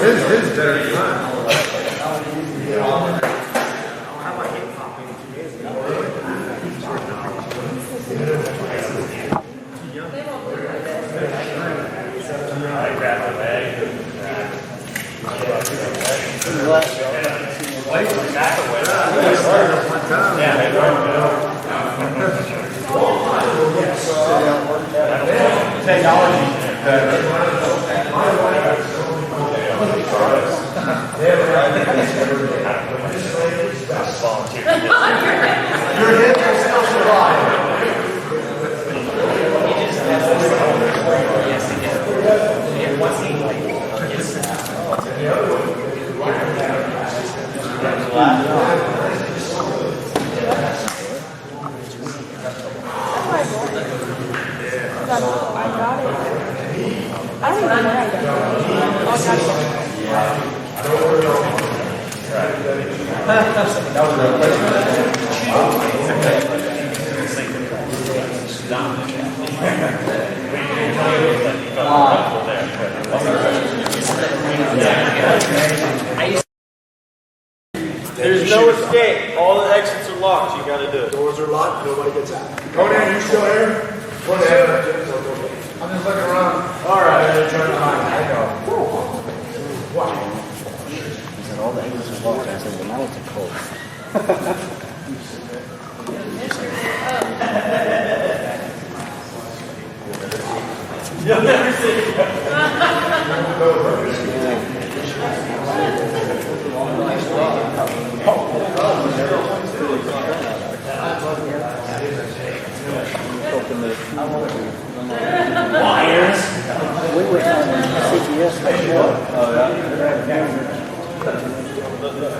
His better than mine. There's no escape. All the exits are locked. You got to do it. Doors are locked. Nobody gets out. Conan, you still here? I'm just looking around. All right. I know. Wow. He said all the exits are locked. I said, well, now it's a cold. You'll never see it. Wires. We were on CTS.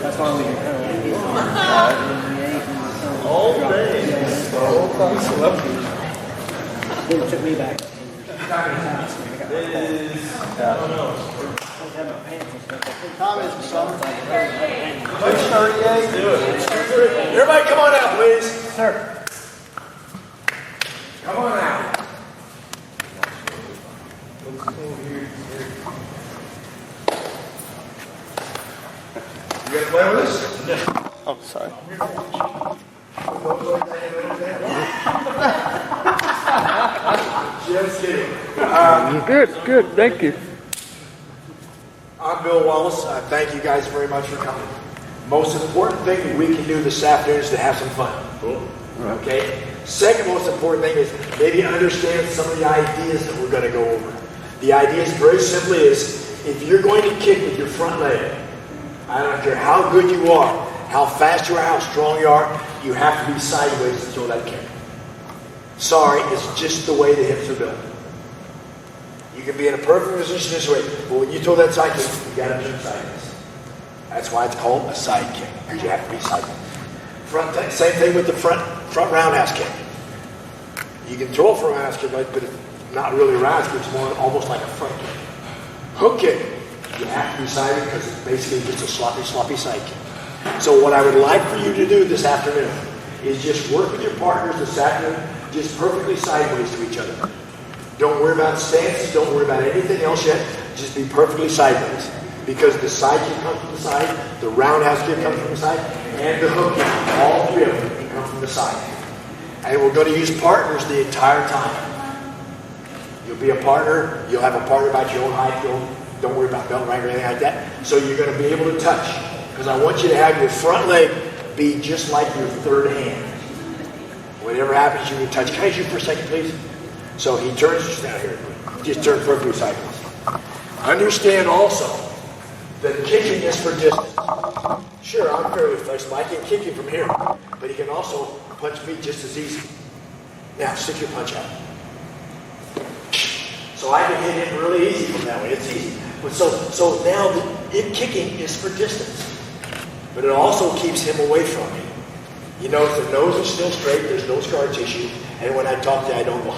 That's why we All day. Then it took me back. Everybody come on out, please. Sir. Come on out. You gonna play with us? Oh, sorry. Just kidding. Good. Thank you. I'm Bill Wallace. Thank you guys very much for coming. Most important thing that we can do this afternoon is to have some fun. Cool. Okay? Second most important thing is maybe understand some of the ideas that we're going to go over. The ideas very simply is if you're going to kick with your front leg, I don't care how good you are, how fast you are, how strong you are, you have to be sideways to throw that kick. Sorry, it's just the way the hips are built. You can be in a perfect position this way, but when you throw that side kick, you got to turn sideways. That's why it's called a side kick, because you have to be sideways. Same thing with the front roundhouse kick. You can throw a front roundhouse kick, but it's not really a roundhouse kick, it's more almost like a front kick. Hook kick, you have to be sideways because it's basically just a sloppy side kick. So what I would like for you to do this afternoon is just work with your partners this afternoon, just perfectly sideways to each other. Don't worry about stances, don't worry about anything else yet, just be perfectly sideways. Because the side kick comes from the side, the roundhouse kick comes from the side, and the hook kick, all three of them can come from the side. And we're going to use partners the entire time. You'll be a partner, you'll have a partner about your own height, don't worry about belt rank or anything like that. So you're going to be able to touch. Because I want you to have your front leg be just like your third hand. Whatever happens, you can touch. Can I use you for a second, please? So he turns just down here. Just turn perfectly sideways. Understand also that kicking is for distance. Sure, I'm fairly flexible. I can kick you from here, but he can also punch me just as easy. Now, stick your punch out. So I can hit him really easy from that way. It's easy. But so now kicking is for distance, but it also keeps him away from me. You notice the nose is still straight. There's no scar tissue. And when I talk to you, I don't go,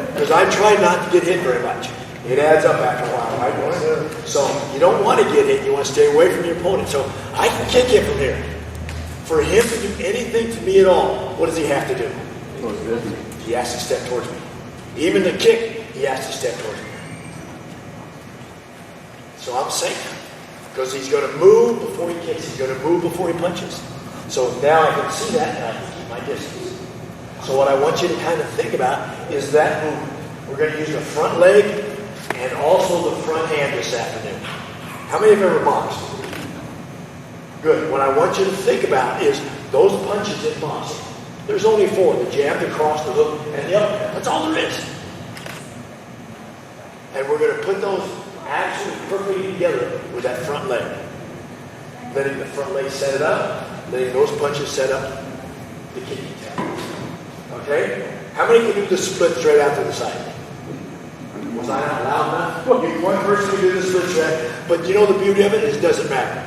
because I try not to get hit very much. It adds up after a while, right? So you don't want to get hit. You want to stay away from your opponent. So I can kick you from here. For him to do anything to me at all, what does he have to do? He has to step towards me. Even the kick, he has to step towards me. So I'm safe. Because he's going to move before he kicks. He's going to move before he punches. So now I can see that and I can keep my distance. So what I want you to kind of think about is that movement. We're going to use the front leg and also the front hand this afternoon. How many have ever boxed? Good. What I want you to think about is those punches in boxing. There's only 4. The jab, the cross, the hook, and the uppercut. That's all there is. And we're going to put those absolutely perfectly together with that front leg. Letting the front leg set it up, letting those punches set up the kicking tap. Okay? How many can do the splits right out to the side? Was I not loud enough? One person can do the splits right, but you know the beauty of it is it doesn't matter.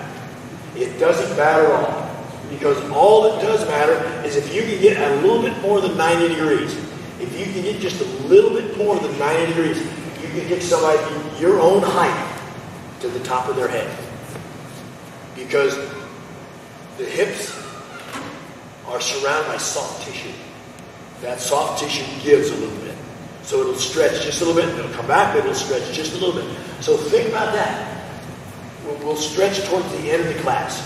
It doesn't matter at all. Because all that does matter is if you can get a little bit more than 90 degrees, if you can get just a little bit more than 90 degrees, you can get somebody your own height to the top of their head. Because the hips are surrounded by soft tissue. That soft tissue gives a little bit. So it'll stretch just a little bit, and it'll come back, but it'll stretch just a little bit. So think about that. We'll stretch towards the end of the class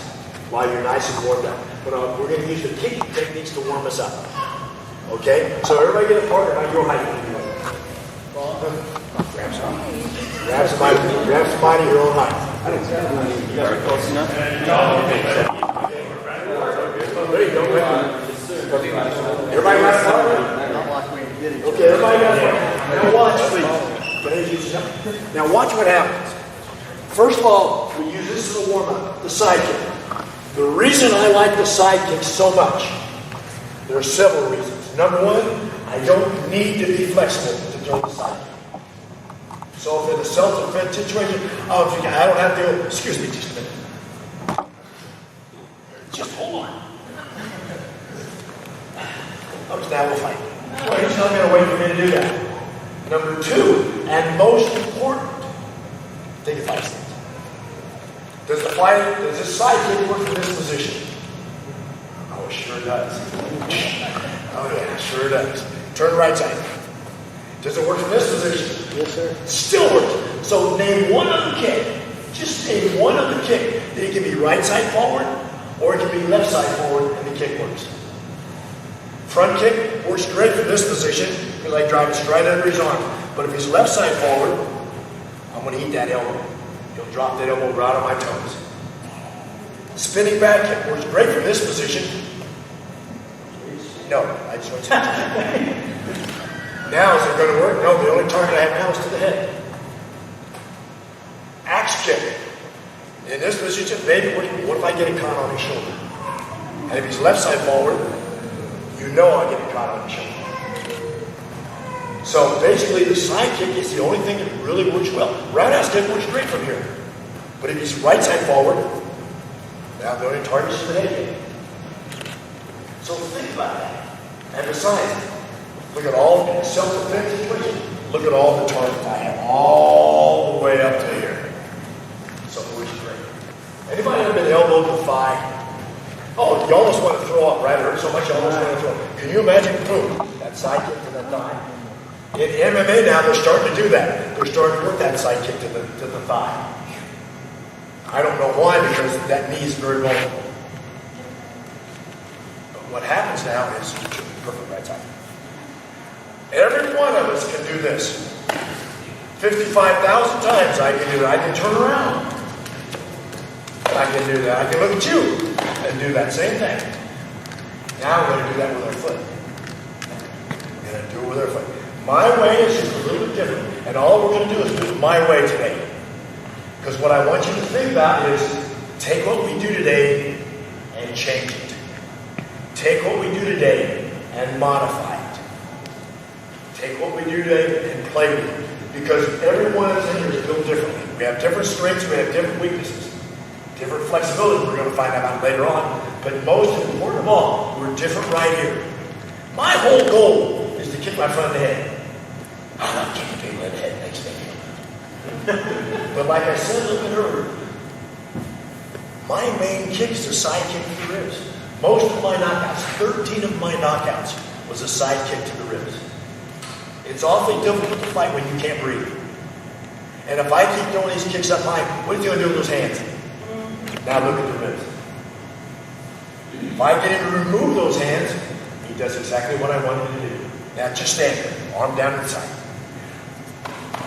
while you're nice and warmed up. But we're going to use the kicking techniques to warm us up. Okay? So everybody get a partner about your height. Grab somebody your own height. Very close enough. There you go. Everybody got a partner? Okay, everybody got a partner. Now watch, please. Now watch what happens. First of all, we use this as a warm-up, the side kick. The reason I like the side kick so much, there are several reasons. Number 1, I don't need to be flexible to throw the side kick. So if in a self-defense situation, I don't have to, excuse me just a minute. Just hold on. Now we'll fight. Well, he's not going to wait for me to do that. Number 2, and most important, think of 5 things. Does this side kick work in this position? Oh, it sure does. Oh yeah, it sure does. Turn right side. Does it work in this position? Yes, sir. It still works. So name one other kick. Just name one other kick. It can be right side forward, or it can be left side forward, and the kick works. Front kick works great for this position because I drive it straight under his arm. But if he's left side forward, I'm going to eat that elbow. He'll drop that elbow right on my toes. Spinning back kick works great for this position. No, I just want to Now, is it going to work? No, the only target I have now is to the head. Axe kick. In this position, maybe what if I get a caught on his shoulder? And if he's left side forward, you know I get a caught on his shoulder. So basically, the side kick is the only thing that really works well. Roundhouse kick works great from here. But if he's right side forward, now the only target is the head kick. So think about that. And besides, look at all the self-defense situation. Look at all the targets I have all the way up to here. So it works great. Anybody ever been elbowed in the thigh? Oh, you almost want to throw up, right? It hurts so much you almost want to throw up. Can you imagine, boom, that side kick to that thigh? In MMA now, they're starting to do that. They're starting to work that side kick to the thigh. I don't know why, because that knee is very vulnerable. But what happens now is perfect right side. Every one of us can do this. 55,000 times I can do that. I can turn around. I can do that. I can look at you and do that same thing. Now we're going to do that with our foot. We're going to do it with our foot. My way is just a little bit different. And all we're going to do is do it my way today. Because what I want you to think about is take what we do today and change it. Take what we do today and modify it. Take what we do today and play with it. Because every one of us in here is built differently. We have different strengths, we have different weaknesses, different flexibility. We're going to find out later on. But most important of all, we're different right here. My whole goal is to kick my friend in the head. I'm not kicking people in the head next thing. But like I said a little bit earlier, my main kick is the side kick to the ribs. Most of my knockouts, 13 of my knockouts, was a side kick to the ribs. It's awfully difficult to fight when you can't breathe. And if I keep throwing these kicks up high, what is he going to do with those hands? Now look at the ribs. If I get him to remove those hands, he does exactly what I want him to do. Now just stand there, arm down to the side.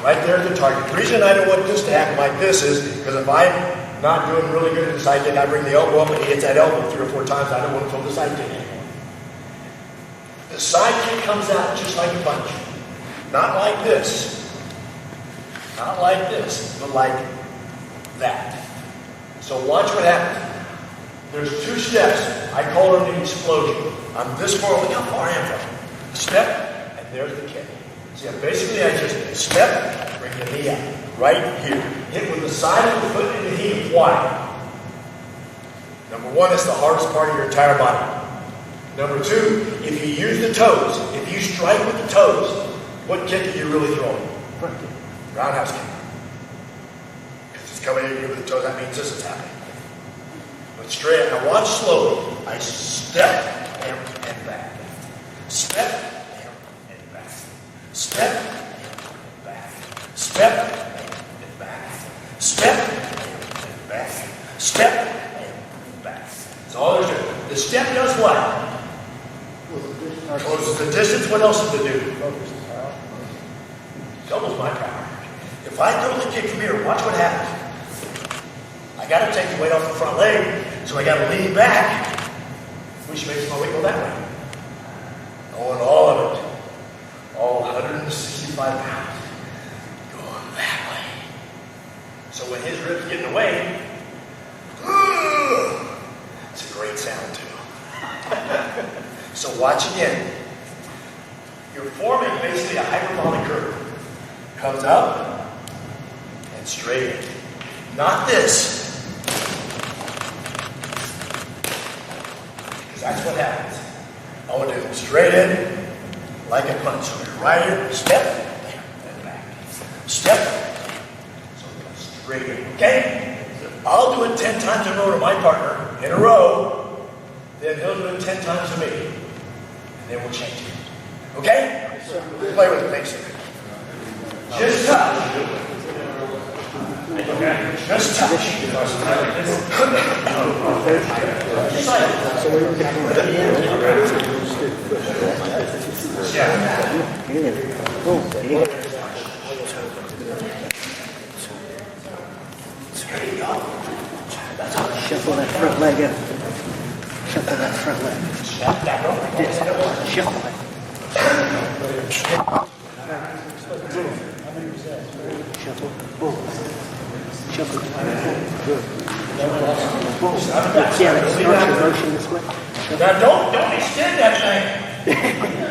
Right there at the target. The reason I don't want this to happen like this is because if I'm not doing really good at the side kick, I bring the elbow up and he hits that elbow 3 or 4 times, I don't want to throw the side kick anymore. The side kick comes out just like a punch. Not like this. Not like this, but like that. So watch what happens. There's 2 steps. I call them the explosion. I'm this far, look how far I am from it. Step, and there's the kick. See, basically I just step, bring the knee out. Right here. Hit with the side of the foot and the knee wide. Number 1 is the hardest part of your entire body. Number 2, if you use the toes, if you strike with the toes, what kick are you really throwing? Roundhouse kick. Because it's coming in here with the toes, that means this is happening. But straight, now watch slowly. I step and back. Step and back. Step and back. Step and back. Step and back. Step and back. That's all there's to it. The step does what? Closes the distance. What else does it do? Doubles my power. If I throw the kick from here, watch what happens. I got to take the weight off the front leg, so I got to lean back, which makes my weight go that way. Going all of it. All 165 pounds. Going that way. So when his ribs get in the way, it's a great sound too. So watch again. You're forming basically a hyperbolic curve. Comes up and straight in. Not this. Because that's what happens. I want to do straight in like a punch. So right here, step, and back. Step, so straight in. Okay? I'll do it 10 times in a row to my partner in a row. Then he'll do it 10 times to me. And then we'll change it. Okay? Play with it. Thanks. Just touch. Okay. Just touch. Just like Shuffle that front leg up. Shuffle that front leg. Shuffle it. Shuffle. Boom. Shuffle. Good. Yeah, motion this way. now don't extend that thing.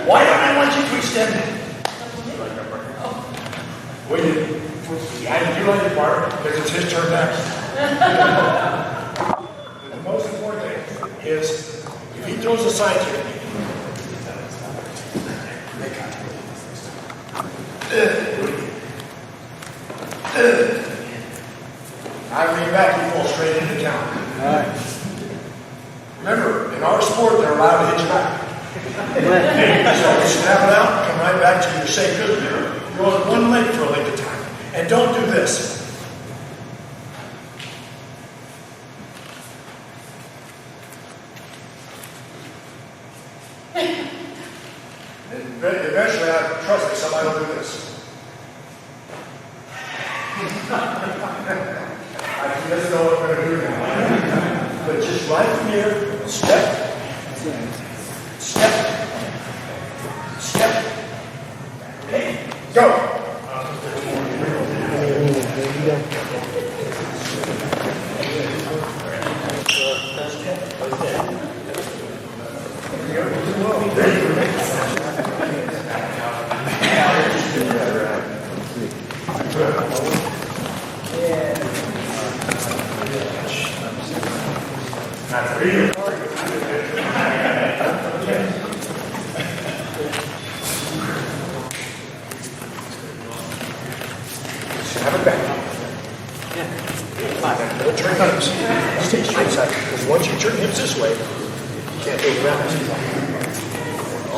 Why don't I want you to extend it? Wait, I do like your part because it's his turn next. The most important thing is if he throws a side kick, I lean back, you fall straight into the count. All right. Remember, in our sport, they're allowed to hit you back. So you snap it out, come right back to your safe good. You're on one leg for a length of time. And don't do this. And eventually, trust me, somebody will do this. I just know what I'm going to do now. But just right from here, step, step, step. Okay, go.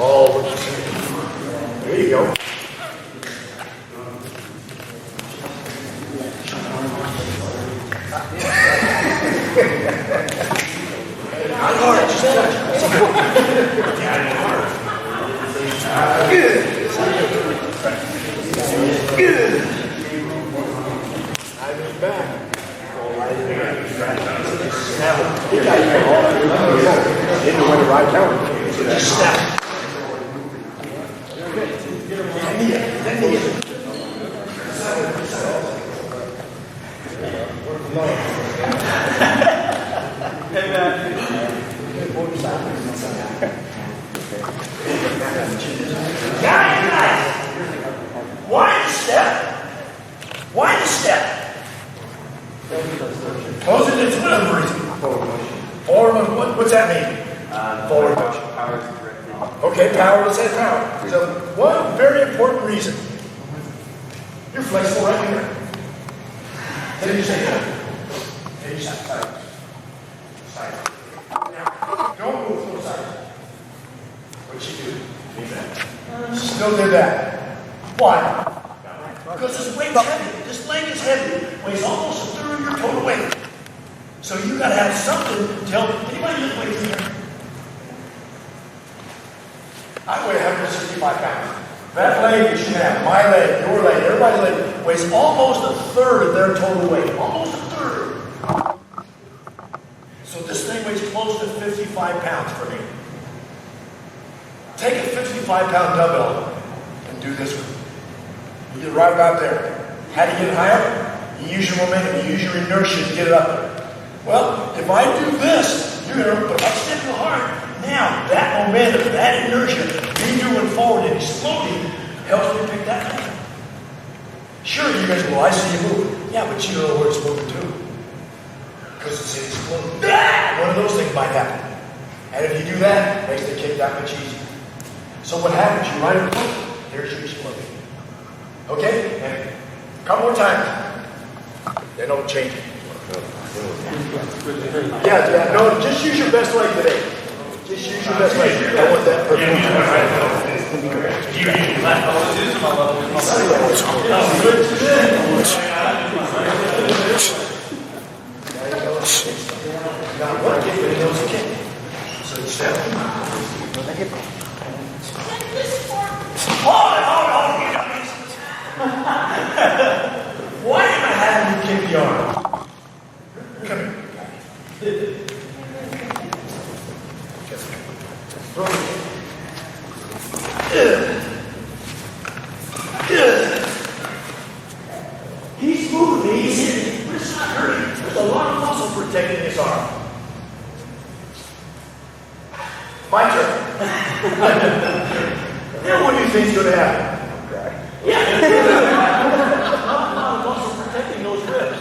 Oh, there you go. Not hard, just touch. Good. Good. I mean back. All right in there. Snap it. You got it. Didn't know when to ride down. So just snap it. Guys, why the step? Why the step? Close it into whatever reason. Forward motion. What's that mean? Forward motion. Okay, power. Let's say power. So one very important reason. You're flexible right here. Then you say that. Then you say side. Side. Now, don't move to the side. What'd you do? Still did that. Why? Because this weight's heavy. This leg is heavy. Weighs almost a third of your total weight. So you got to have something to help. Anybody lift weights in here? I weigh 165 pounds. That leg you should have, my leg, your leg, everybody's leg, weighs almost a third of their total weight. Almost a third. So this thing weighs close to 55 pounds for me. Take a 55-pound dumbbell and do this one. You get right about there. How do you get higher? You use your momentum, you use your inertia to get it up there. Well, if I do this, you're going to, but if I step too hard, now that momentum, that inertia, me moving forward and exploding, helps me pick that thing up. Sure, you guys go, I see you moving. Yeah, but you don't know where it's moving to. Because it's exploding. One of those things might happen. And if you do that, it makes the kick that much easier. So what happens? You ride it close. There's your explosion. Okay? And a couple more times. Then I'll change it. Yeah, no, just use your best leg today. Just use your best leg. I want that perfect. Now, one kick, but he knows a kick. So you step. Hold it, you dummies. Why am I having you kick the arm? Come here. He's moving, he's hitting, but it's not hurting. There's a lot of muscle protecting his arm. My turn. Now what do you think is going to happen? Okay. Yeah. Not a lot of muscle protecting those ribs.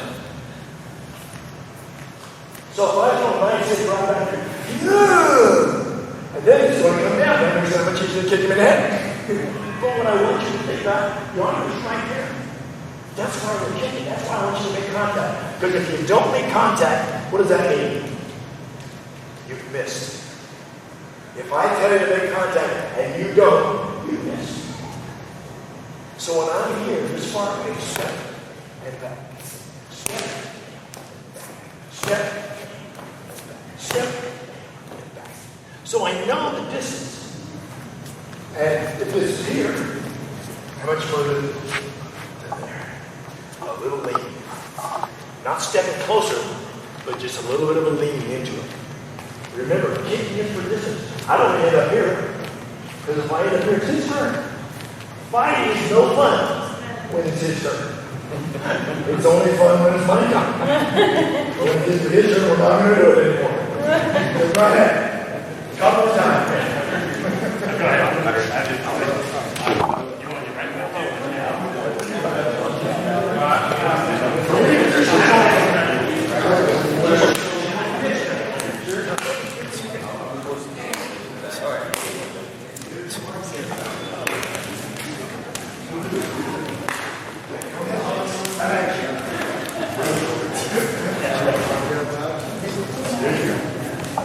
So if I go nice sit right back here, and then it's going to come down, that makes it much easier to kick him in the head. But what I want you to think about, your arm is right there. That's why we're kicking. That's why I want you to make contact. Because if you don't make contact, what does that mean? You've missed. If I tell you to make contact and you don't, you miss. So when I'm here, this far away, step and back. Step, step, step, and back. So I know the distance. And if this is here, how much further than there? A little lean. Not stepping closer, but just a little bit of a lean into it. Remember, kicking in for distance. I don't want to end up here. Because if I end up here, it's his turn. Fighting is no fun when it's his turn. It's only fun when it's my time. When it gets to his turn, we're not going to do it anymore. Just right ahead. Couple of times.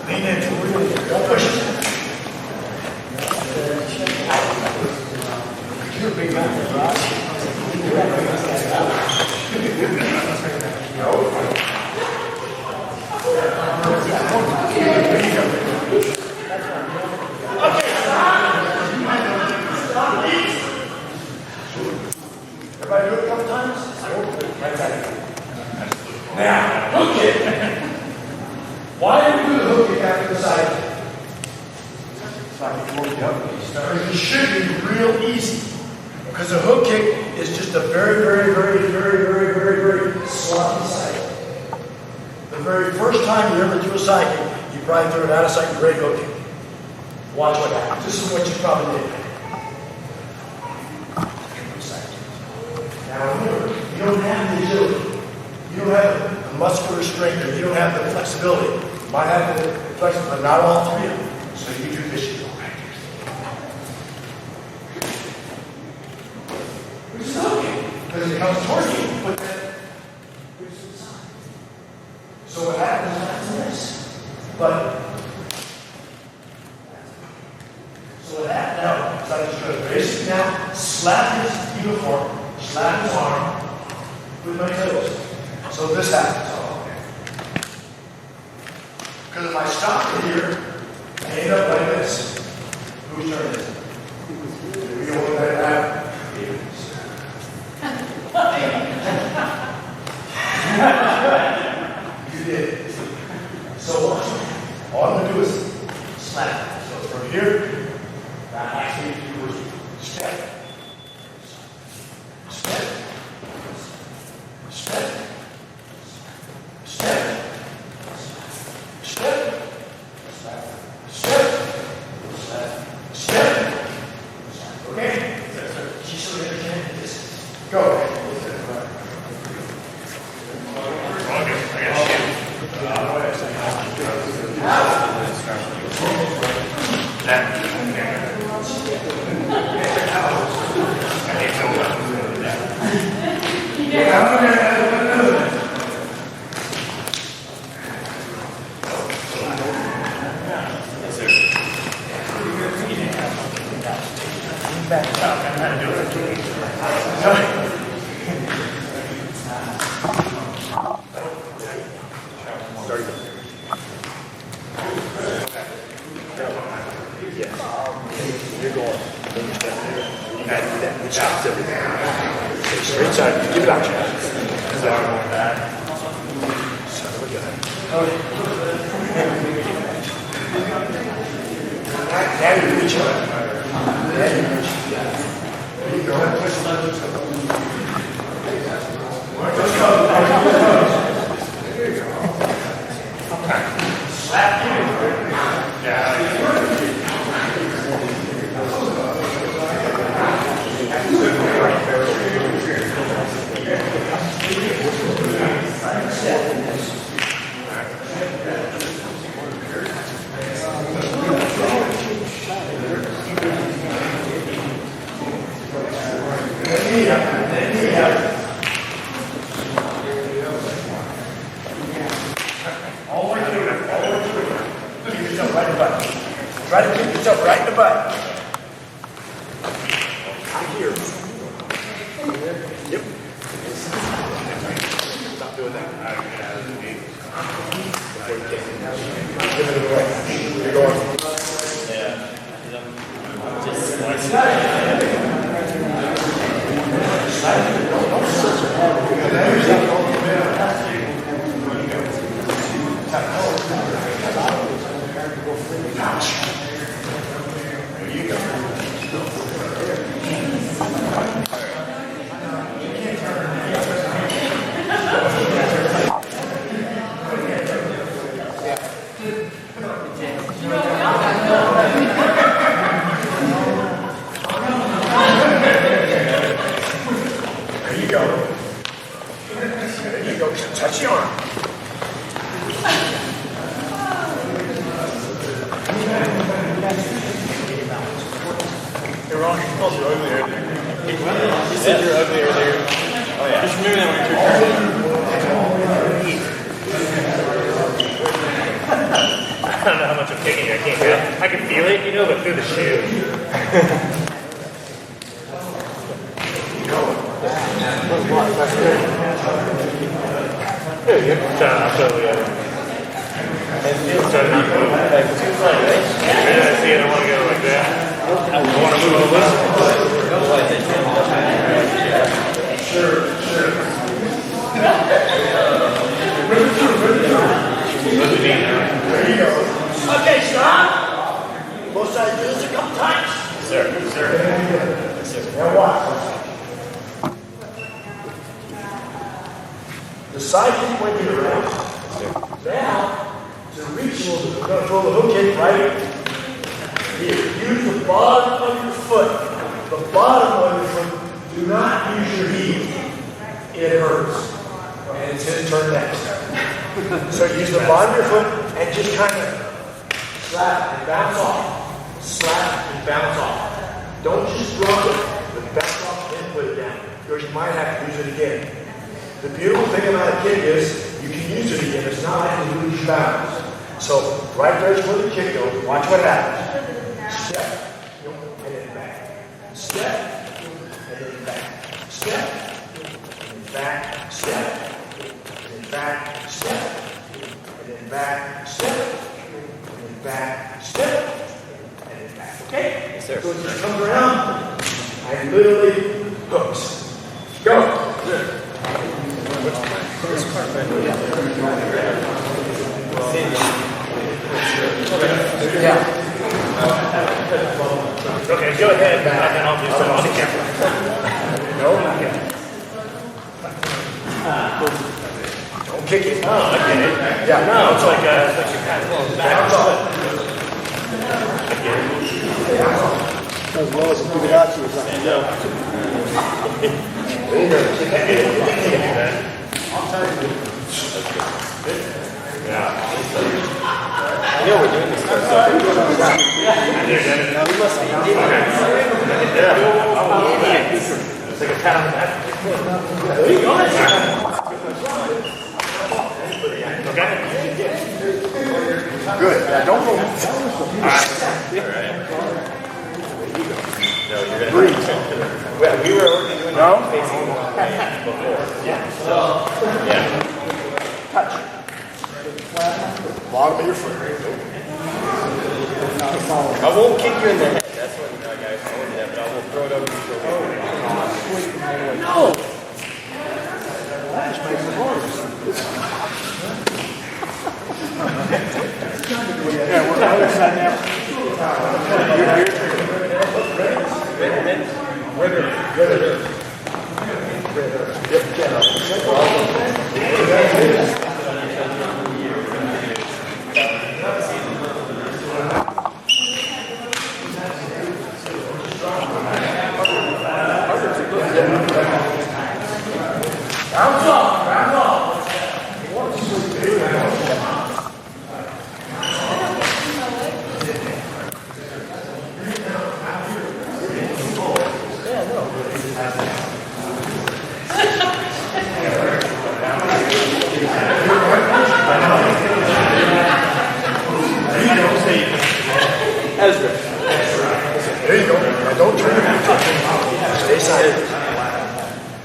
Lean into it. Don't push it. It should be real easy. Because a hook kick is just a very sloppy side. The very first time you ever threw a side kick, you probably threw it out of sight and great hook kick. Watch what happens. This is what you probably did. Now remember, you don't have the agility. You don't have the muscular strength, or you don't have the flexibility. You might have the flexibility, but not all three of them. So you do this, you go right here. Which is okay, because it comes towards you, but then moves to the side. So what happens after this? But so what happens now? So I'm just going to basically now slap his uniform, slap his arm with my toes. So this happens. Because if I stop it here, I end up like this. Whose turn is it? We don't want that to happen. You did. So watch. All I'm going to do is slap. So from here, that actually was step. Step. Step. Step. Step. Step. Step. Okay? She's so understand this. Go. You're going. You gotta do that. It chops everything. Straight side. Give it out, Chad. Now you reach up. There you go. Push the left. Let's go. There you go. Slap you. Yeah. Try to kick yourself right in the butt. Here. Yep. Stop doing that. Give it away. You're going. Yeah. Just there you go. There you go. There you go. Touch your arm. You're wrong. You called you ugly earlier. You said you're ugly earlier. Oh yeah. Just remember that when you're I don't know how much I'm kicking you. I can't feel it. I can feel it, you know, but through the shoe. There you go. I'll show you. It's starting to move. I see it. I want to go like that. I want to move a little. Sure. There you go. Okay, stop. Both sides do this. Now watch. The side kick went to the right. Now, to reach, we're going to throw the hook kick right here. Use the bottom of your foot. The bottom of your foot. Do not use your heel. It hurts. And it's his turn next. So use the bottom of your foot and just kind of slap and bounce off. Slap and bounce off. Don't just drop it, but bounce off and put it down. Because you might have to use it again. The beautiful thing about a kick is you can use it again. It's not like you lose your balance. So right there's where the kick goes. Watch what happens. Step, and then back. Step, and then back. Step, and then back. Step, and then back. Step, and then back. Step, and then back. Step, and then back. Okay? Yes, sir. So it just comes around and literally hooks. Go. Good. Yeah. Okay, go ahead, and then I'll do some on the camera. No. Don't kick it. Oh, I get it. Yeah. No, it's like you're kind of going back. I get it. As well as give it out to you or something. I know we're doing this stuff. Now we must be getting it's like a pat on the back. There you go. Okay. Good. Now don't go. All right. No, you're gonna Breathe. Well, we were already doing No? facing before. Yeah. So, yeah. Touch. Bottom of your foot. I won't kick you in the head. That's what guys I won't do that, but I will throw it over your shoulder. No. That just makes it worse. Yeah, we're on the other side now. You're here. Bounce off, bounce off. Ezra. There you go. Now don't turn your back to it. Stay silent.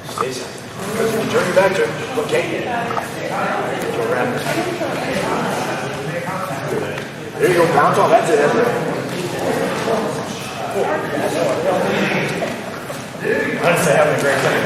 Stay silent. Because if you turn your back to it, okay. Go around. There you go. Bounce off. That's it. That's it. Honestly, having a great time.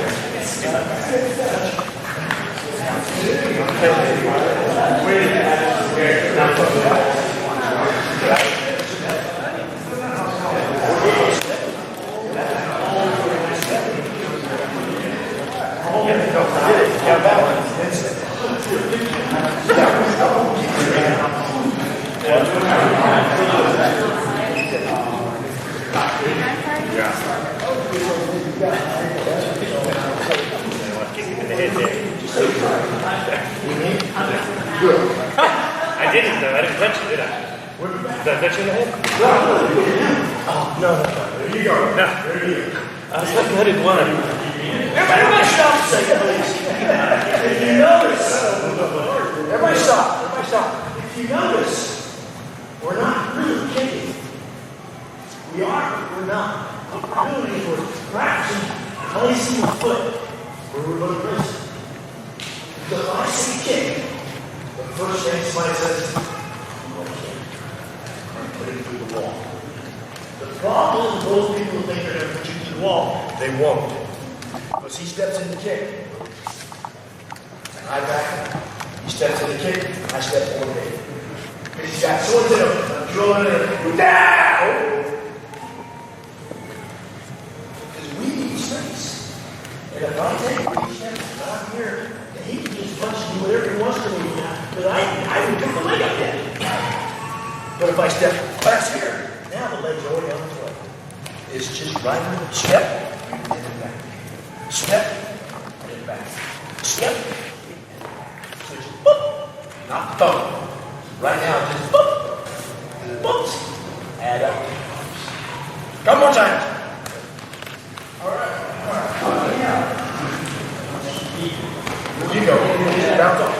I didn't though. I didn't touch you, did I? Did I touch you in the head? No. There you go. No. There you go. I was like, I didn't want to. Everybody stop a second, please. If you notice, everybody stop. Everybody stop. If you notice, we're not really kicking. We are, but we're not. What we're doing is we're practicing placing the foot where we're going to place it. Because when I say kick, the first thing somebody says, okay, I'm putting it through the wall. The problem is those people who think they're going to put you through the wall, they won't. Because he steps in the kick. And I back him. He steps in the kick, I step forward. Because he's got swords in him. I'm drilling in him. Down! But if I step fast here, now the leg's already on the floor. It's just right here. Step, and then back. Step, and then back. Step, so just boop, not thump. Right now, just boop, boops. Add up. Couple more times. All right. There you go. Bounce off.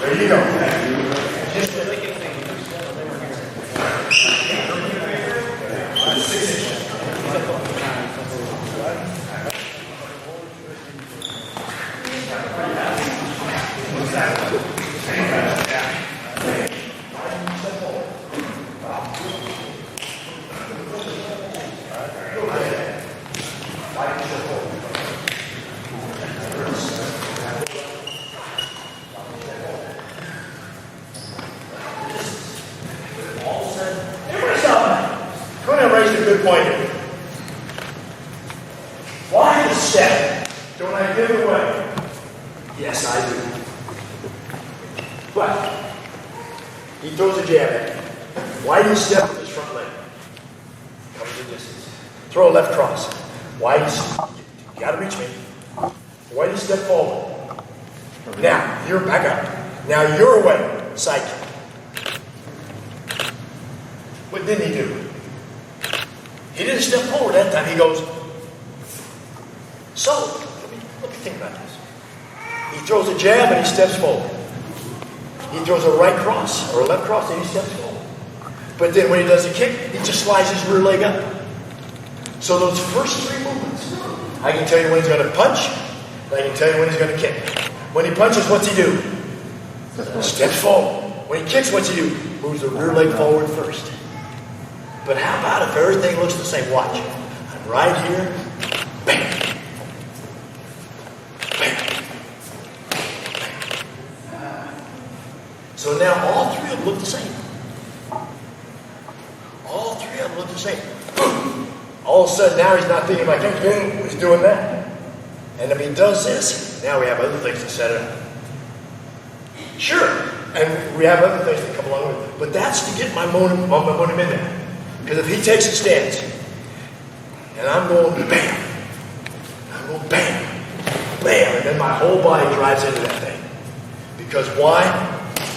There you go. Good point here. Why the step? Don't I give it away? Yes, I do. But he throws a jab at me. Why do you step with his front leg? Cover the distance. Throw a left cross. Why do you gotta reach me? Why do you step forward? Now, you're back up. Now you're away. Side kick. What didn't he do? He didn't step forward that time. He goes, so, let me think about this. He throws a jab and he steps forward. He throws a right cross or a left cross and he steps forward. But then when he does a kick, he just slides his rear leg up. So those first three movements, I can tell you when he's going to punch, and I can tell you when he's going to kick. When he punches, what's he do? Steps forward. When he kicks, what's he do? Moves the rear leg forward first. But how about if everything looks the same? Watch. I'm right here. Bam. Bam. Bam. So now all three of them look the same. All three of them look the same. All of a sudden now he's not thinking like, boom, he's doing that. And if he does this, now we have other things to set it up. Sure. And we have other things that come along with it. But that's to get my momentum in there. Because if he takes a stance, and I'm going bam, I'm going bam, bam, and then my whole body drives into that thing. Because why?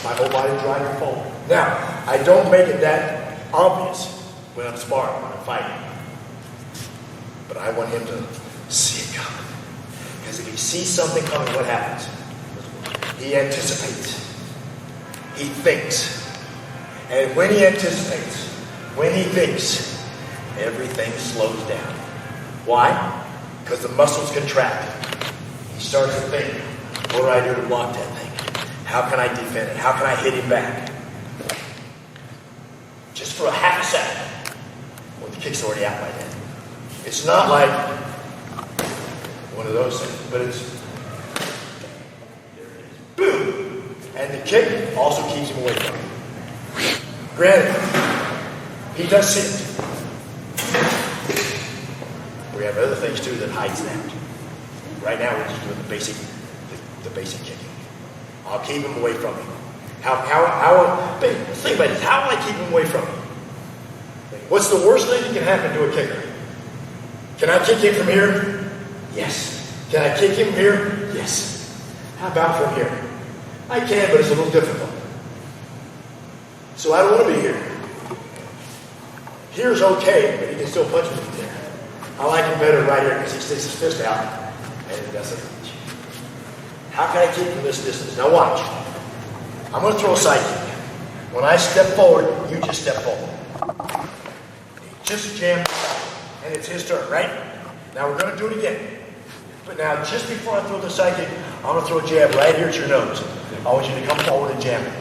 My whole body driving forward. Now, I don't make it that obvious when I'm sparring, when I'm fighting. But I want him to see it coming. Because if he sees something coming, what happens? He anticipates. He thinks. And when he anticipates, when he thinks, everything slows down. Why? Because the muscles contract. He starts to think, what do I do to block that thing? How can I defend it? How can I hit him back? Just for a half a second. Well, the kick's already out by then. It's not like one of those things, but it's there it is. Boom! And the kick also keeps him away from it. Granted, he does see it. We have other things too that hides that. Right now we're just doing the basic kicking. I'll keep him away from him. Think about this. How will I keep him away from him? What's the worst thing that can happen to a kicker? Can I kick him from here? Yes. Can I kick him here? Yes. How about from here? I can, but it's a little difficult. So I don't want to be here. Here's okay, but he can still punch me from there. I like him better right here because he sticks his fist out and he doesn't punch. How can I keep him this distance? Now watch. I'm going to throw a side kick. When I step forward, you just step forward. He just jams and it's his turn, right? Now we're going to do it again. But now just before I throw the side kick, I'm going to throw a jab right here at your nose. I want you to come forward and jam it.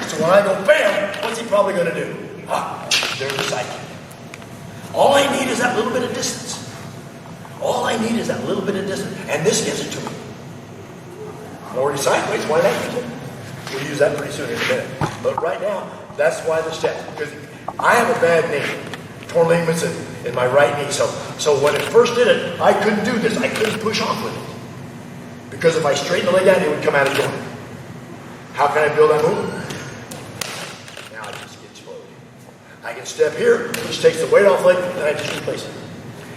So when I go bam, what's he probably going to do? There's the side kick. All I need is that little bit of distance. All I need is that little bit of distance. And this gives it to me. I'm already sideways. Why not? We'll use that pretty soon in a minute. But right now, that's why the step. Because I have a bad knee. Torn ligaments in my right knee. So when it first did it, I couldn't do this. I couldn't push off with it. Because if I straighten the leg out, it would come out of joint. How can I build that move? Now I just get exploded. I can step here, which takes the weight off leg, and I just replace it.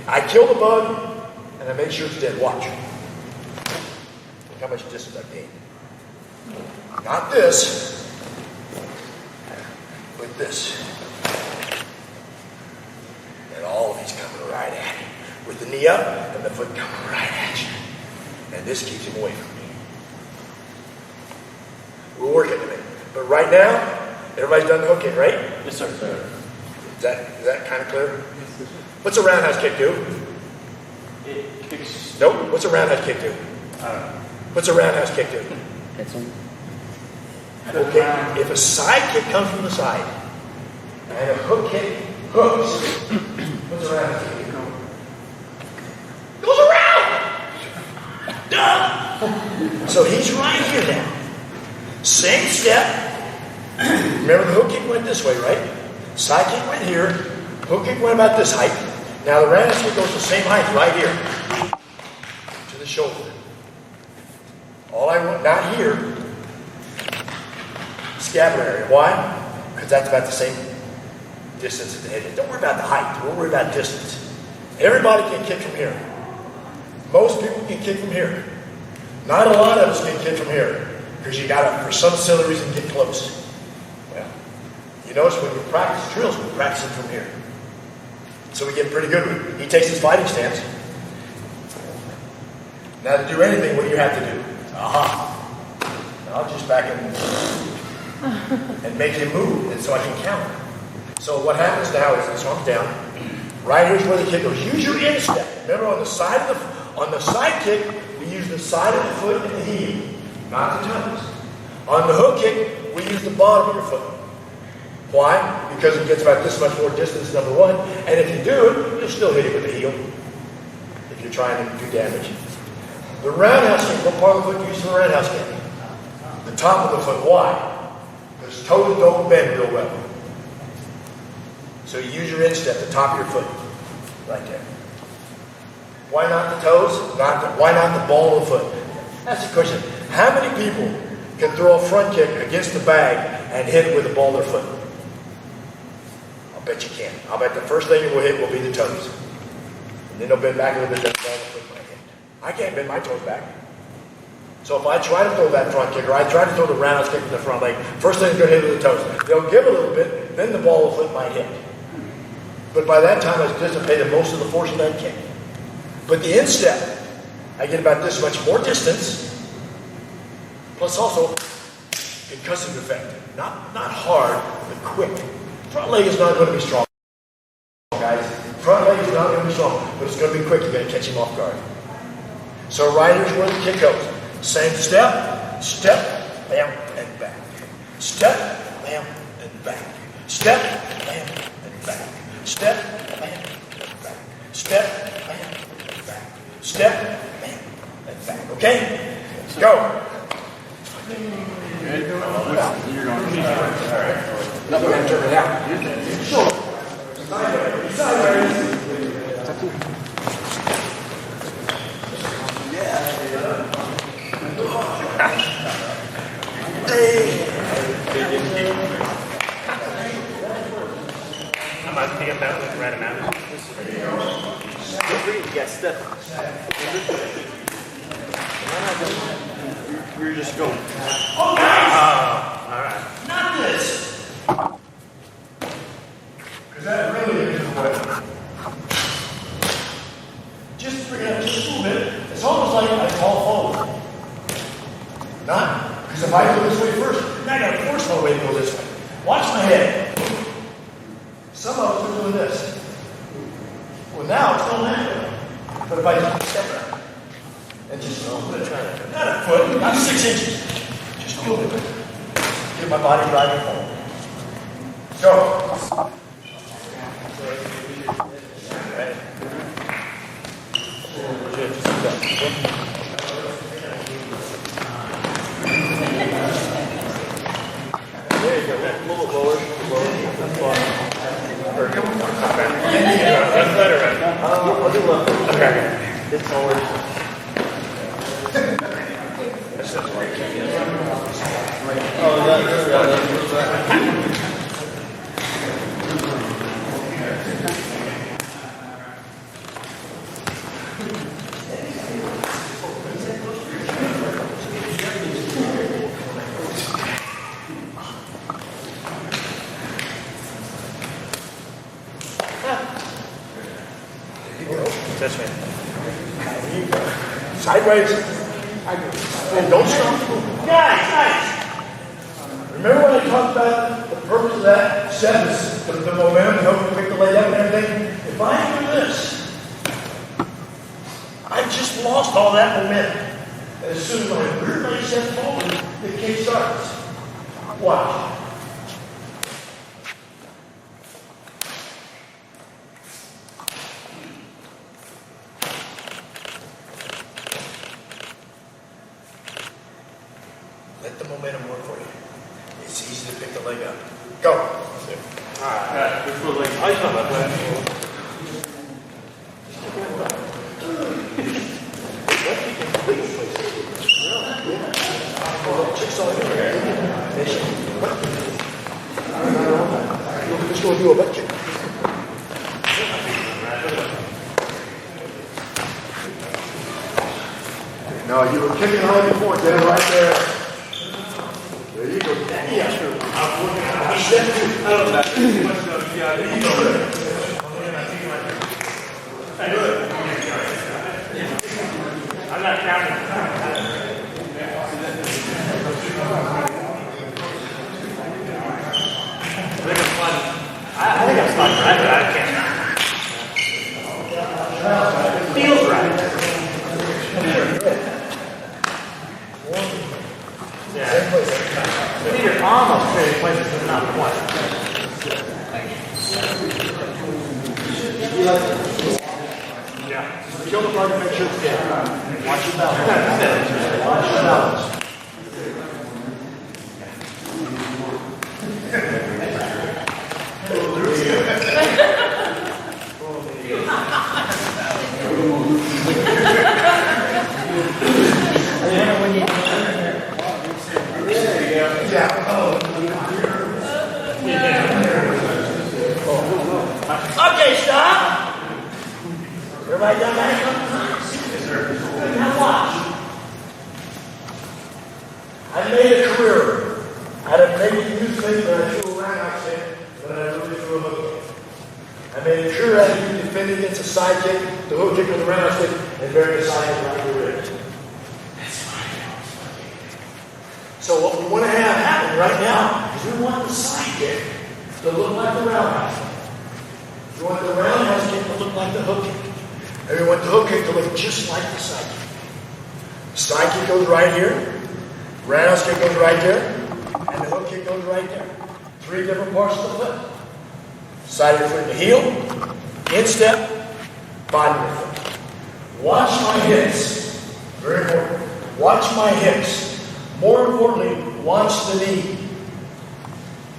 I kill the bug, and I make sure it's dead. Watch. Look how much distance I gained. Not this, but this. And all of these coming right at you. With the knee up, and the foot coming right at you. And this keeps him away from me. We'll work it in a minute. But right now, everybody's done the hook kick, right? Yes, sir. Is that kind of clear? What's a roundhouse kick do? It kicks. Nope. What's a roundhouse kick do? What's a roundhouse kick do? Hits him. Okay. If a side kick comes from the side, and a hook kick hooks, what's a roundhouse kick do? Goes around! Duh! So he's right here now. Same step. Remember the hook kick went this way, right? Side kick went here. Hook kick went about this height. Now the roundhouse kick goes the same height right here. To the shoulder. All I want, not here, scapular area. Why? Because that's about the same distance at the head. Don't worry about the height. Don't worry about distance. Everybody can kick from here. Most people can kick from here. Not a lot of us can kick from here. Because you got to, for some silly reason, get close. Well, you notice when we practice drills, we practice them from here. So we get pretty good with it. He takes his fighting stance. Now to do anything, what do you have to do? Aha. Now I'll just back and make him move, and so I can counter. So what happens now is this arm's down. Right here's where the kick goes. Use your instep. Remember on the side kick, we use the side of the foot and the heel. Not the toes. On the hook kick, we use the bottom of your foot. Why? Because it gets about this much more distance, number one. And if you do it, you'll still hit it with the heel. If you're trying to do damage. The roundhouse kick, what part of the foot do you use for the roundhouse kick? The top of the foot. Why? Because toes don't bend real well. So you use your instep, the top of your foot. Right there. Why not the toes? Why not the ball of the foot? That's the question. How many people can throw a front kick against the bag and hit it with the ball of their foot? I'll bet you can. I'll bet the first thing it will hit will be the toes. And then they'll bend back a little bit, then the ball of the foot might hit. I can't bend my toes back. So if I try to throw that front kick, or I try to throw the roundhouse kick from the front leg, first thing is going to hit with the toes. They'll give a little bit, then the ball of the foot might hit. But by that time, I've dissipated most of the force of that kick. But the instep, I get about this much more distance, plus also concussive effect. Not hard, but quick. Front leg is not going to be strong, guys. Front leg is not going to be strong, but it's going to be quick. You're going to catch him off guard. So right here's where the kick goes. Same step, step, bam, and back. Step, bam, and back. Step, bam, and back. Step, bam, and back. Step, bam, and back. Step, bam, and back. Okay? Go. You're going. All right. Now we're going to turn it out. Sure. Sideways. Sideways. I'm about to pick up that with right amount. Yes, step. You're just going. Oh, guys! All right. Not this! Because that really is the way. Just bring it up just a little bit. It's almost like I fall forward. Not? Because if I go this way first, then I got to force my way to go this way. Watch my head. Some of us are doing this. Well, now it's going that way. But if I just step out and just a little bit, not a foot, not 6 inches, just a little bit. Get my body driving forward. Go. Ready? There you go. A little lower. That's fine. That's better, right? I'll do left. Okay. It's forward. That's me. Sideways. And don't stop. Guys. Remember when I talked about the purpose of that sentence, the momentum, help you pick the leg up and everything? If I do this, I just lost all that momentum. And as soon as my rear leg steps forward, the kick starts. Watch. Let the momentum work for you. It's easy to pick the leg up. Go. Alright, this was like, I saw that way. Chicks all over here. We're just going to do a butt kick. No, you were kicking high before, Dan, right there. There you go. Yeah, sure. I'm not counting. I think I'm stuck right, but I can't. It feels right. Yeah. You need your arm up straight places, but not quite. Yeah. Kill the bug and make sure it's dead. Watch your balance. Watch your balance. Okay, stop. Everybody done that? Now watch. I made a career out of making you think that I threw a roundhouse kick, but I really threw a hook kick. I made a career out of you defending against a side kick, the hook kick with the roundhouse kick, and various side kicks around your ribs. So what we want to have happen right now is we want the side kick to look like the roundhouse. We want the roundhouse kick to look like the hook kick. And we want the hook kick to look just like the side kick. Side kick goes right here. Roundhouse kick goes right there. And the hook kick goes right there. 3 different parts of the foot. Side of your foot, the heel, instep, bottom of your foot. Watch my hips. Very important. Watch my hips. More importantly, watch the knee.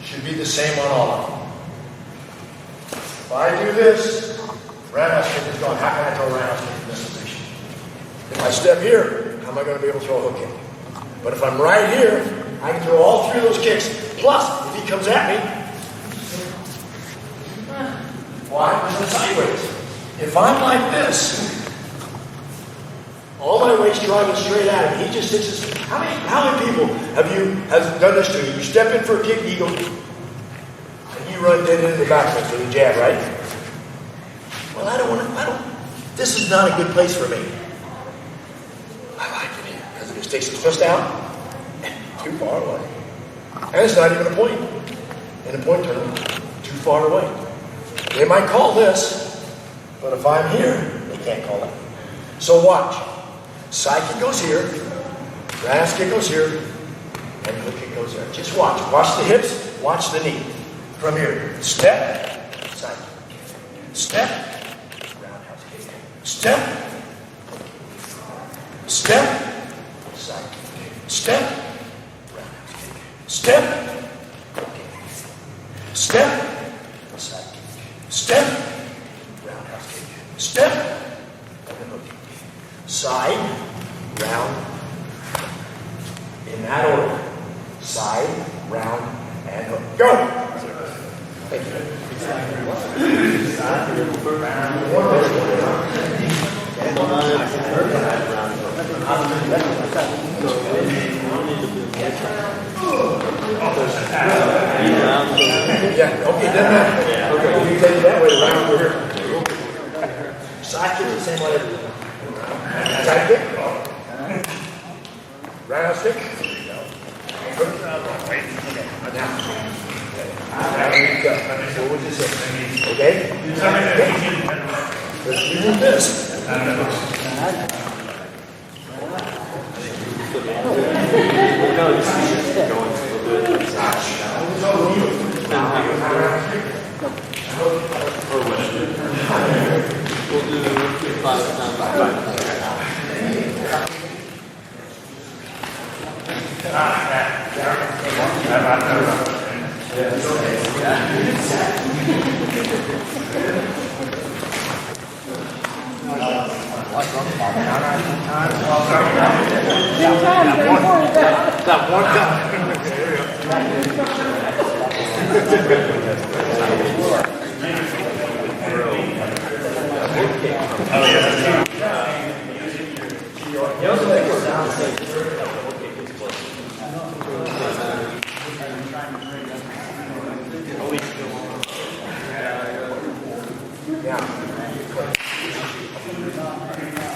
Should be the same on all of them. If I do this, roundhouse kick is gone. How can I throw a roundhouse kick from this position? If I step here, how am I going to be able to throw a hook kick? But if I'm right here, I can throw all 3 of those kicks. Plus, if he comes at me, why? Because I'm sideways. If I'm like this, all my weight's driving straight at him. He just sits his... How many people have done this to you? You step in for a kick, and you go... And you run dead into the back foot, so you jab, right? Well, I don't... This is not a good place for me. I like it here, because it just takes his fist out, too far away. And it's not even a point. In a point tournament, too far away. They might call this, but if I'm here, they can't call it. So watch. Side kick goes here, roundhouse kick goes here, and hook kick goes there. Just watch. Watch the hips, watch the knee. From here, step, side kick. Step, roundhouse kick. Step, step, side kick. Step, roundhouse kick. Step, hook kick. Step, side kick. Step, roundhouse kick. Step, and then hook kick. Side, round, In that order. Side, round, and hook. Go! Thank you. Yeah, okay, doesn't matter. Okay, you take it that way, round over here. Side kick the same way everything. Side kick. Round stick. Now. There you go. So what you say? Okay? Let's do this. We'll do 5 times. That one time.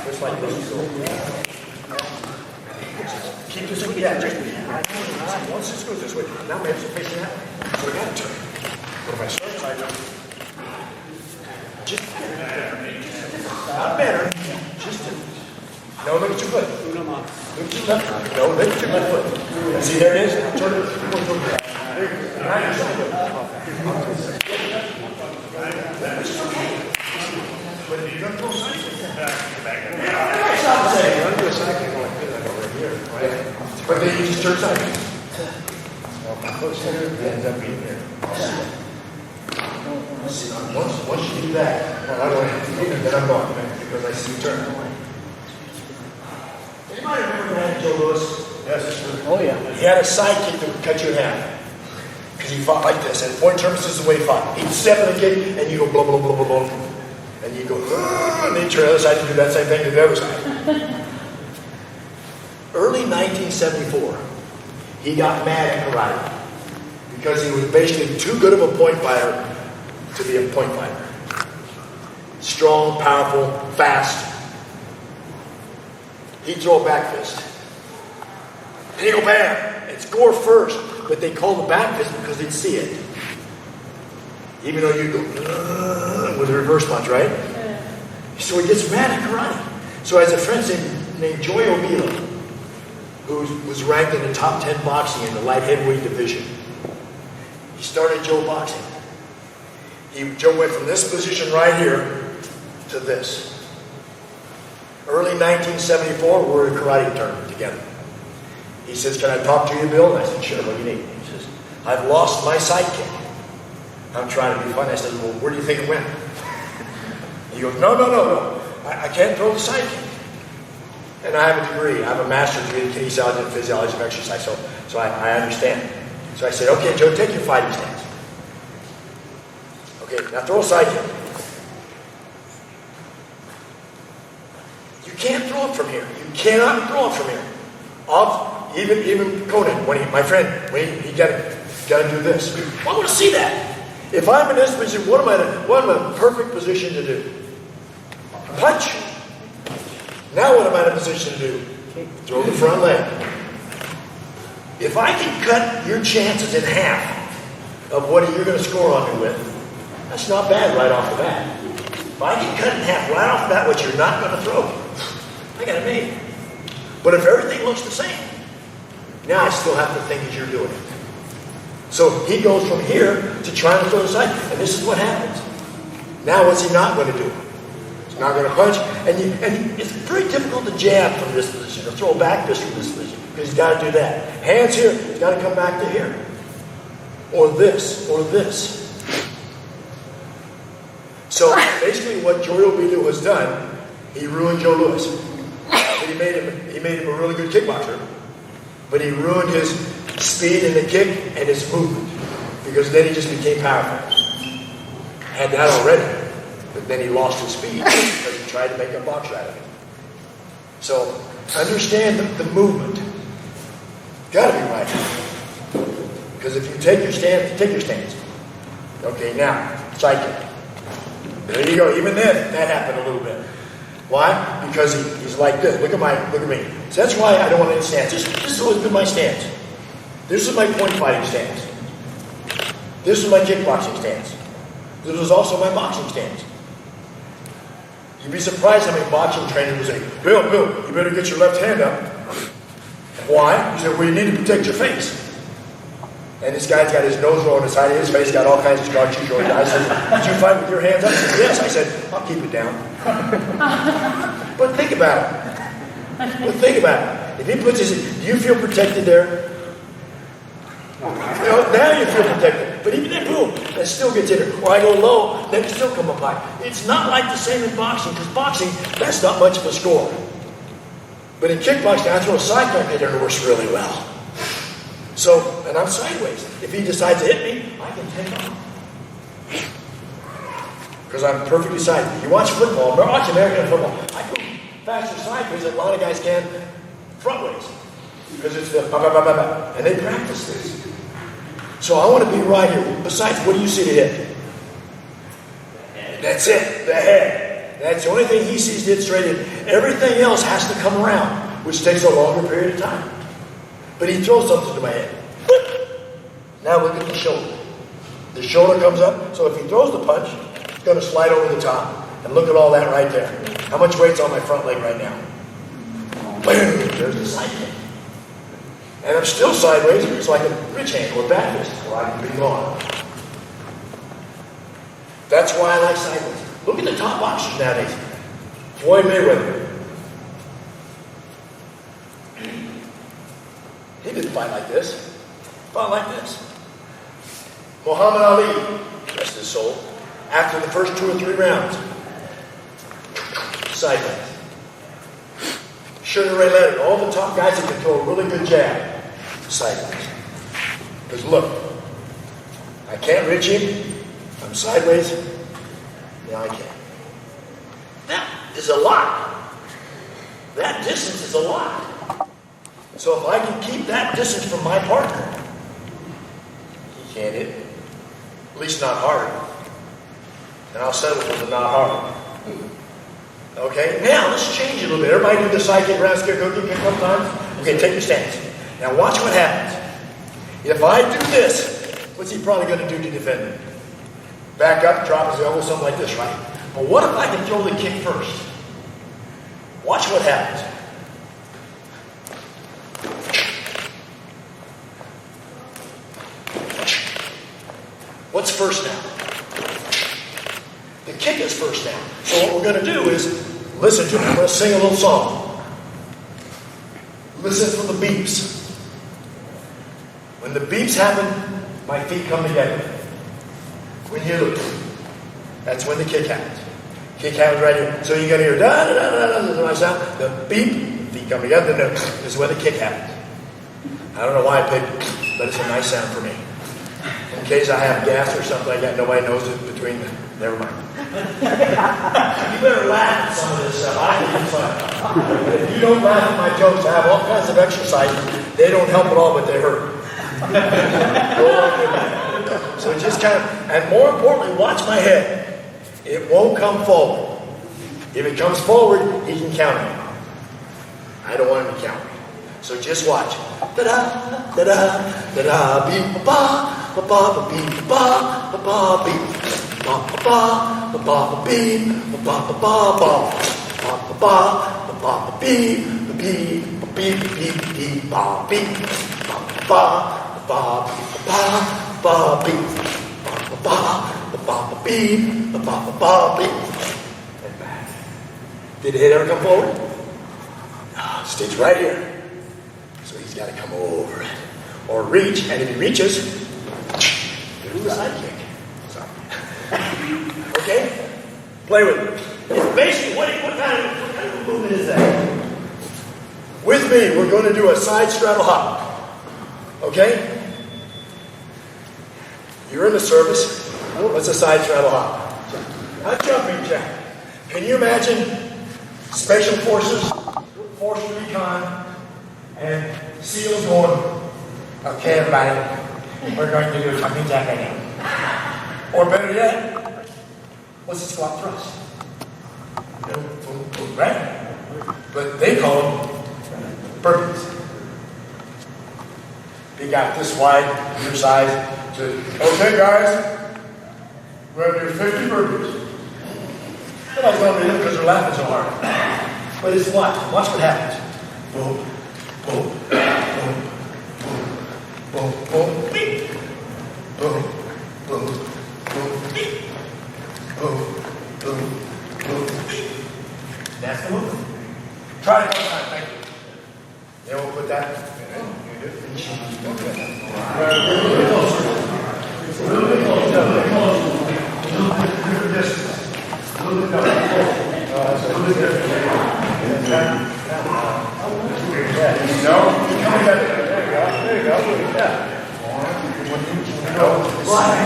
Just like this. Keep this way. Yeah, just once this goes this way. Now my hips are facing that way. So I gotta turn. But if I start side, just not better. Just no, look at your foot. Look at your left. No, look at your left foot. See, there it is. Turn it. Now your side foot. But if you're going to go side kick, you're going to do a side kick like this, like over here, right? But then you just turn side kick. Well, my foot center ends up being here. See, once you do that, well, I don't have to do it, then I'm gone, because I see you turn. Anybody remember that Joe Lewis? Yes. Oh, yeah. He had a side kick that would cut you in half. Because he fought like this, and point terms, this is the way he fought. He'd step in the kick, and you go blah, blah, blah, blah, blah. And you go, and then you turn the other side and do that same thing to the other side. Early 1974, he got mad at karate because he was basically too good of a point fighter to be a point fighter. Strong, powerful, fast. He'd throw a back fist. And he'd go bam, and score first. But they call the back fist because they'd see it. Even though you go with a reverse punch, right? Yeah. So he gets mad at karate. So has a friend named Joy Obila, who was ranked in the top 10 boxing in the light heavyweight division. He started Joe boxing. Joe went from this position right here to this. Early 1974, we were at a karate tournament together. He says, "Can I talk to you, Bill?" And I said, "Sure, what do you need?" He says, "I've lost my sidekick." I'm trying to be funny. I said, "Well, where do you think it went?" He goes, No. I can't throw the sidekick. And I have a degree. I have a master's degree in kinesiology and physiology of exercise, so I understand. So I said, "Okay, Joe, take your fighting stance. Okay, now throw a sidekick. You can't throw it from here. You cannot throw it from here. Even Conan, my friend, he got to do this. I want to see that. If I'm in this position, what am I in a perfect position to do? Punch. Now what am I in a position to do? Throw the front leg. If I can cut your chances in half of what you're going to score on me with, that's not bad right off the bat. If I can cut in half right off the bat what you're not going to throw, I got it made. But if everything looks the same, now I still have to think as you're doing it. So he goes from here to trying to throw the side, and this is what happens. Now what's he not going to do? He's not going to punch, and it's very difficult to jab from this position, or throw a back fist from this position, because he's got to do that. Hands here, he's got to come back to here. Or this, or this. So basically what Joy Obila has done, he ruined Joe Lewis. He made him a really good kickboxer. But he ruined his speed in the kick and his movement. Because then he just became powerful. Had that already. But then he lost his speed because he tried to make a boxer out of it. So understand the movement. Got to be right. Because if you take your stance, take your stance. Okay, now, side kick. There you go. Even then, that happened a little bit. Why? Because he's like this. Look at me. So that's why I don't want any stance. This has always been my stance. This is my point fighting stance. This is my kickboxing stance. This was also my boxing stance. You'd be surprised how many boxing trainers would say, Bill, you better get your left hand up. Why? He said, well, you need to protect your face. And this guy's got his nose rolled aside, his face got all kinds of scar tissue. I said, did you fight with your hands up? He said, yes. I said, I'll keep it down. But think about it. If he puts his, do you feel protected there? Now you feel protected. But even then, boom, that still gets in there. Or I go low, they can still come up high. It's not like the same in boxing, because boxing, that's not much of a score. But in kickboxing, I throw a side kick and it works really well. So, and I'm sideways. If he decides to hit me, I can take off. Because I'm perfectly sideways. You watch football, watch American football. I go faster sideways than a lot of guys can frontways. Because it's the ba-ba-ba-ba-ba. And they practice this. So I want to be right here. Besides, what do you see to hit? That's it, the head. That's the only thing he sees to hit straight in. Everything else has to come around, which takes a longer period of time. But he throws something to my head. Now look at the shoulder. The shoulder comes up, so if he throws the punch, it's going to slide over the top. And look at all that right there. How much weight's on my front leg right now? Boom! There's the side kick. And I'm still sideways, so I can bridge hand or back fist, or I can be gone. That's why I like sideways. Look at the top boxers nowadays. Floyd Mayweather. He didn't fight like this. He fought like this. Muhammad Ali, rest his soul, after the first 2 or 3 rounds, sideways. Sugar Ray Leonard, all the top guys that can throw a really good jab, sideways. Because look, I can't reach him. I'm sideways. Now I can't. That is a lot. That distance is a lot. So if I can keep that distance from my partner, he can't hit me. At least not hard. And I'll settle for the not hard. Okay, now let's change it a little bit. Everybody do the side kick, round kick, hook kick a couple times. Okay, take your stance. Now watch what happens. If I do this, what's he probably going to do to defend me? Back up, drop his elbow, something like this, right? But what if I can throw the kick first? Watch what happens. What's first now? The kick is first now. So what we're going to do is listen to it. I'm going to sing a little song. Listen for the beeps. When the beeps happen, my feet come together. When you look, that's when the kick happens. Kick happens right here. So you're going to hear da da da da da da sound. The beep, feet come together. Then this is when the kick happens. I don't know why I picked it, but it's a nice sound for me. In case I have gas or something like that, nobody knows it between them. Never mind. You better laugh at some of this stuff. I think it's fun. If you don't laugh at my jokes, I have all kinds of exercises. They don't help at all, but they hurt. So just kind of, and more importantly, watch my head. It won't come forward. If it comes forward, he can count me. I don't want him to count me. So just watch. Da-da, da-da, da-da, beep, ba-ba, ba-ba, beep, ba, ba-ba, beep, ba-ba, ba-ba, beep, ba-ba, ba-ba, ba-ba, ba-ba, beep, beep, beep, beep, beep, ba, beep, ba, ba, ba, ba, beep, ba, ba, beep, ba, beep, and back. Did the head ever come forward? No, it stays right here. So he's got to come over it. Or reach, and if he reaches, do the side kick. Sorry. Okay? Play with it. It's basically, what kind of movement is that? With me, we're going to do a side straddle hop. Okay? You're in the service. What's a side straddle hop? Not jumping jack. Can you imagine special forces, force recon, and SEALs going, okay, everybody, we're going to do a jumping jack right now. Or better yet, what's a squat thrust? Right? But they call them burpees. They got this wide, your size. Okay, guys, we're going to do 50 burpees. Nobody's going to do it because they're laughing so hard. But it's what? Watch what happens. Boom, boom, boom, boom, boom, boom, beep. Boom, boom, boom, beep. Boom, boom, boom, beep. That's the move. Try it one time, thank you. Then we'll put that.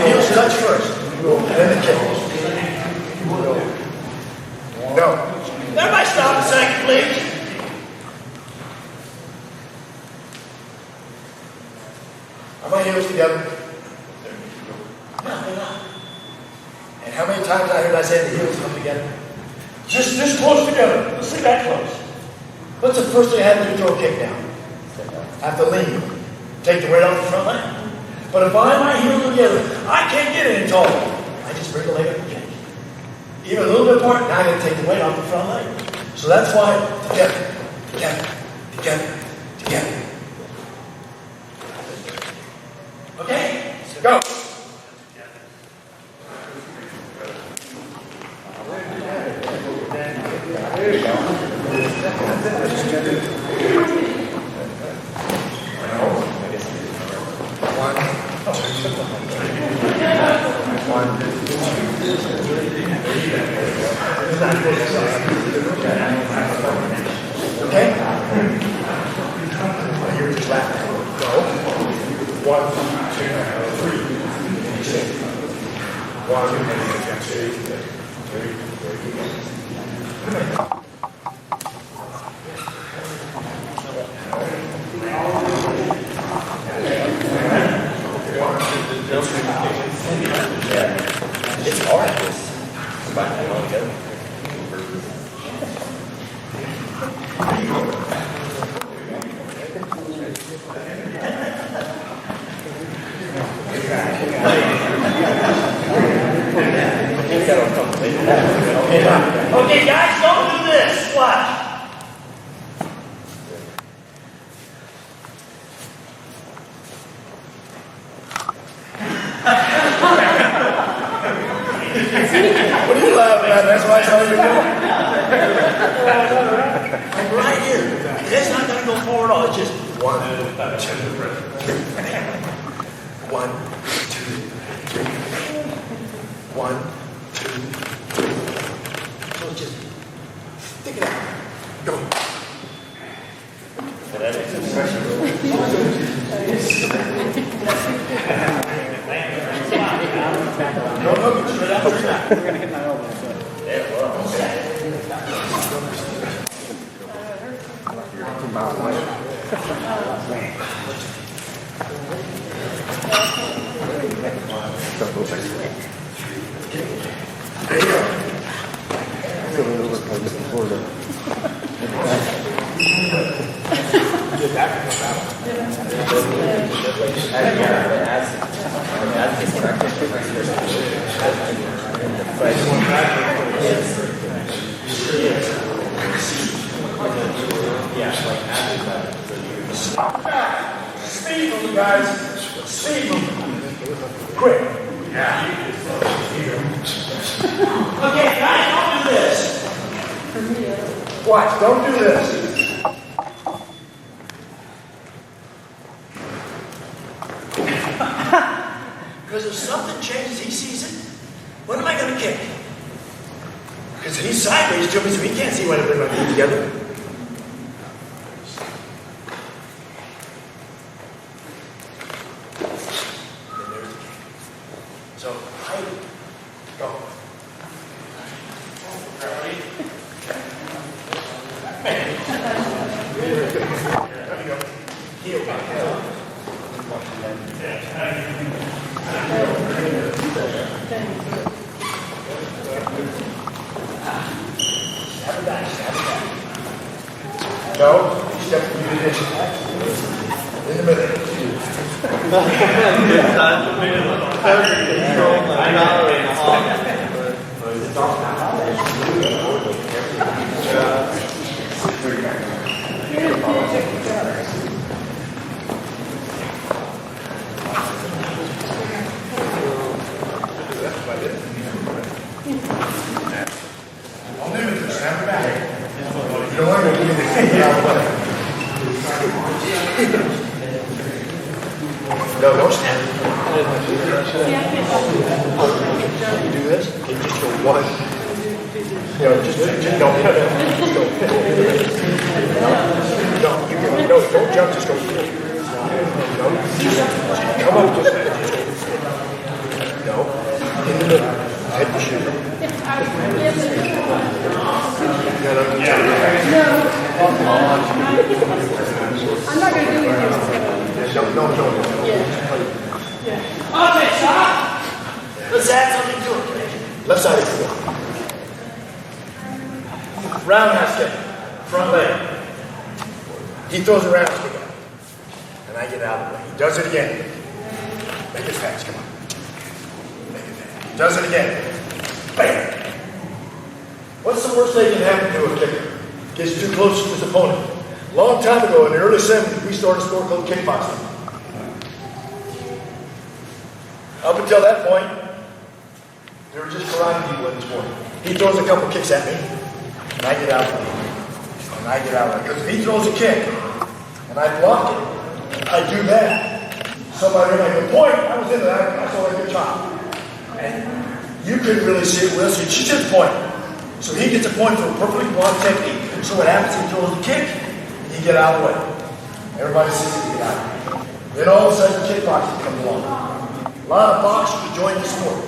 Heels touch first, then the kick. No. Everybody stop a second, please. How many heels together? No, they're not. And how many times I heard I say the heels come together? Just this close together. Let's see that close. What's the first thing I have to do to throw a kick down? I have to lean. Take the weight off the front leg. But if I have my heels together, I can't get any taller. I just bring the leg up and kick. Even a little bit apart, now I got to take the weight off the front leg. So that's why together, together, together, together. Okay? So go. There you go. Okay? You're just laughing. Go. 1, 2, 3. 1, 2, 3. It's hard. Okay, guys, don't do this. Watch. What are you laughing at? That's why I saw you doing. I'm right here. It's not going to go forward at all. It's just 1, 2, 3. 1, 2, 3. 1, 2, 3. So just stick it out. Go. No, straight out. We're going to hit my elbow. Yeah, well. There you go. Speed movement, guys. Speed movement. Quick. Yeah. Okay, guys, don't do this. Watch, don't do this. Because if something changes, he sees it. What am I going to kick? Because he's sideways to me, so he can't see what everybody doing together. So, height. Go. Ready? There you go. Heel. No, step in the position. In the middle. I'll leave it to snap back. You don't want to do anything out of the way. No, don't stand. You do this, you just go one. You know, just don't. No, you go, no, don't jump, just go. No, just come up, just no, in the middle, head the shoe. I'm not going to do anything. No. Okay, stop. Let's add something to it. Left side is good. Roundhouse kick. Front leg. He throws a roundhouse kick out. And I get out of the way. He does it again. Make it fast. Come on. Make it fast. He does it again. Bam. What's the worst thing that can happen to a kicker? Gets too close to his opponent. Long time ago, in the early 70s, we started a sport called kickboxing. Up until that point, they were just karate people in the sport. He throws a couple kicks at me, and I get out of it. Because if he throws a kick, and I block it, I do that. Somebody like the point, I was in it, I saw a good shot. And you couldn't really see it, Wilson. She just point. So he gets a point for a perfectly blocked technique. So what happens, he throws a kick, he get out of the way. Everybody sees him get out. Then all of a sudden, kickboxing comes along. A lot of boxers joined the sport.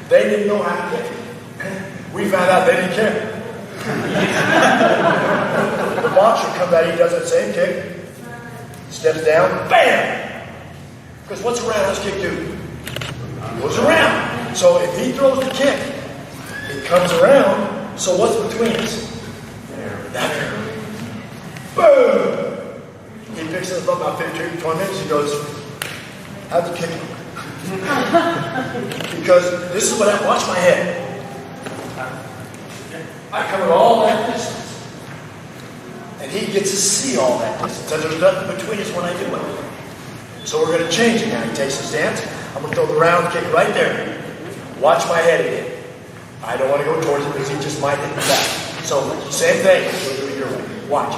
They didn't know how to kick. We found out they didn't care. The boxer comes out, he does that same kick, steps down, bam! Because what's a roundhouse kick do? It goes around. So if he throws the kick, it comes around. So what's between us? That there. Boom! He picks it up about 15, 20 minutes. He goes, how'd you kick him? Because this is what I watch my head. I cover all that distance. And he gets to see all that distance. And there's nothing between us when I do it. So we're going to change it now. He takes his stance. I'm going to throw the round kick right there. Watch my head again. I don't want to go towards it because he just might hit the back. So, same thing. We'll do it your way. Watch.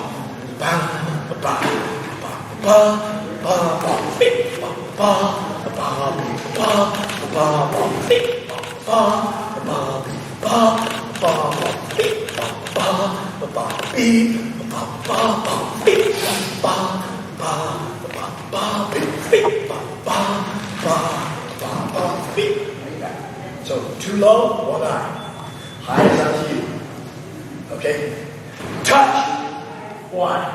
So, too low, one eye. High is up to you. Okay? Touch. One.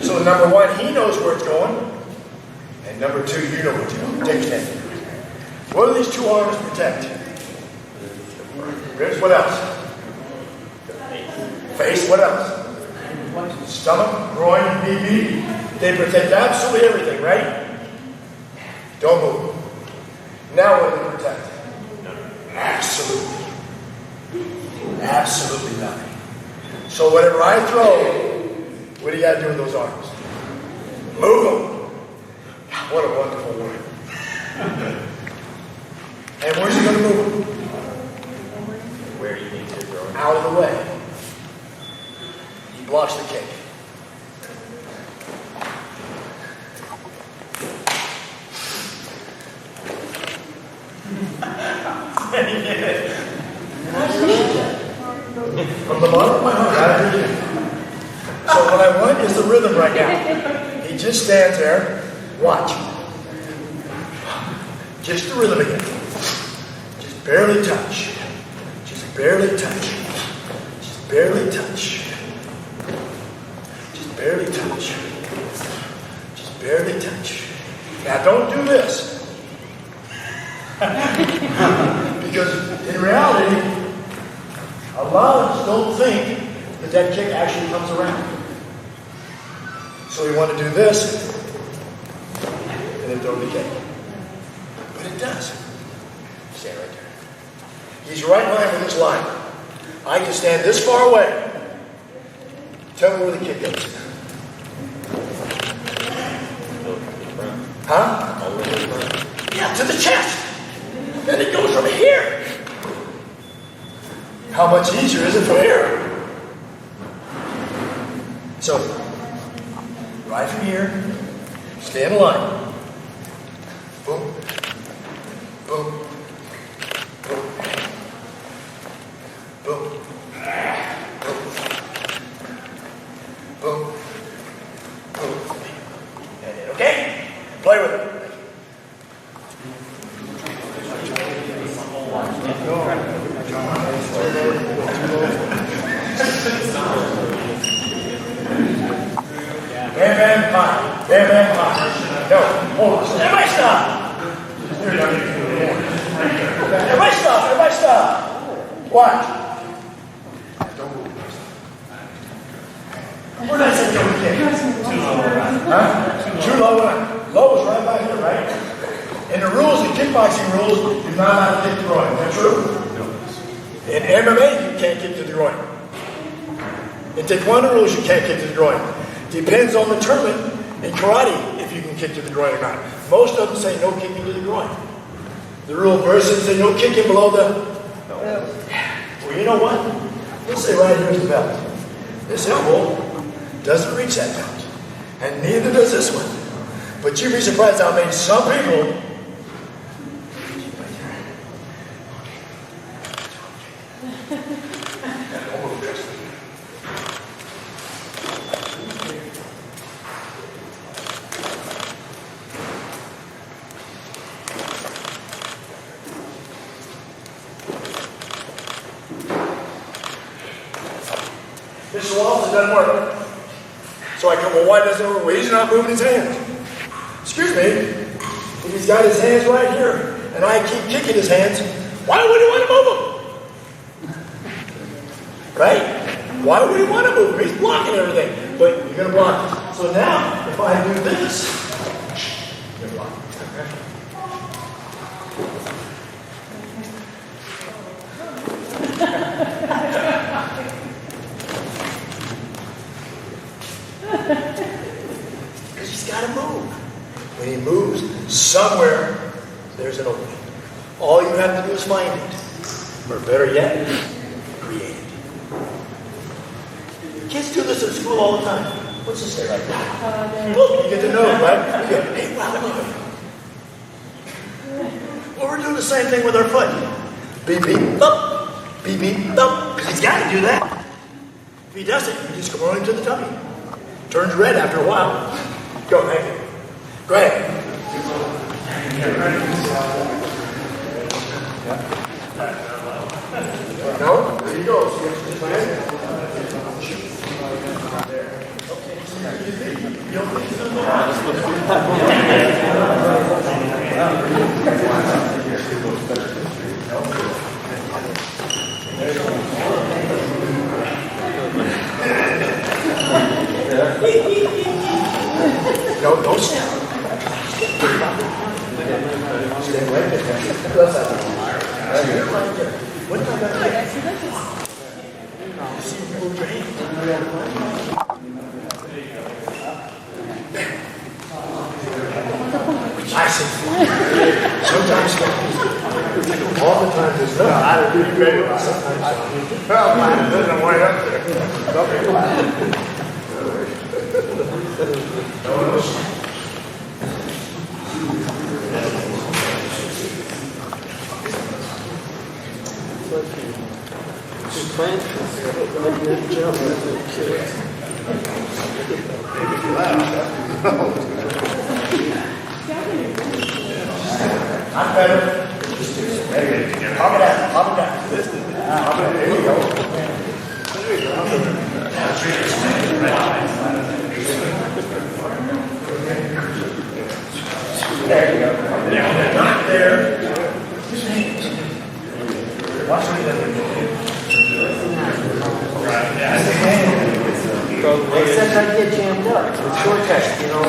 So, number one, he knows where it's going. And number two, you know where it's going. Take a stand. What do these two arms protect? Ribs, what else? Face, what else? Stomach, groin, BB. They protect absolutely everything, right? Don't move. Now what do they protect? Absolutely. Absolutely nothing. So whenever I throw, what do you got to do with those arms? Move them. What a wonderful word. And where's he going to move them? Where do you need to throw it? Out of the way. He blocks the kick. From the bottom of my heart, I agree. So what I want is the rhythm right now. He just stands there. Watch. Just the rhythm again. Just barely touch. Just barely touch. Just barely touch. Just barely touch. Just barely touch. Now don't do this. Because in reality, a lot of us don't think that that kick actually comes around. So we want to do this and then throw the kick. But it does. Stand right there. He's right in line with this line. I can stand this far away. Tell me where the kick goes. Huh? Yeah, to the chest. Then it goes from here. How much easier is it from here? So, right from here, stay in line. Boom. Boom. Boom. Boom. Boom. Boom. Boom. And then, okay? Play with it. Bam, bam, pop. Bam, bam, pop. No, hold on. Everybody stop. Everybody stop. Everybody stop. Watch. Don't move. Where did I say don't kick? Too low. Huh? Too low. Low is right by here, right? And the rules, the kickboxing rules, you're not allowed to kick the groin. Is that true? No. In MMA, you can't kick to the groin. In Taekwondo rules, you can't kick to the groin. Depends on the tournament. In karate, if you can kick to the groin or not. Most of them say no kicking to the groin. The rule versus say no kicking below the... No. Well, you know what? Let's say right here's the belt. This elbow doesn't reach that belt. And neither does this one. But you'd be surprised how many some people... Mr. Wallace, it doesn't work. So I come, well, why doesn't it work? Well, he's not moving his hands. Excuse me, if he's got his hands right here, and I keep kicking his hands, why would he want to move them? Right? Why would he want to move them? He's blocking everything, but you're going to block it. So now, if I do this, you're blocking. Because he's got to move. When he moves, somewhere there's an opening. All you have to do is find it. Or better yet, create it. Kids do this in school all the time. What's this say right now? Look, you get to know, right? You go, hey, wow. Well, we're doing the same thing with our foot. Beep, beep, thump. Beep, beep, thump. Because he's got to do that. If he doesn't, you just come running to the tummy. Turns red after a while. Go, thank you. Go ahead. No? There you go. No, don't stand. Stay right there. That's right there. What did I got there? See, move your hand. I see. Sometimes, all the time, there's no. I don't do great. Sometimes, well, mine doesn't wind up there. I'm better? Very good. Pop it out. Pop it down. There you go. There you go. Not there. Watch me let me Except I get jammed up. It's short test, you know.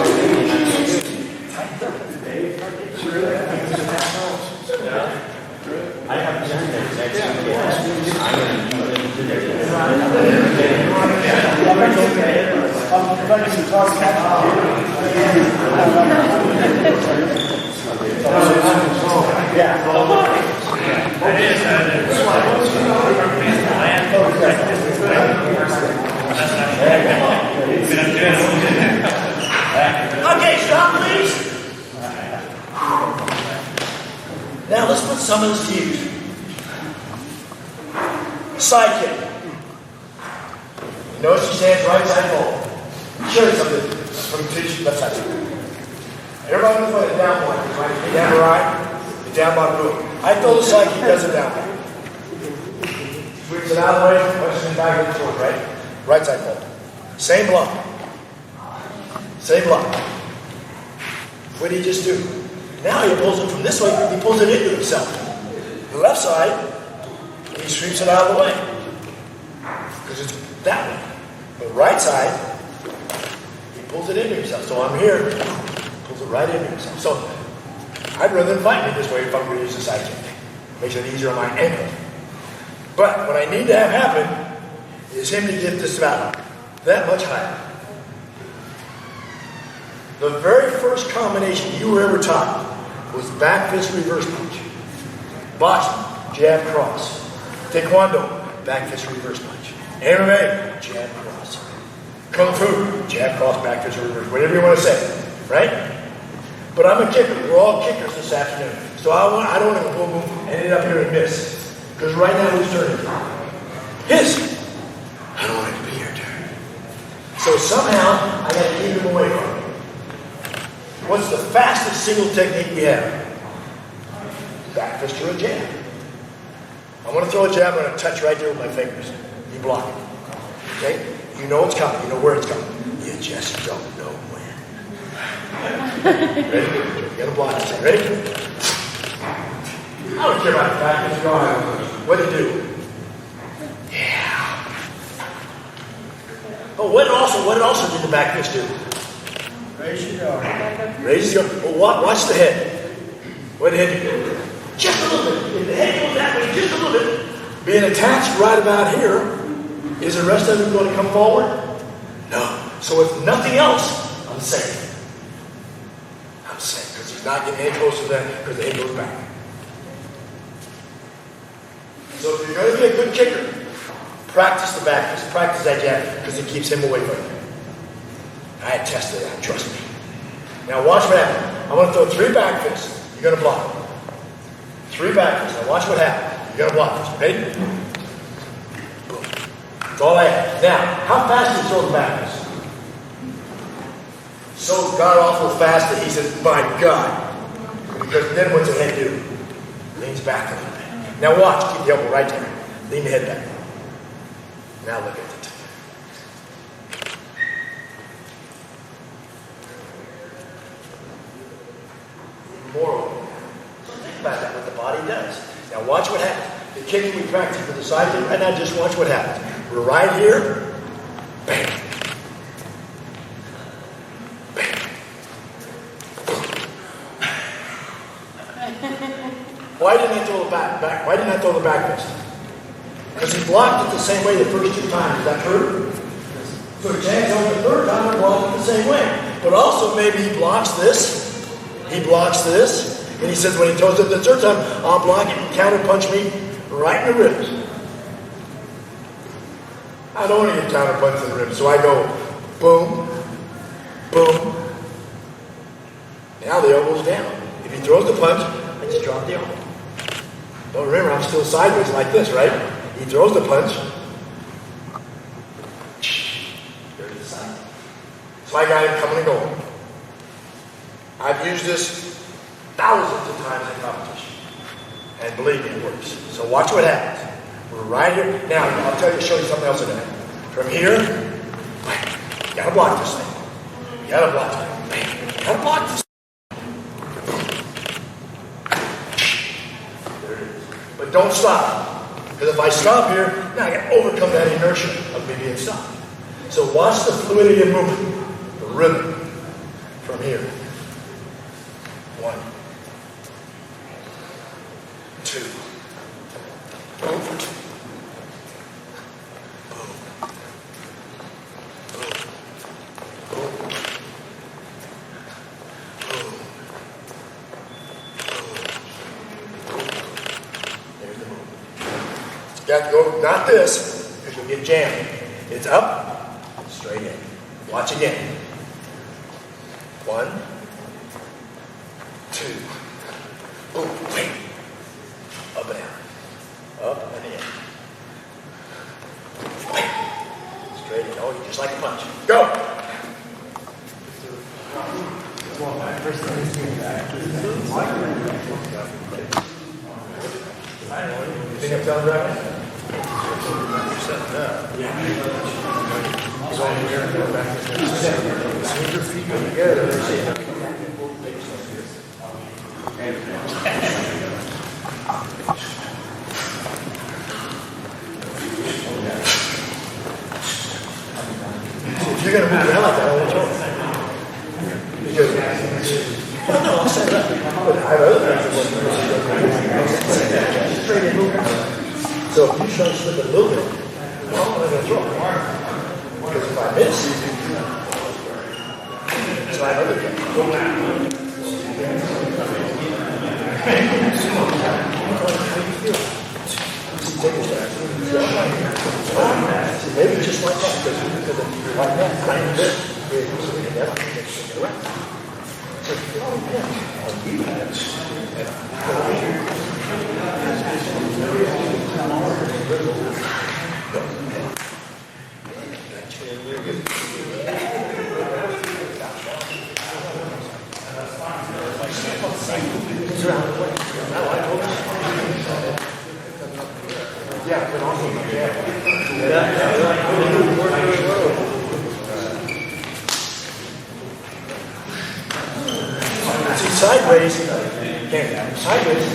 I have done that next Okay, stop, please. Now let's put some of this to use. Side kick. Notice she stands right side forward. Show you something from the left side. Everybody knows what a down one is, right? The down right, the down bottom move. I throw the side kick, does it down one. Sweeps it out of the way, pushes it back and forth, right? Right side forward. Same block. Same block. What did he just do? Now he pulls it from this way, he pulls it into himself. The left side, he sweeps it out of the way. Because it's that way. The right side, he pulls it into himself. So I'm here, pulls it right into himself. So I'd rather than fight me this way if I'm going to use the side kick. Makes it easier on my ankle. But what I need to have happen is him to get this about that much higher. The very first combination you were ever taught was back fist reverse punch. Boxing, jab cross. Taekwondo, back fist reverse punch. MMA, jab cross. Kung Fu, jab cross, back fist reverse, whatever you want to say, right? But I'm a kicker. We're all kickers this afternoon. So I don't want to go boom, boom, and end up here and miss. Because right now who's turning? His. I don't want it to be your turn. So somehow I got to keep him away from it. What's the fastest single technique we have? Back fist or a jab. I want to throw a jab, I'm going to touch right there with my fingers. You block it. Okay? You know it's coming. You know where it's coming. You just don't know when. Ready? You got to block this thing. Ready? I don't care about the back fist. Go ahead. What do you do? Yeah. Oh, what did also did the back fist do? Raise your guard. Raise your guard. Well, watch the head. What did the head do? Just a little bit. If the head goes that way, just a little bit. Being attached right about here, is the rest of it going to come forward? No. So if nothing else, I'm safe. I'm safe because he's not getting any closer to that because the head goes back. So if you're going to be a good kicker, practice the back fist, practice that jab because it keeps him away from you. I had tested that, trust me. Now watch what happens. I'm going to throw 3 back fists. You're going to block them. 3 back fists. Now watch what happens. You're going to block this. Ready? Boom. That's all I have. Now, how fast do you throw the back fist? So god awful fast that he says, my God. Because then what's the head do? Leans back a little bit. Now watch. Keep the elbow right there. Lean the head back. Now look at it. More. So think about that, what the body does. Now watch what happens. The kicking we practice with the side kick right now, just watch what happens. We're right here. Bam. Bam. Why didn't I throw the back? Why didn't I throw the back fist? Because he blocked it the same way the first 2 times. Is that true? So the chance on the third time he blocked it the same way. But also maybe he blocks this. He blocks this, and he says when he throws it the third time, I'll block it and counter punch me right in the ribs. I don't want to get counter punched in the ribs, so I go boom, boom. Now the elbow's down. If he throws the punch, I just drop the elbow. Don't remember, I'm still sideways like this, right? He throws the punch. There's the side. So I got him coming and going. I've used this thousands of times in competition. And believe me, it works. So watch what happens. We're right here. Now, I'll show you something else in a minute. From here, you gotta block this thing. You gotta block it. You gotta block this. There it is. But don't stop. Because if I stop here, now I gotta overcome that inertia of me being stopped. So watch the fluidity of movement, the rhythm from here. 1, 2. Boom. Boom. Boom. Boom. Boom. Boom. There's the movement. It's got to go, not this, because you'll get jammed. It's up, straight in. Watch again. 1, 2. Boom. Wait. Up and down. Up and in. Wait. Straight in. Oh, just like a punch. Go. You think I'm telling you right? If you're going to move around like that, I won't join. Because, no, I'll set it up. But I have other things that straight in movement. So if you try to slip it a little bit, well, I'm going to throw it. Because if I miss, so I have other things. Maybe just like that, because like that, right there, yeah, but also, see, sideways, can't, sideways,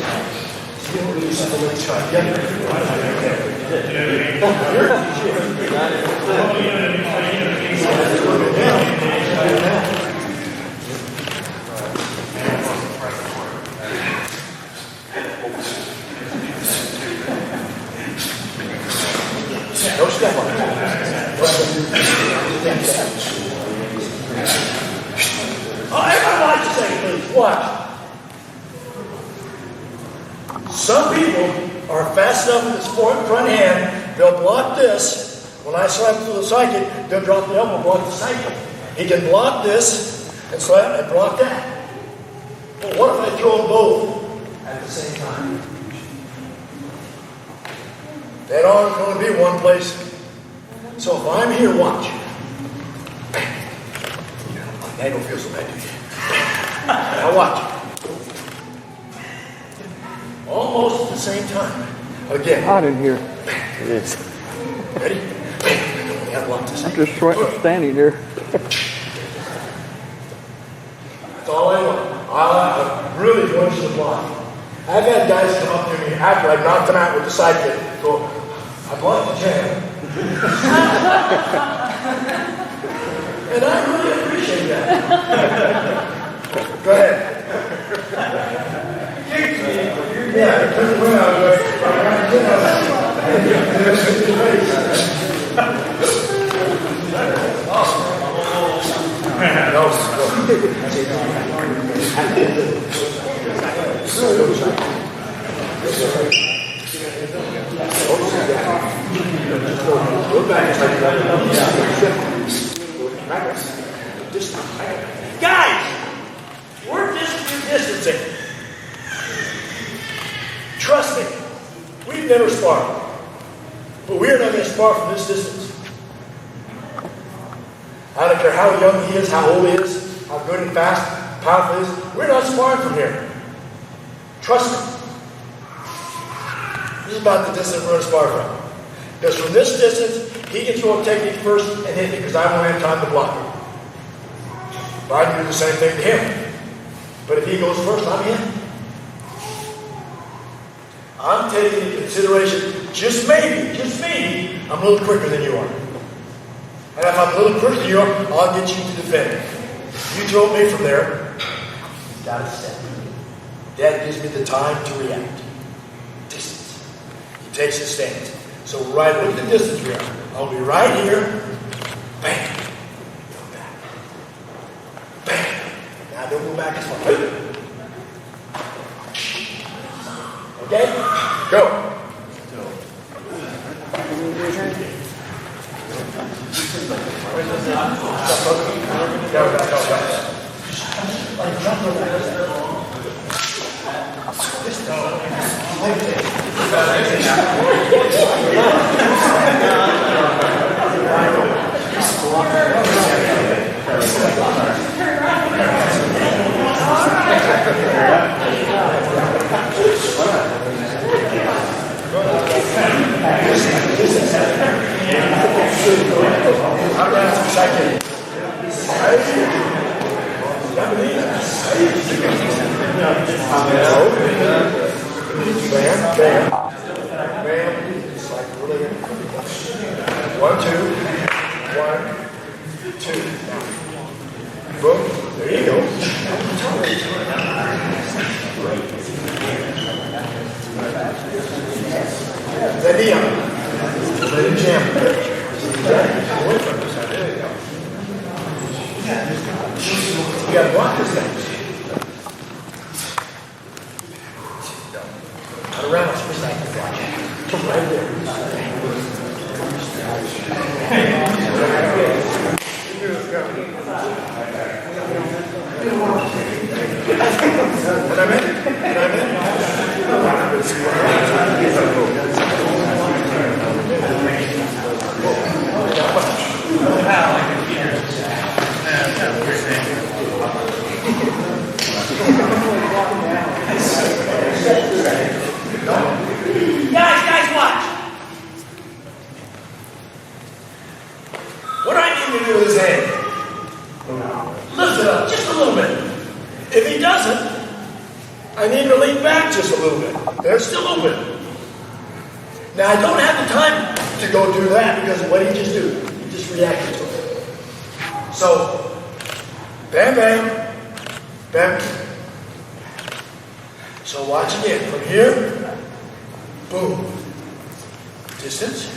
no step on it. Oh, everyone watch a second, please. Watch. Some people are fast enough with this front hand, they'll block this. When I slap through the psychic, they'll drop the elbow, block the psychic. He can block this and slap and block that. Well, what if I throw them both at the same time? That arm's going to be one place. So if I'm here, watch. That don't feel so bad, do you? Now watch. Almost at the same time. Again. Hot in here. It is. Ready? I'm just standing here. That's all I want. I really want you to block. I've had guys come up to me after I've knocked them out with the sidekick. Go, I blocked the jam. And I really appreciate that. Go ahead. Yeah, turn around. Guys, we're distancing. Trust me, we've never sparred, but we're not going to spar from this distance. I don't care how young he is, how old he is, how good and fast, powerful he is. We're not sparring from here. Trust me. This is about the distance we're going to spar from. Because from this distance, he can throw a technique first and hit me because I won't have time to block him. But I can do the same thing to him. But if he goes first, I'm in. I'm taking into consideration, just maybe, I'm a little quicker than you are. And if I'm a little quicker than you are, I'll get you to defend. You throw at me from there, he's got a step. That gives me the time to react. Distance. He takes his stance. So right, look at the distance we are. I'll be right here. Bam. Go back. Bam. Now don't go back as far. Okay? Go. One, two. Boom. There you go. Let me up. Let him jam. Away from this side. There you go. You got to block this thing. Not around us for a second. Come right there. What I meant? Guys, watch. What do I need to do with his hand? Lift it up just a little bit. If he doesn't, I need to lean back just a little bit. They're still open. Now, I don't have the time to go do that because what did he just do? He just reacted to it. So, bam, bam, bam. So watch again. From here, boom. Distance,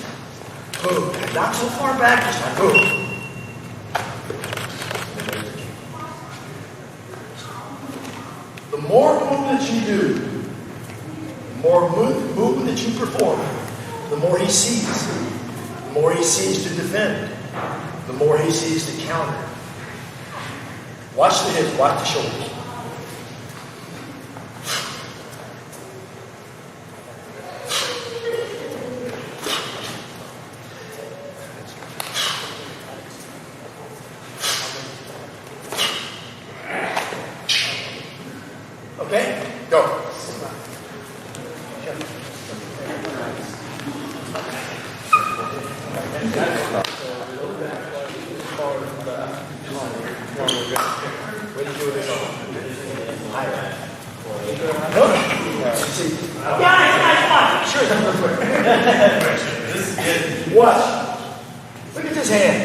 boom. Not so far back this time, boom. The more movement that you do, the more movement that you perform, the more he sees. The more he sees to defend. The more he sees to counter. Watch the hips, watch the shoulders. Okay? Go. What do you do with this on? Higher. No. See. Guys, watch. Sure. Watch. Look at this hand.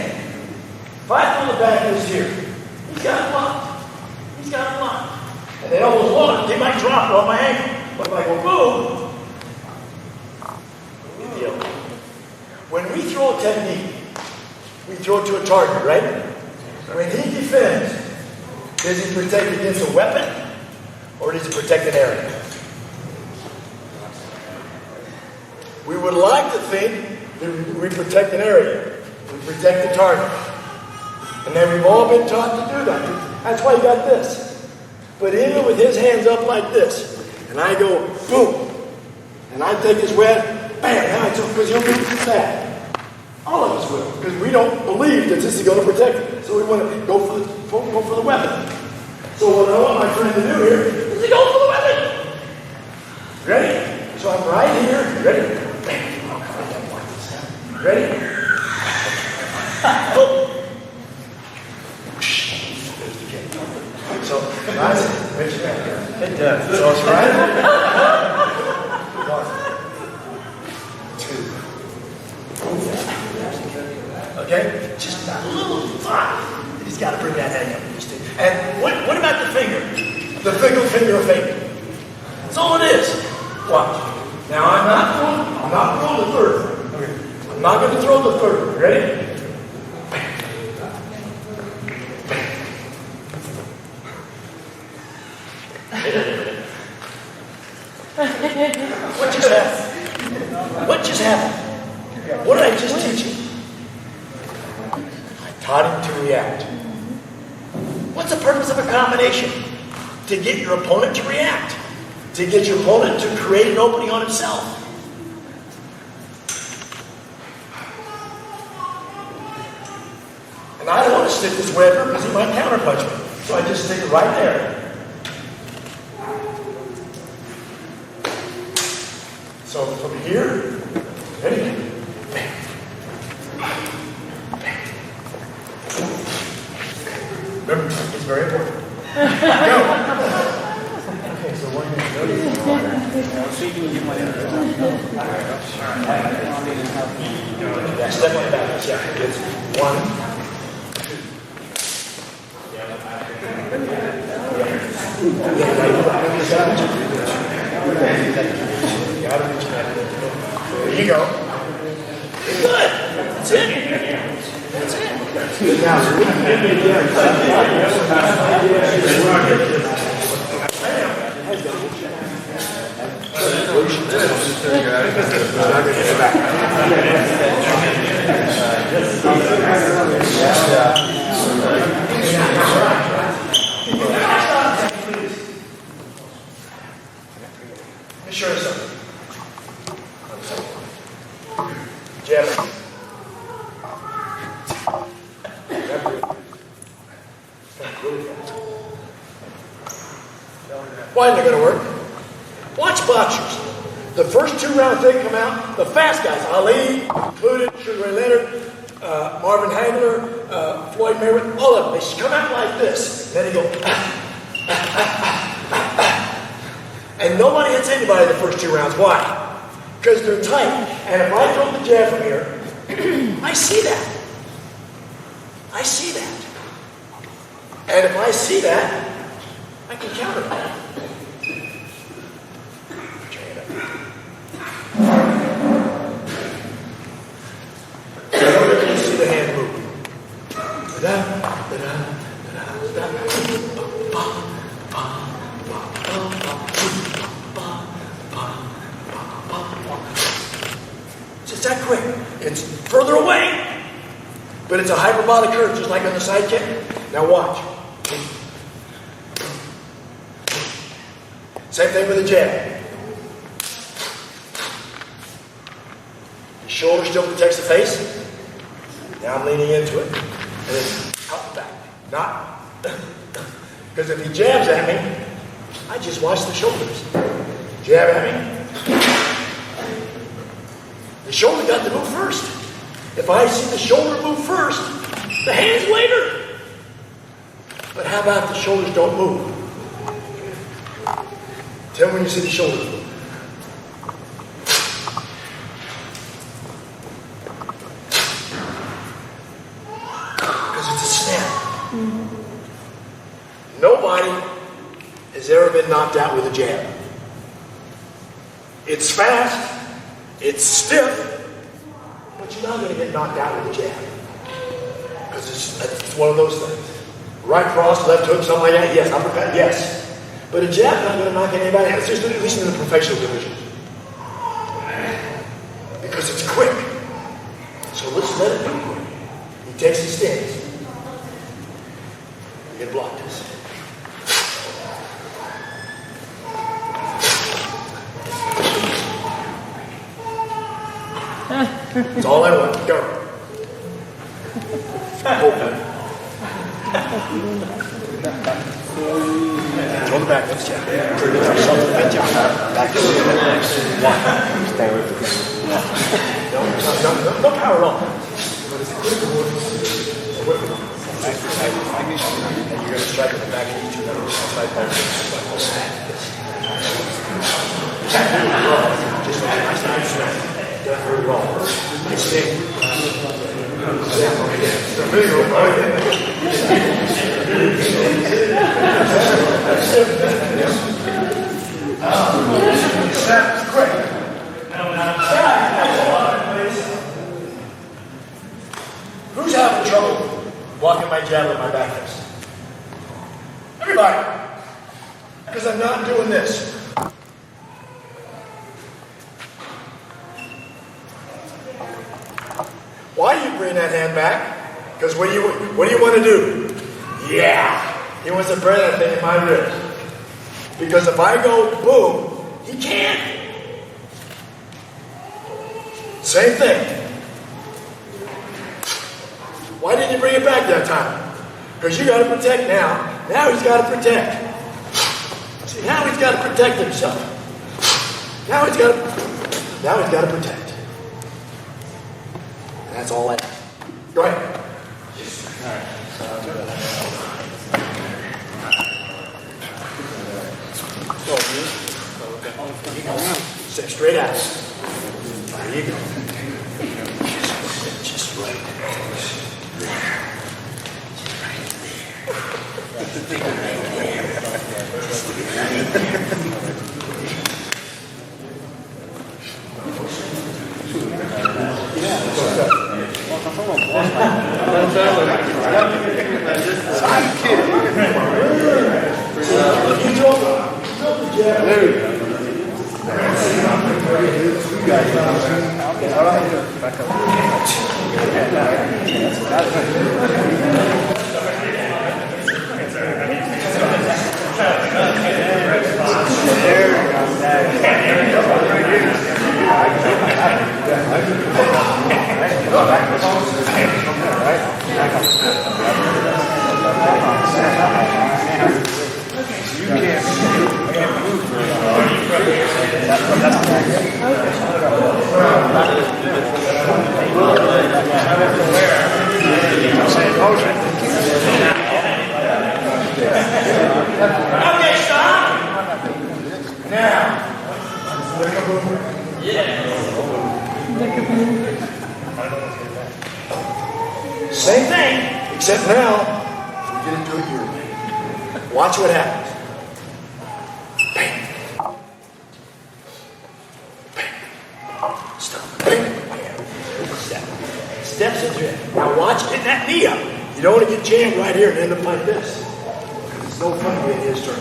If I throw the back of his here, he's got it blocked. He's got it blocked. And they almost walk. They might drop it off my ankle. But if I go boom, good deal. When we throw a technique, we throw it to a target, right? When he defends, does he protect against a weapon or does he protect an area? We would like to think that we protect an area. We protect the target. And then we've all been taught to do that. That's why you got this. But even with his hands up like this, and I go, boom, and I take his web, bam, now I took, because he'll do that. All of us will, because we don't believe that this is going to protect him. So we want to go for the weapon. So what I want my friend to do here is to go for the weapon. Ready? So I'm right here. Ready? Ready? Oh. So, nice. Reach it back. It does. So it's right. 1, 2. Okay? Just a little thought. He's got to bring that head up. And what about the finger? The finger of fate. That's all it is. Watch. Now I'm not throwing the third. Okay. I'm not going to throw the third. Ready? What just happened? What just happened? What did I just teach you? I taught him to react. What's the purpose of a combination? To get your opponent to react. To get your opponent to create an opening on himself. And I don't want to stick this wedge because he might counterpunch me. So I just stick it right there. So from here, ready? Remember, it's very important. Go. Okay, so one minute. Yeah, step on the back. Yeah, it's 1, 2. Yeah, there you go. Good. That's it. That's it. Let me show you something. Jab. Why isn't it going to work? Watch boxers. The first 2 rounds they come out, the fast guys, Ali included, Sugar Ray Leonard, Marvin Hagler, Floyd Mayweather, all of them, they come out like this. Then they go, and nobody hits anybody the first 2 rounds. Why? Because they're tight. And if I throw the jab from here, I see that. I see that. And if I see that, I can counter that. You see the hand move. It's just that quick. It's further away, but it's a hyperbolic curve, just like on the side kick. Now watch. Same thing with the jab. The shoulder still protects the face. Now I'm leaning into it. And it's up back. Not. Because if he jabs at me, I just watch the shoulders. Jab at me. The shoulder got to move first. If I see the shoulder move first, the hands later. But how about if the shoulders don't move? Tell me when you see the shoulders move. Because it's a snap. Nobody has ever been knocked out with a jab. It's fast, it's stiff, but you're not going to get knocked out with a jab. Because it's one of those things. Right cross, left hook, something like that, yes. Uppercut, yes. But a jab's not going to knock anybody out, at least in the professional division. Because it's quick. So let's let it be quick. He takes his stance. You get blocked this. That's all I want. Go. Open. Throw the back fist jab. Self-defense jab. Back fist. Stay with the No power at all. And you're going to strike with the back of each of them. Just nice. Done very well. Nice thing. Quick. Who's having trouble blocking my jab with my back fist? Everybody. Because I'm not doing this. Why do you bring that hand back? Because what do you want to do? Yeah. He wants to burn that thing in my ribs. Because if I go boom, he can't. Same thing. Why didn't you bring it back that time? Because you got to protect now. Now he's got to protect. See, now he's got to protect himself. Now he's got to protect. And that's all I have. Go ahead. Step straight out. There you go. Just right. I'm kidding. Okay, stop. Now. Same thing, except now we get into it your way. Watch what happens. Bang. Bang. Stop. Bang. Step. Steps into it. Now watch getting that knee up. You don't want to get jammed right here and end up like this. It's no fun getting his turn.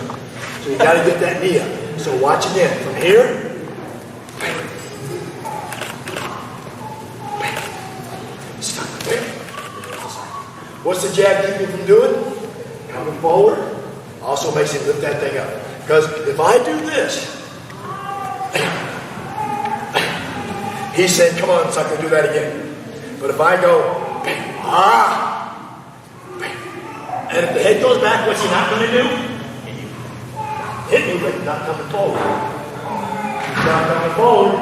So you got to get that knee up. So watch again. From here. Bang. Bang. Stop. Bang. What's the jab keep me from doing? Coming forward. Also makes him lift that thing up. Because if I do this, he's saying, come on, sucker, do that again. But if I go, bang, bang, and if the head goes back, what's he not going to do? Hit me, but he's not coming forward. He's not coming forward.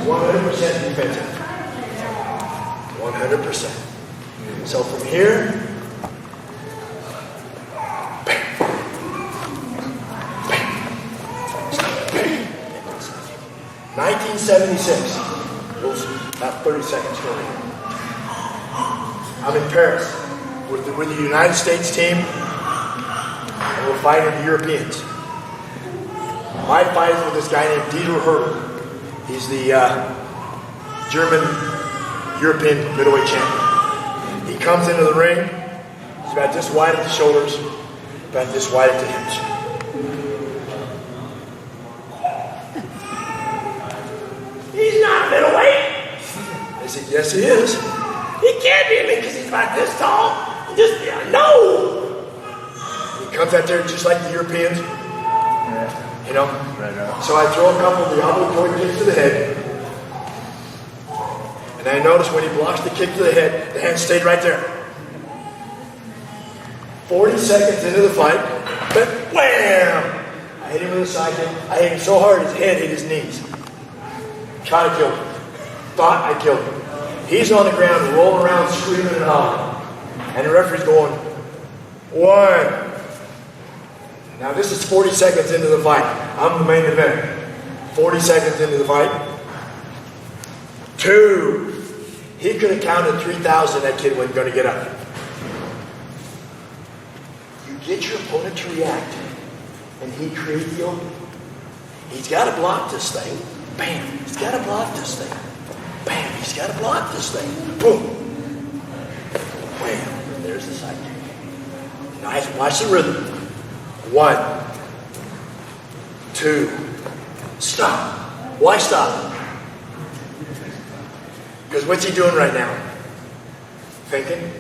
100% defensive. 100%. So from here, bang, bang, bang. 1976, about 30 seconds for me. I'm in Paris with the United States team, and we're fighting the Europeans. My fight is with this guy named Dieter Hurdle. He's the German European middleweight champion. He comes into the ring, he's about this wide at the shoulders, about this wide at the hips. He's not middleweight. I said, yes he is. He can't be because he's about this tall. No! He comes out there just like the Europeans. You know? So I throw a couple of the obligatory kicks to the head. And I noticed when he blocks the kick to the head, the hand stayed right there. 40 seconds into the fight, bent, wham! I hit him with a side kick. I hit him so hard his head hit his knees. Tried to kill him. Thought I killed him. He's on the ground, rolling around, screaming and hollering. And the referee's going, 1. Now this is 40 seconds into the fight. I'm the main event. 40 seconds into the fight. 2. He could have counted 3,000. That kid wasn't going to get up. You get your opponent to react, and he creates the opening. He's got to block this thing. Bam. He's got to block this thing. Bam. He's got to block this thing. Boom. Wham. And there's the side kick. Nice. Watch the rhythm. 1, 2, stop. Why stop? Because what's he doing right now? Thinking?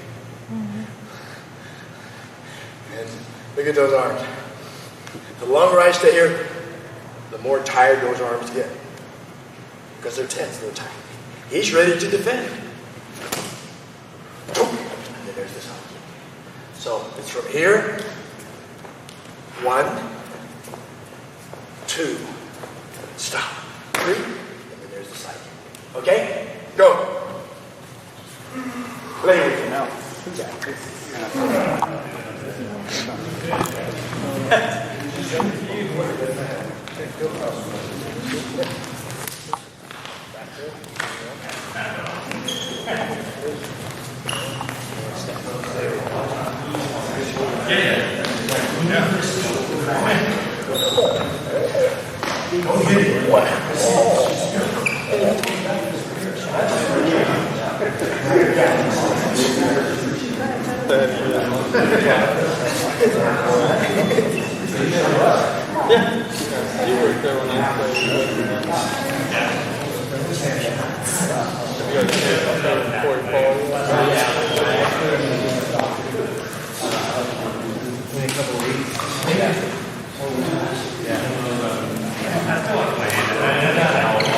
And look at those arms. The longer I stay here, the more tired those arms get. Because they're tense, they're tight. He's ready to defend. And then there's this arm. So it's from here. 1, 2, stop. 3, and then there's the side kick. Okay? Go. Play with it now.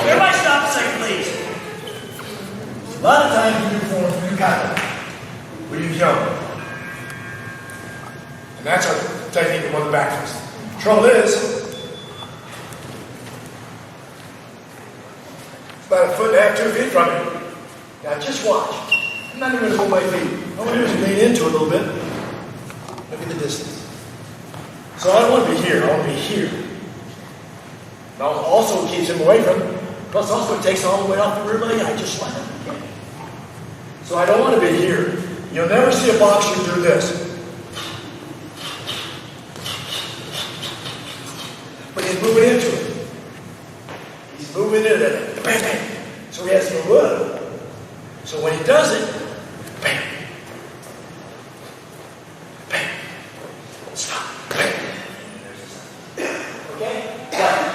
Everybody stop a second, please. A lot of times when you perform, you got it. When you jump. And that's our technique of the back fist. Trouble is, it's about 1.5 foot, 2 feet from you. Now just watch. I'm not even going to hold my feet. All I'm going to do is lean into it a little bit. Look at the distance. So I don't want to be here. I want to be here. Now also keeps him away from it. Plus also it takes all the way off the rear leg. I just slap him. So I don't want to be here. You'll never see a boxer do this. But he's moving into it. He's moving into it. Bam, bam. So he has to move. So when he does it, bam. Bam. Stop. Bam. Okay? Got it.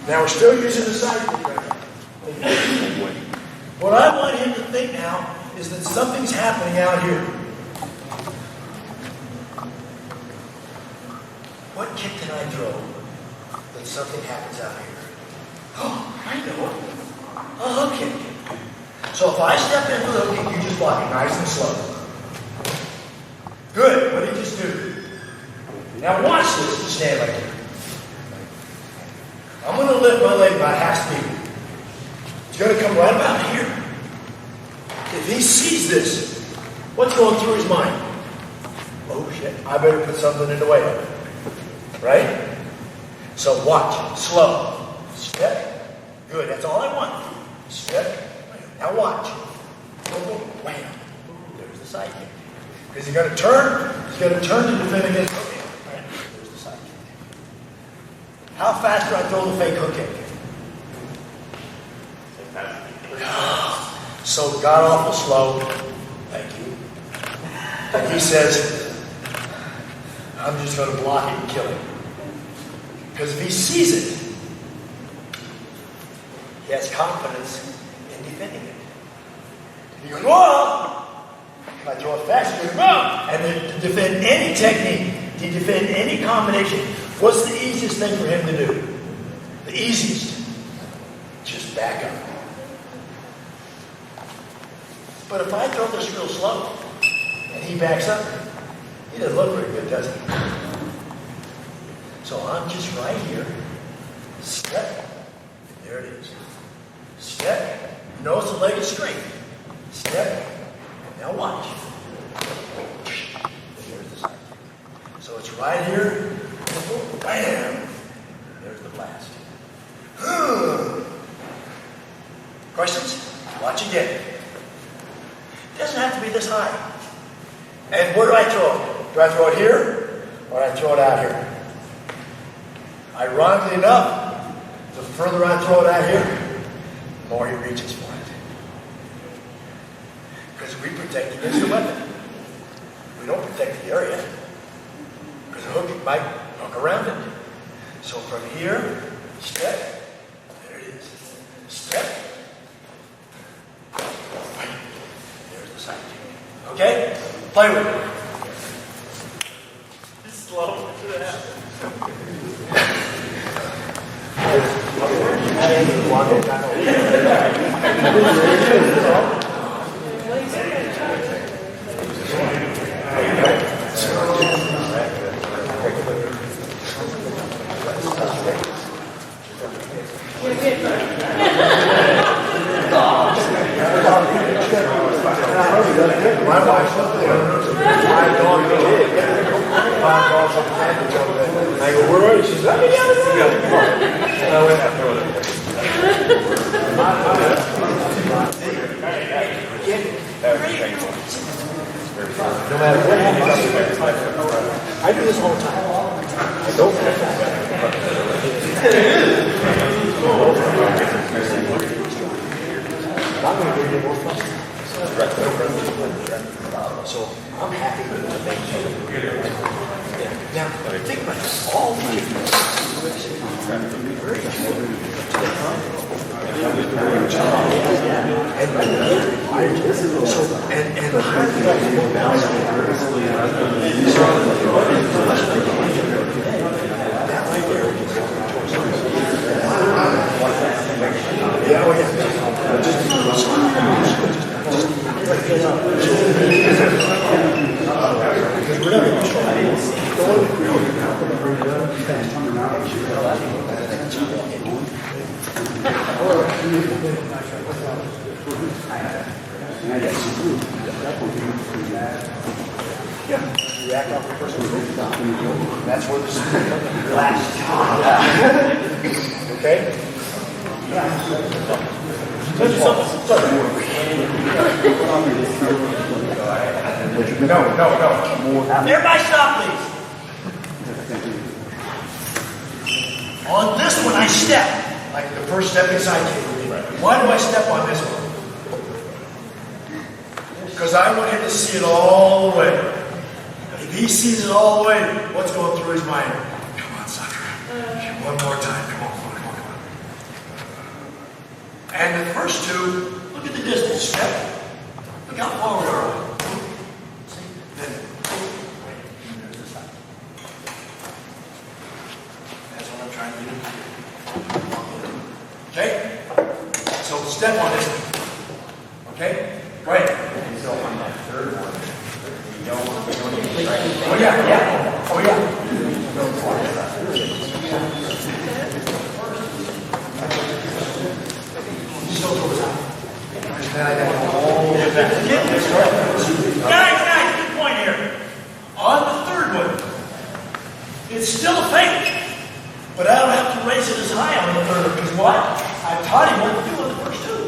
Now we're still using the side kick right now. What I want him to think now is that something's happening out here. What kick can I throw that something happens out here? Oh, I know. A hook kick. So if I step into the hook kick, you just block it nice and slow. Good. What did you just do? Now watch this. You stand right here. I'm going to lift my leg about half speed. It's going to come right about here. If he sees this, what's going through his mind? Oh shit, I better put something in the way of it. Right? So watch. Slow. Step. Good. That's all I want. Step. Now watch. Boom, boom, wham. There's the side kick. Because he's going to turn. He's going to turn to defend against hook kick. Right. There's the side kick. How fast do I throw the fake hook kick? So god awful slow. Thank you. And he says, I'm just going to block it and kill him. Because if he sees it, he has confidence in defending it. He goes, whoa! If I throw it fast, he goes, whoa! And then to defend any technique, to defend any combination, what's the easiest thing for him to do? The easiest. Just back up. But if I throw this real slow, and he backs up, he doesn't look very good, does he? So I'm just right here. Step. There it is. Step. Notice the leg is straight. Step. Now watch. There's the side. So it's right here. Bam. There's the blast. Questions? Watch again. It doesn't have to be this high. And where do I throw it? Do I throw it here? Or do I throw it out here? Ironically enough, the further I throw it out here, the more he reaches for it. Because we protect against the weapon. We don't protect the area. Because the hook might hook around it. So from here, step. There it is. Step. There's the side kick. Okay? Play with it. Slow. My wife's up there. My dog big. My dog's up there. I go, where are you? She says, let me down the road. I went after her. No matter what happens, I do this all the time. I don't I'm going to give you more fun. So I'm happy with the things. Now, think about this. All my You act off the person. That's where the last. Okay? No. Everybody stop, please. On this one, I step. Like the first step inside kick. Why do I step on this one? Because I want him to see it all the way. If he sees it all the way, what's going through his mind? Come on, sucker. One more time. Come on. And the first two, look at the distance. Step. Look how far we are. See? Then, there's the side. That's what I'm trying to do. So step on this. Okay? Go ahead. So on that third one, you don't Oh yeah, yeah. Oh yeah. Guys, good point here. On the third one, it's still a fake, but I don't have to raise it as high on the third one, because what? I taught him what to do on the first two.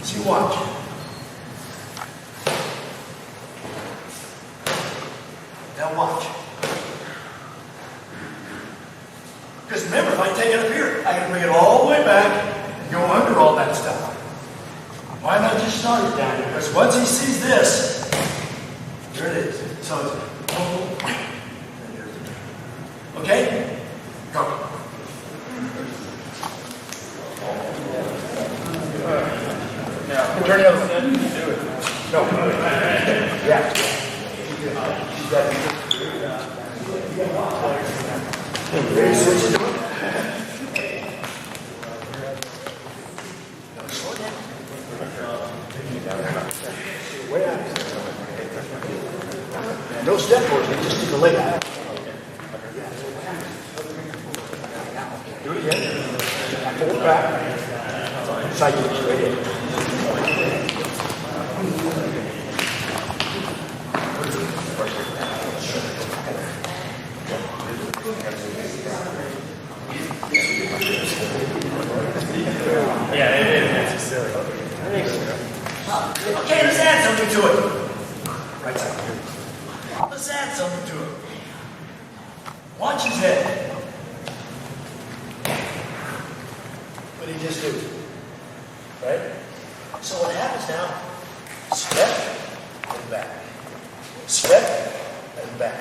See, watch. Now watch. Because remember, if I take it up here, I can bring it all the way back and go under all that stuff. Why not just start it down here? Because once he sees this, there it is. So it's okay? Go. Turn the other way. No. Yeah. Switch it. Slow down. Way out. No step forward, just take the leg out. Do it again. Pull it back. Side kick, right in. Yeah, it is. It's silly. Okay, let's add something to it. Right side. Let's add something to it. Watch his head. What did he just do? Right? So what happens now? Step and back. Step and back.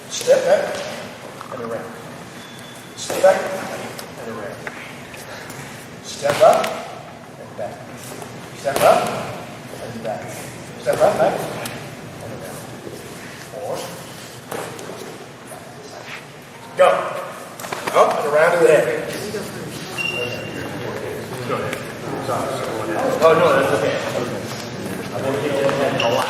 Step back and around. Step back and around. Step up and back. Step up and back. Step up, back, and around. 4. Go. Up and around to the head. Go ahead. Oh, no, that's okay. I'm going to get your head a lot.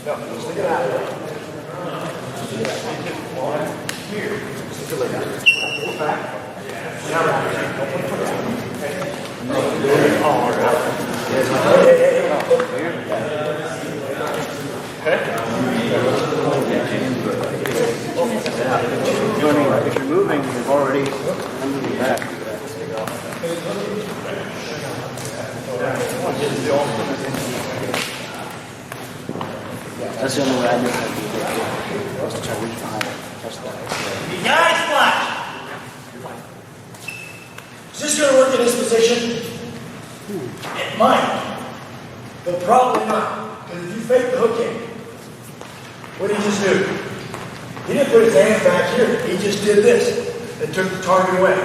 No, stick it out. Here. Stick your leg out. Pull back. Now around. If you're moving, you've already moving back. That's the only way I know how to do it. Just try to reach behind it. Touch that. You guys, watch. Is this going to work in this position? It might, but probably not. Because if you fake the hook kick, what did he just do? He didn't put his hand back here. He just did this and took the target away.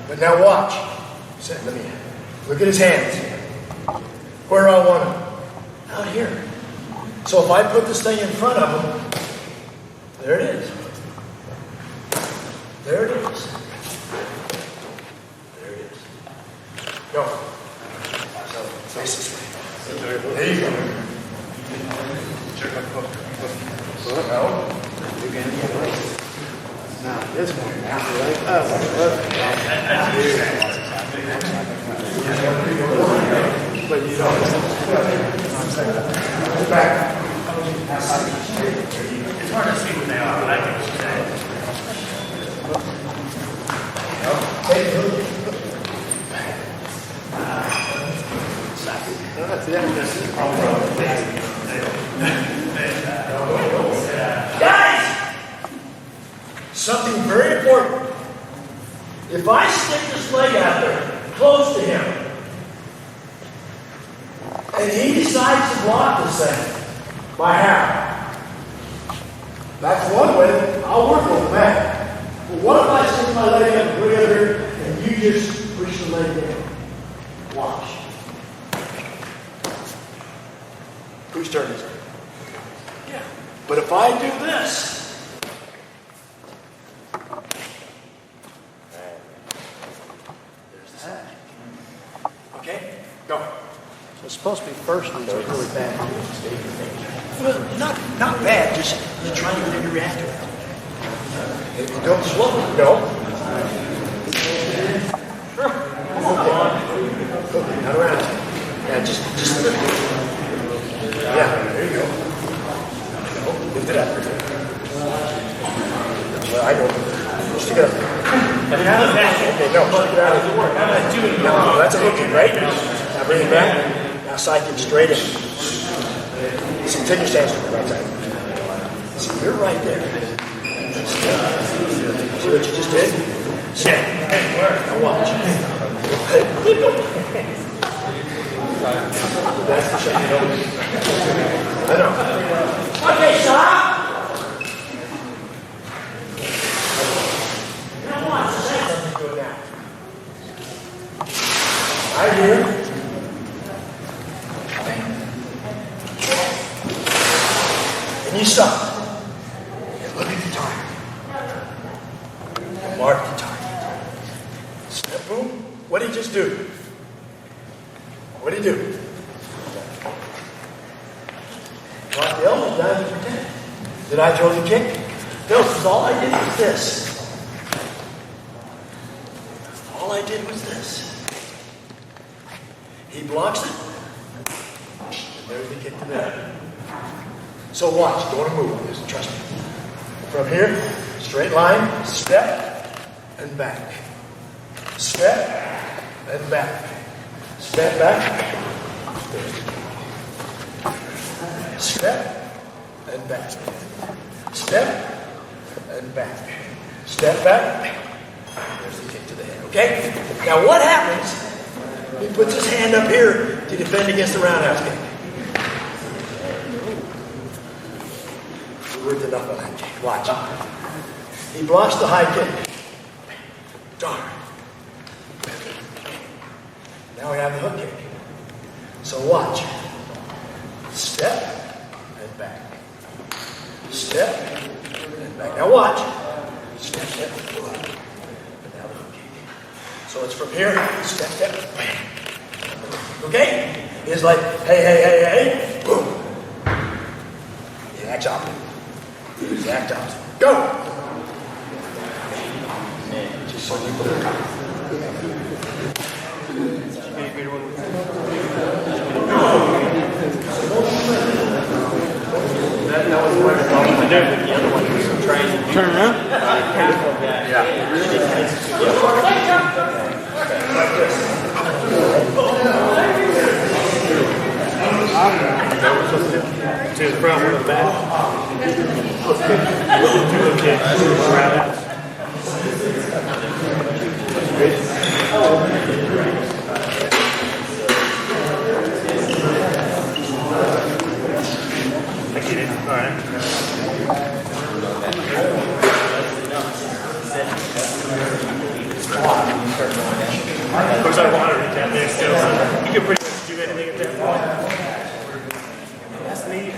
But now watch. Let me look at his hands. Where do I want him? Out here. So if I put this thing in front of him, there it is. There it is. There it is. Go. So face this way. There you go. No. Now, this one. But you don't. Back. It's hard to see what they are, but I think it's Take the hook. Guys! Something very important. If I stick this leg out there, close to him, and he decides to block this thing, by how? That's one way. I'll work on that. But what if I stick my leg up and put it over here, and you just push the leg down? Watch. Whose turn is it? Yeah. But if I do this, first ones are really bad. Well, not bad, just you're trying to react to it. Don't slow it. No. Sure. Okay, not around. Yeah, just yeah, there you go. No, lift it up. Well, I go. Stick it up. Okay, no, stick it out. No, that's a hooking, right? Now bring it back. Now side kick straight in. See, take your stance to the right side. See, you're right there. See what you just did? Sit. Now watch. That's the shot. I know. Okay, stop. Now watch. Something's going down. Right here. And you stop. And look at the target. Mark the target. Step boom. What did he just do? What did he do? Brought the elbow down to pretend. Did I throw the kick? No, because all I did was this. All I did was this. He blocks it. And there's the kick to there. So watch, don't want to move on this, trust me. From here, straight line, step, and back. Step, and back. Step back. Step, and back. Step, and back. Step back. There's the kick to the head, okay? Now what happens, he puts his hand up here to defend against the roundhouse kick. Worth enough on that kick. Watch. He blocks the high kick. Darn. Now we have the hook kick. So watch. Step and back. Step and back. Now watch. Step, step, and now the hook kick. So it's from here. Step, step, bam. Okay? It's like, hey, boom. Exact opposite. Exact opposite. Go! Just so you put it on. That was what I thought to do. The other one was trying to turn around. Yeah. Like this. To the front, one to the back. I get it. All right. Of course, I want to reach out there still. So you can pretty much do anything at that point. That's neat.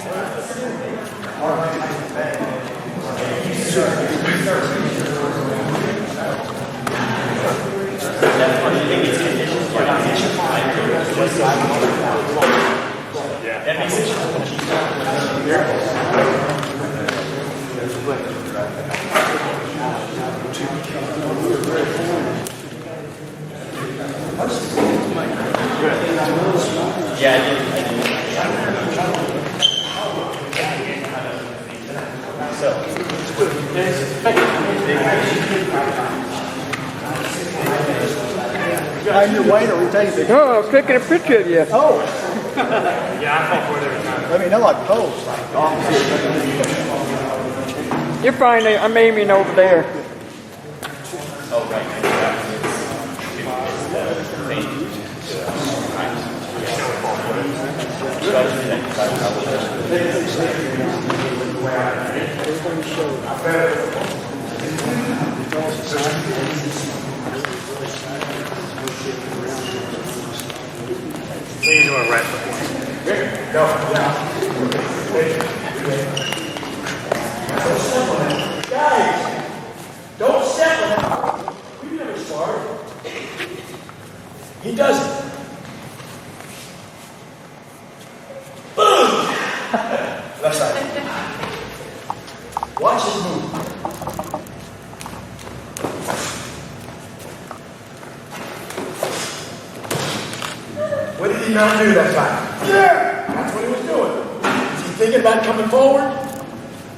Yeah. That makes it. Yeah, I did. So, Find your weight or we take it. No, I was taking a picture of you. Oh, Yeah, I fall for it every time. let me know I pose. You're fine. I'm aiming over there. Oh, right. Please, or right foot. No, yeah. Guys, don't step on that. You never sparred. He doesn't. Watch his move. What did he not do that time? Yeah! That's what he was doing. Is he thinking about coming forward?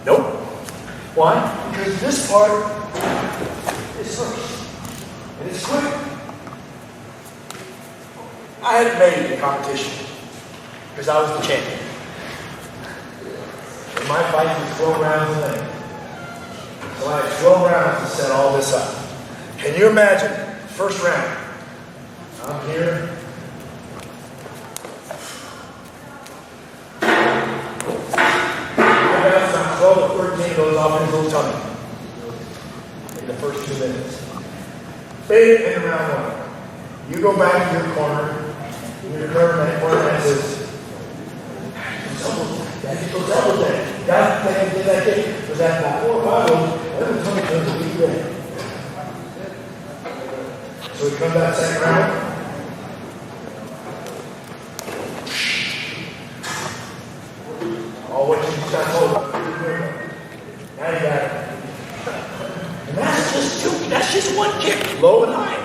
Nope. Why? Because this part is first. And it's quick. I hadn't made the competition because I was the champion. And my fight was 12 rounds in length. So I had 12 rounds to set all this up. Can you imagine? First round. I'm here. About 12 or 13 goes off in his little tummy in the first 2 minutes. Big in round one. You go back to your corner. You're curving that corner and says, double that. That thing did that kick. Was that about 4 or 5 of them? Every time it comes to be ready. So we come back second round. What you got told. Now you got it. And that's just one kick, low and high.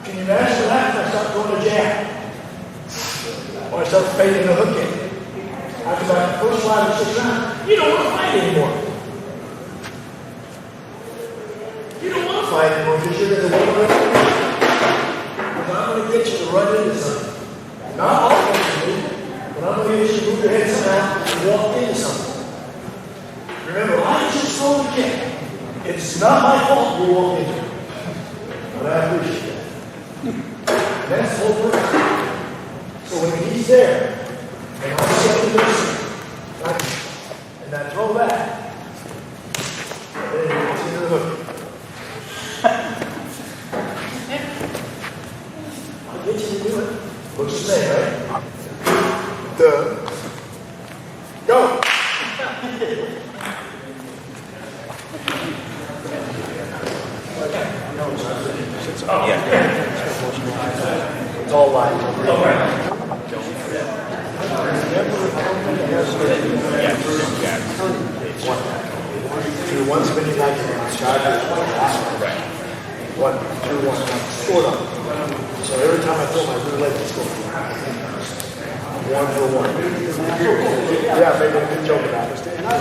Can you imagine that if I start going to jab? Or I start fading the hook kick? After about the first 5 or 6 rounds, you don't want to fight anymore. You don't want to fight anymore because you're going to win the Because I'm going to get you to run into something. Not offensively. But I'm going to get you to move your head somehow and walk into something. Remember, I just throw the kick. It's not my fault you walk into it. But I appreciate that. And that's the whole purpose. So when he's there, and I'm setting this, and I throw that, and then he gets into the hook. I'll get you to do it. What you say, right? Go! It's all live. Do one spinning back and start it. 1, 2, 1, sort of. So every time I throw my rear leg, it's going 1 for 1. Yeah, I made a good joke about it. I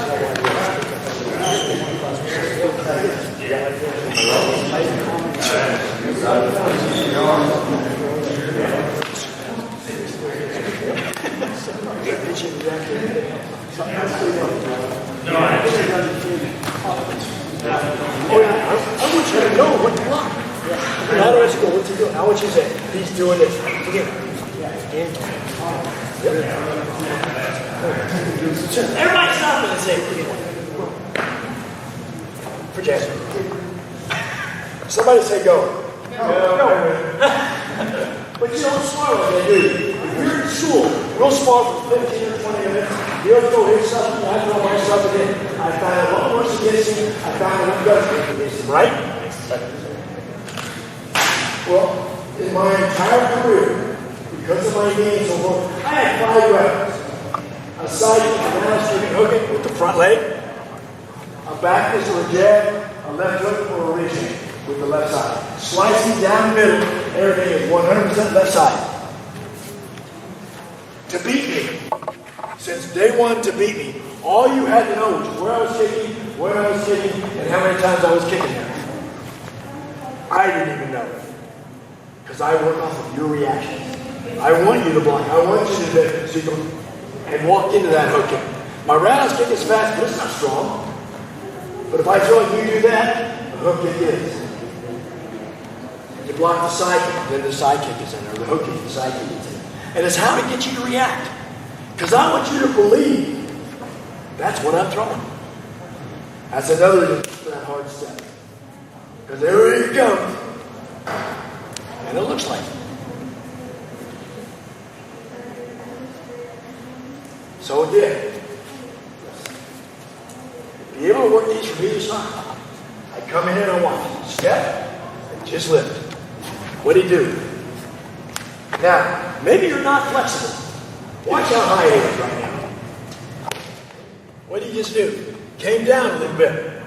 want you to know what to block. How do I go? What's he doing? I want you to say, he's doing this. Everybody stop and say, for Jasmine. Somebody say go. Go. But you don't smart like that, do you? If you're in school, real smart for 15 or 20 minutes, you don't go hit something, I throw myself again. I found out what works against him, I found out what doesn't work against him, right? Well, in my entire career, because of my games so far, I had 5 rounds. A side kick, a down streak, and hook it with the front leg. A back fist or a jab, a left hook or a reach with the left side. Slicing down the middle, everything is 100% left side. To beat me, since day one to beat me, all you had to know was where I was kicking, and how many times I was kicking there. I didn't even know. Because I work off of your reaction. I want you to block. I want you to do that so you go and walk into that hook kick. My roundhouse kick is fast, but it's not strong. But if I throw it and you do that, the hook kick is. You block the side kick, then the side kick is in there. The hook kick, the side kick is in there. And it's how to get you to react. Because I want you to believe that's what I'm throwing. That's another for that hard step. Because there it comes. And it looks like it. So again, be able to work these from either side. I come in here and I watch. Step and just lift. What do you do? Now, maybe you're not flexible. Watch how high it is right now. What do you just do? Came down a little bit.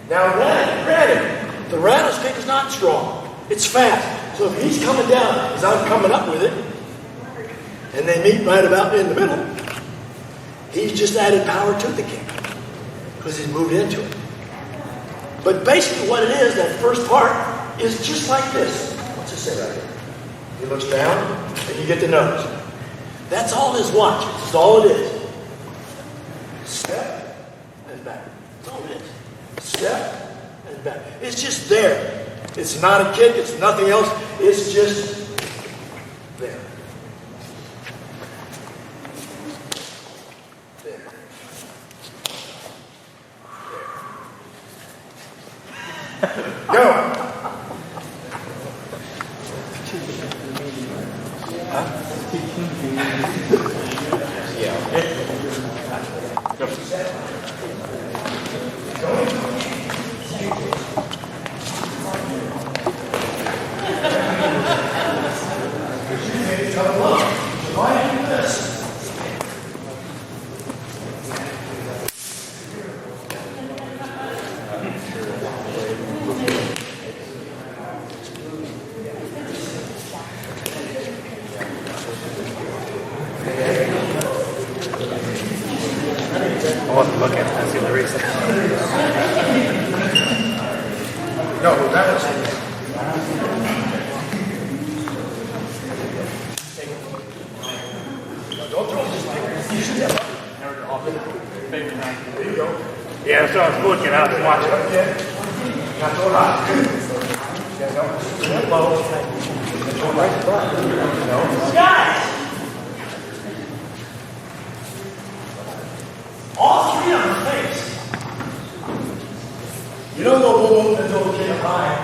Now, granted, the rattlesnake is not strong. It's fast. So if he's coming down as I'm coming up with it, and they meet right about in the middle, he's just added power to the kick because he's moved into it. But basically what it is, that first part, is just like this. What's it say right here? He looks down, and you get the nose. That's all his watch. That's all it is. Step and back. That's all it is. Step and back. It's just there. It's not a kick. It's nothing else. It's just there. There. There. Go. I wasn't looking. That's the only reason. No, that was don't throw this thing. You should have. There you go. Yeah, that's what I was looking. I was watching. Okay. Now throw it out. Guys! All three on the face. You don't go boom boom until the kid high,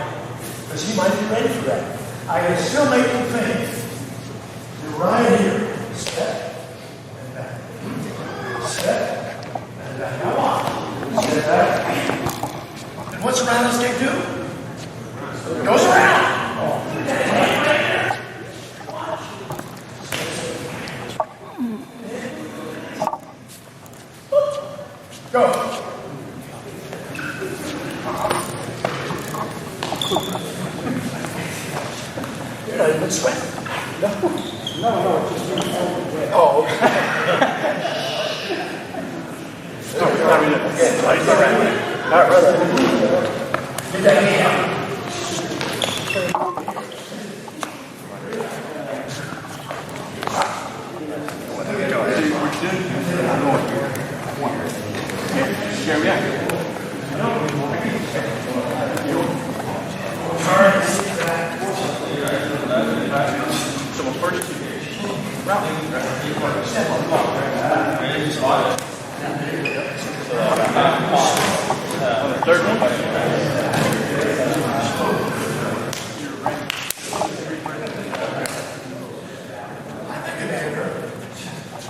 because he might be ready for that. I can still make him think. You're right here. Step and back. Step and back. Come on. Step back. And what's a rattlesnake do? It goes around. Go. You're not even sweating. No, just oh, okay. Not really. Get that knee out.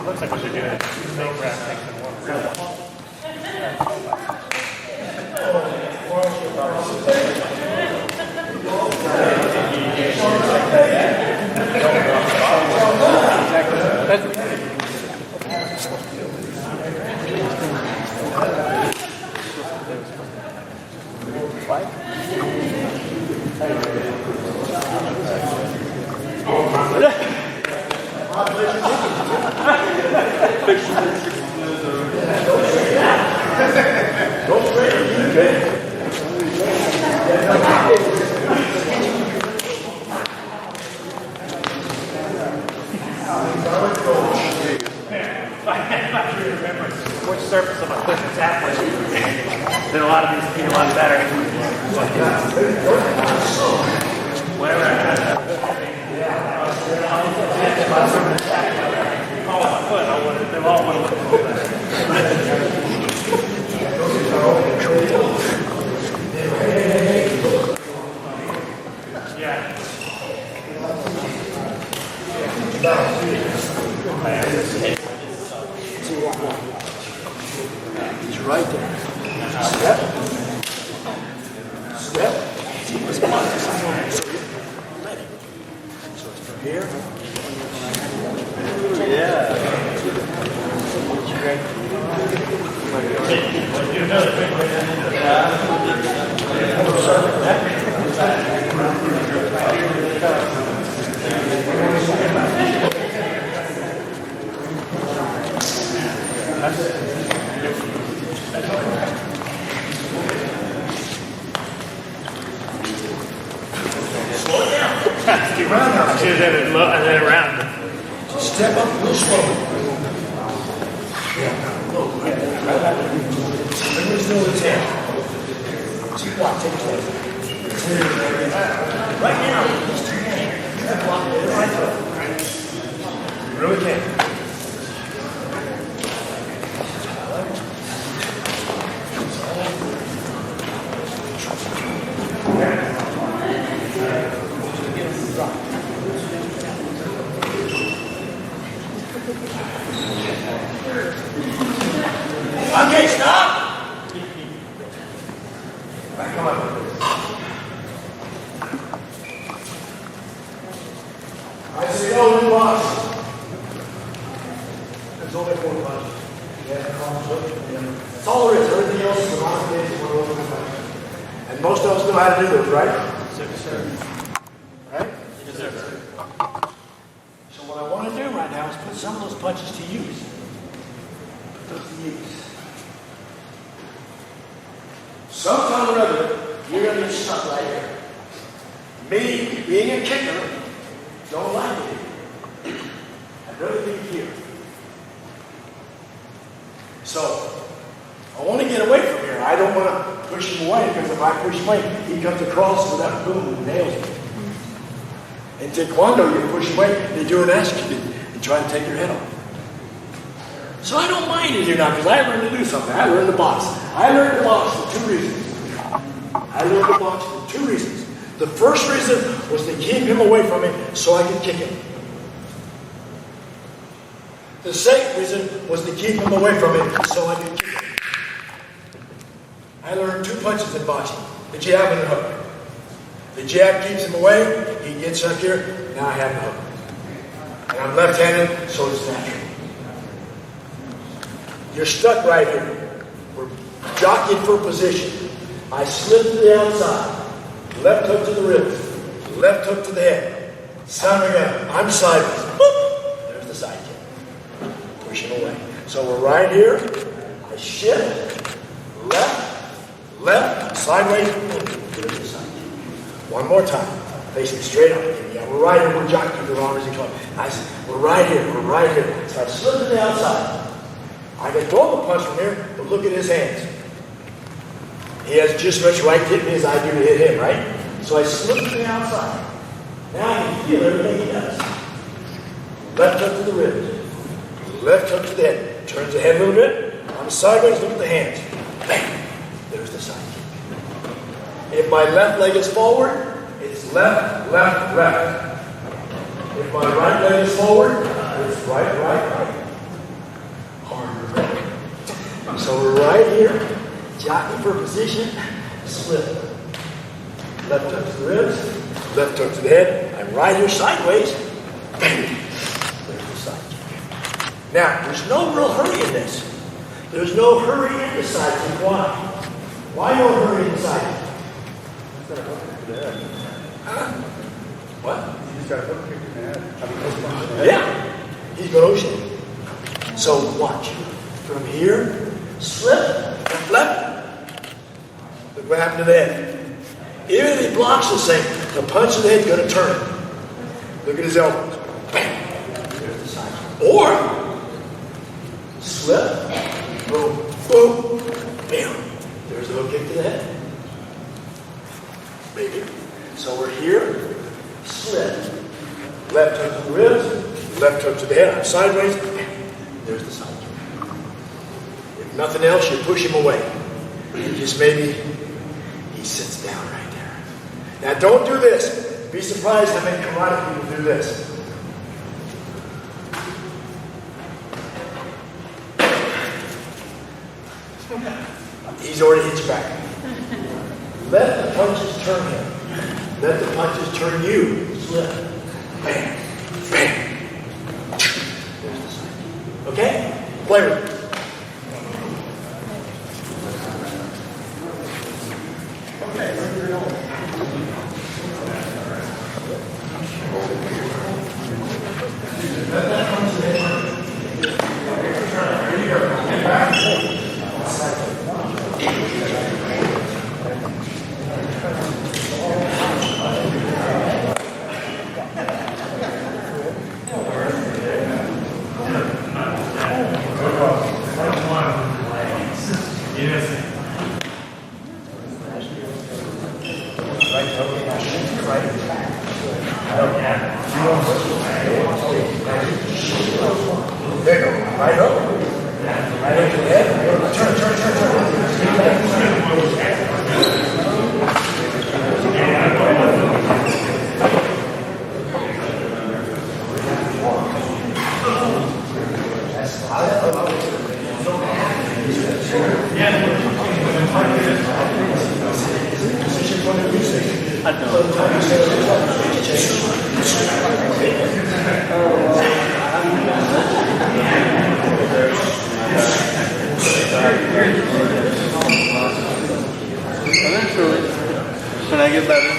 Looks like what you're doing is make rattlesnakes in one. Which surface of a cliff is halfway? Then a lot of these be a lot better. They all want to look a little better. Yeah. He's right there. Step. Step. Come on. Let it. So it's from here. Yeah. And then around. Step up real slowly. Bring your still his hand. See block, take it. Right now, just two hands. That block, right foot. You really can. Okay, stop! Right, come on. I say go, new box. There's only 4 punches. That's all there is. Everything else is a modification for over the punch. And most of us know how to do those, right? Yes, sir. Right? Yes, sir. So what I want to do right now is put some of those punches to use. Put those to use. Sometime or other, you're going to get stuck right here. Me, being a kicker, don't like it. I'd rather be here. So, I want to get away from here. I don't want to push him away, because if I push him away, he comes across with that boom and nails me. In Taekwondo, you push away, they do an ass kick and try to take your head off. So I don't mind it here now, because I learned to do something. I learned to box. I learned to box for 2 reasons. I learned to box for 2 reasons. The first reason was to keep him away from me so I could kick him. The second reason was to keep him away from me so I could kick him. I learned 2 punches in boxing, the jab and the hook. The jab keeps him away, he gets up here, now I have the hook. And I'm left-handed, so it's natural. You're stuck right here. We're jockeying for position. I slip to the outside. Left hook to the ribs. Left hook to the head. Sounding out. I'm sideways. Boop. There's the side kick. Push him away. So we're right here. I shift. Left. Sideways. Boop. There's the side kick. One more time. Facing straight up. Yeah, we're right here. We're jockeying the arms and clubs. We're right here. So I slip to the outside. I can throw him a punch from here, but look at his hands. He has just as much right to hit me as I do to hit him, right? So I slip to the outside. Now I can feel everything he does. Left hook to the ribs. Left hook to the head. Turns the head a little bit. I'm sideways, look at the hands. Bam! There's the side kick. If my left leg is forward, it's left. If my right leg is forward, it's right. So we're right here, jockeying for position, slip. Left hook to the ribs, left hook to the head. I'm right here sideways. Bang! There's the side kick. Now, there's no real hurry in this. There's no hurry in the side kick. Why? Why no hurry in the side kick? Huh? What? He's got a hook kick in the head. Yeah. He's going to ocean. So watch. From here, slip, left. Look what happened to the head. Even if he blocks this thing, the punch of the head's going to turn it. Look at his elbows. Bam! There's the side. Or, slip, boom, bam. There's the hook kick to the head. Maybe. So we're here, slip. Left hook to the ribs, left hook to the head. I'm sideways, bam. There's the side. Nothing else, you push him away. And just maybe he sits down right there. Now don't do this. Be surprised how many karate people do this. He's already hit you back. Let the punches turn him. Let the punches turn you. Slip. Bam. There's the side. Okay? Play with it. There you go. Right over. Right over the head. Eventually. Can I get better?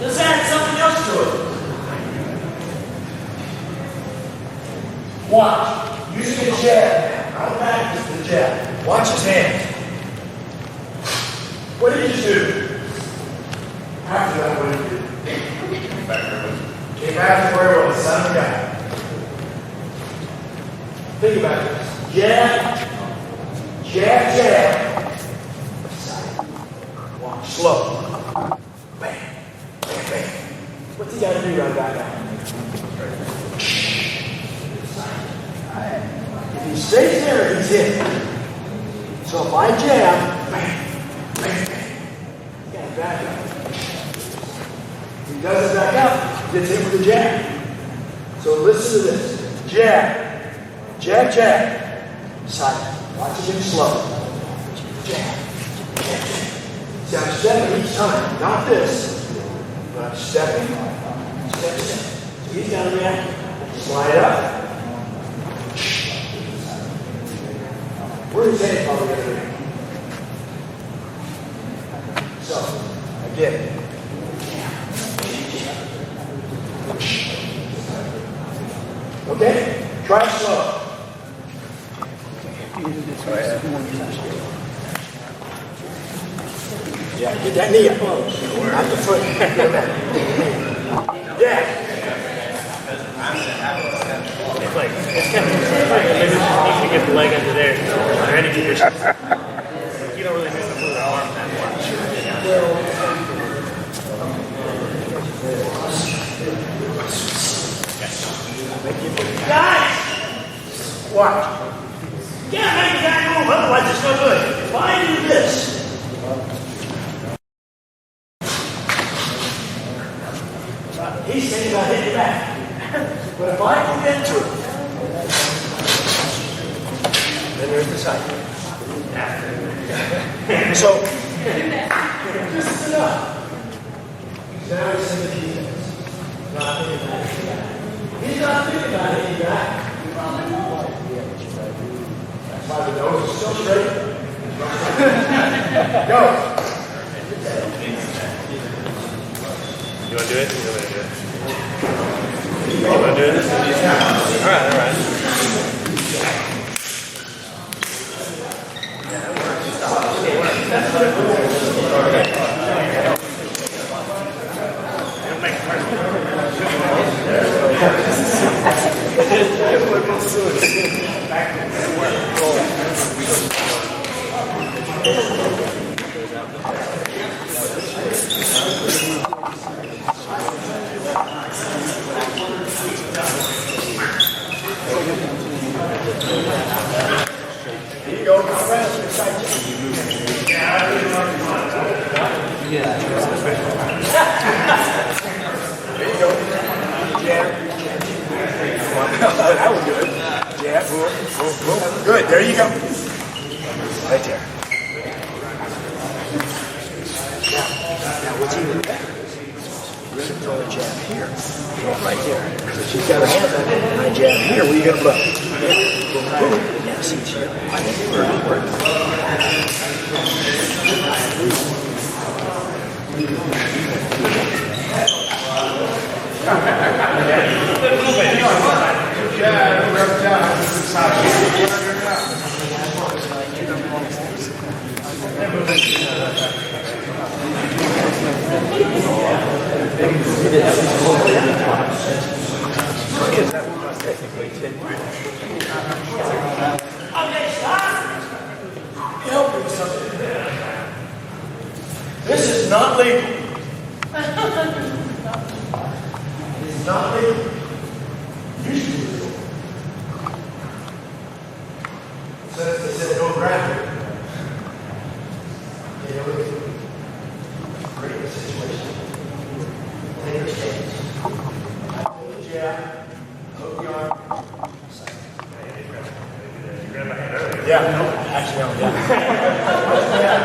Let's add something else to it. Watch. Using the jab. Not practice the jab. Watch his hands. What did you just do? After that, what did you do? Came back to where it was. Son of a gun. Think about this. Jab. Jab, jab. Watch. Slow. Bam. Bam, bam. What's he got to do right about now? If he stays there, he's in. So if I jab, bam, bam, bam. He's got to back up. If he doesn't back up, he gets hit with a jab. So listen to this. Jab. Jab, jab. Silent. Watch it get slow. Jab. Jab, jab. See, I'm stepping each time. Not this. But I'm stepping. Step, step. So he's got to react. Slide up. Where's his head probably going to be? So, again. Okay? Try it slow. Yeah, get that knee up. Not the foot. Yeah. It's like, it's kind of, maybe you should get the leg under there. Or any condition. So, this is enough. Now he's in the defense. Not thinking about it. He's not thinking about it, he got. That's why the nose is still straight. Go. You want to do it? You want to do it? You want to do it? All right, all right. Here you go. Come around. Excited. There you go. Jab. That was good. Jab. Boom, boom, boom. Good. There you go. Right there. Now what's even better is you're going to throw a jab here. Right there. So she's got her hands on it. And I jab here. Where are you going to blow? Boom, boom. Yeah, see, I think help me something. This is not legal. It is not legal. Usually legal. It said don't grab it. Okay, look at create a situation. Take your stance. Hold the jab. Hook the arm. Yeah, no, actually, no, yeah.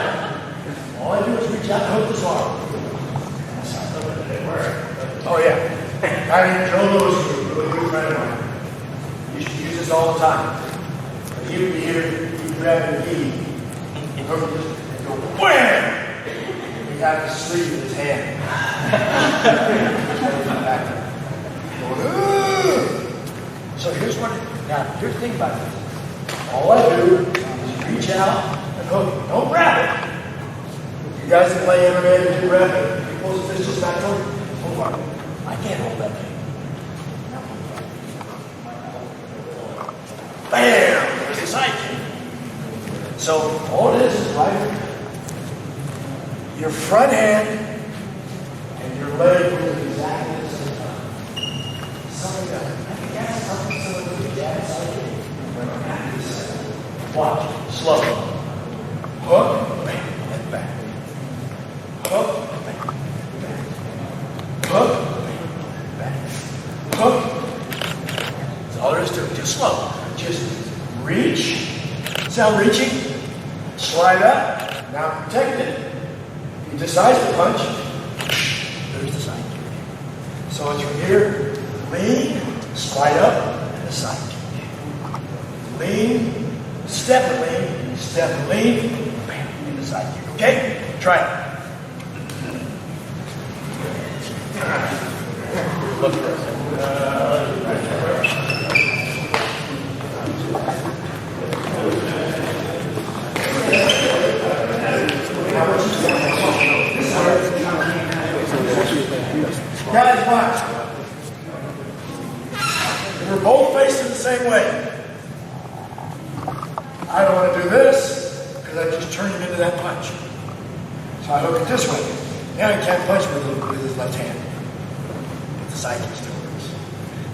All I do is reach out and hook this arm. Oh, yeah. I mean, Joe Lewis is a really good friend of mine. You should use this all the time. He would be here, he'd grab your knee, hook this, and go wham! He'd have to sleep with his hand. So here's what, now, here's the thing about this. All I do is reach out and hook. Don't grab it. You guys that play MMA and do grab it. He pulls his fists back toward you. Hold on. I can't hold that thing. Bam! There's the side kick. So all it is right here. Your front hand and your leg will be exactly the same time. Something else. I think that's something similar to the jab side kick. Watch. Slow. Hook. Bam. And back. Hook. Bam. Back. Hook. Bam. Back. Hook. That's all there is to it. Just slow. Just reach. See how I'm reaching? Slide up. Now protect it. If you decide to punch, there's the side kick. So it's from here. Lean. Slide up. And the side kick. Lean. Step and lean, bam, in the side kick. Okay? Try it. Look for it. Guys, watch. We're both facing the same way. I don't want to do this because I just turned him into that punch. So I hook it this way. Now he can't punch with his left hand. The side kick still works.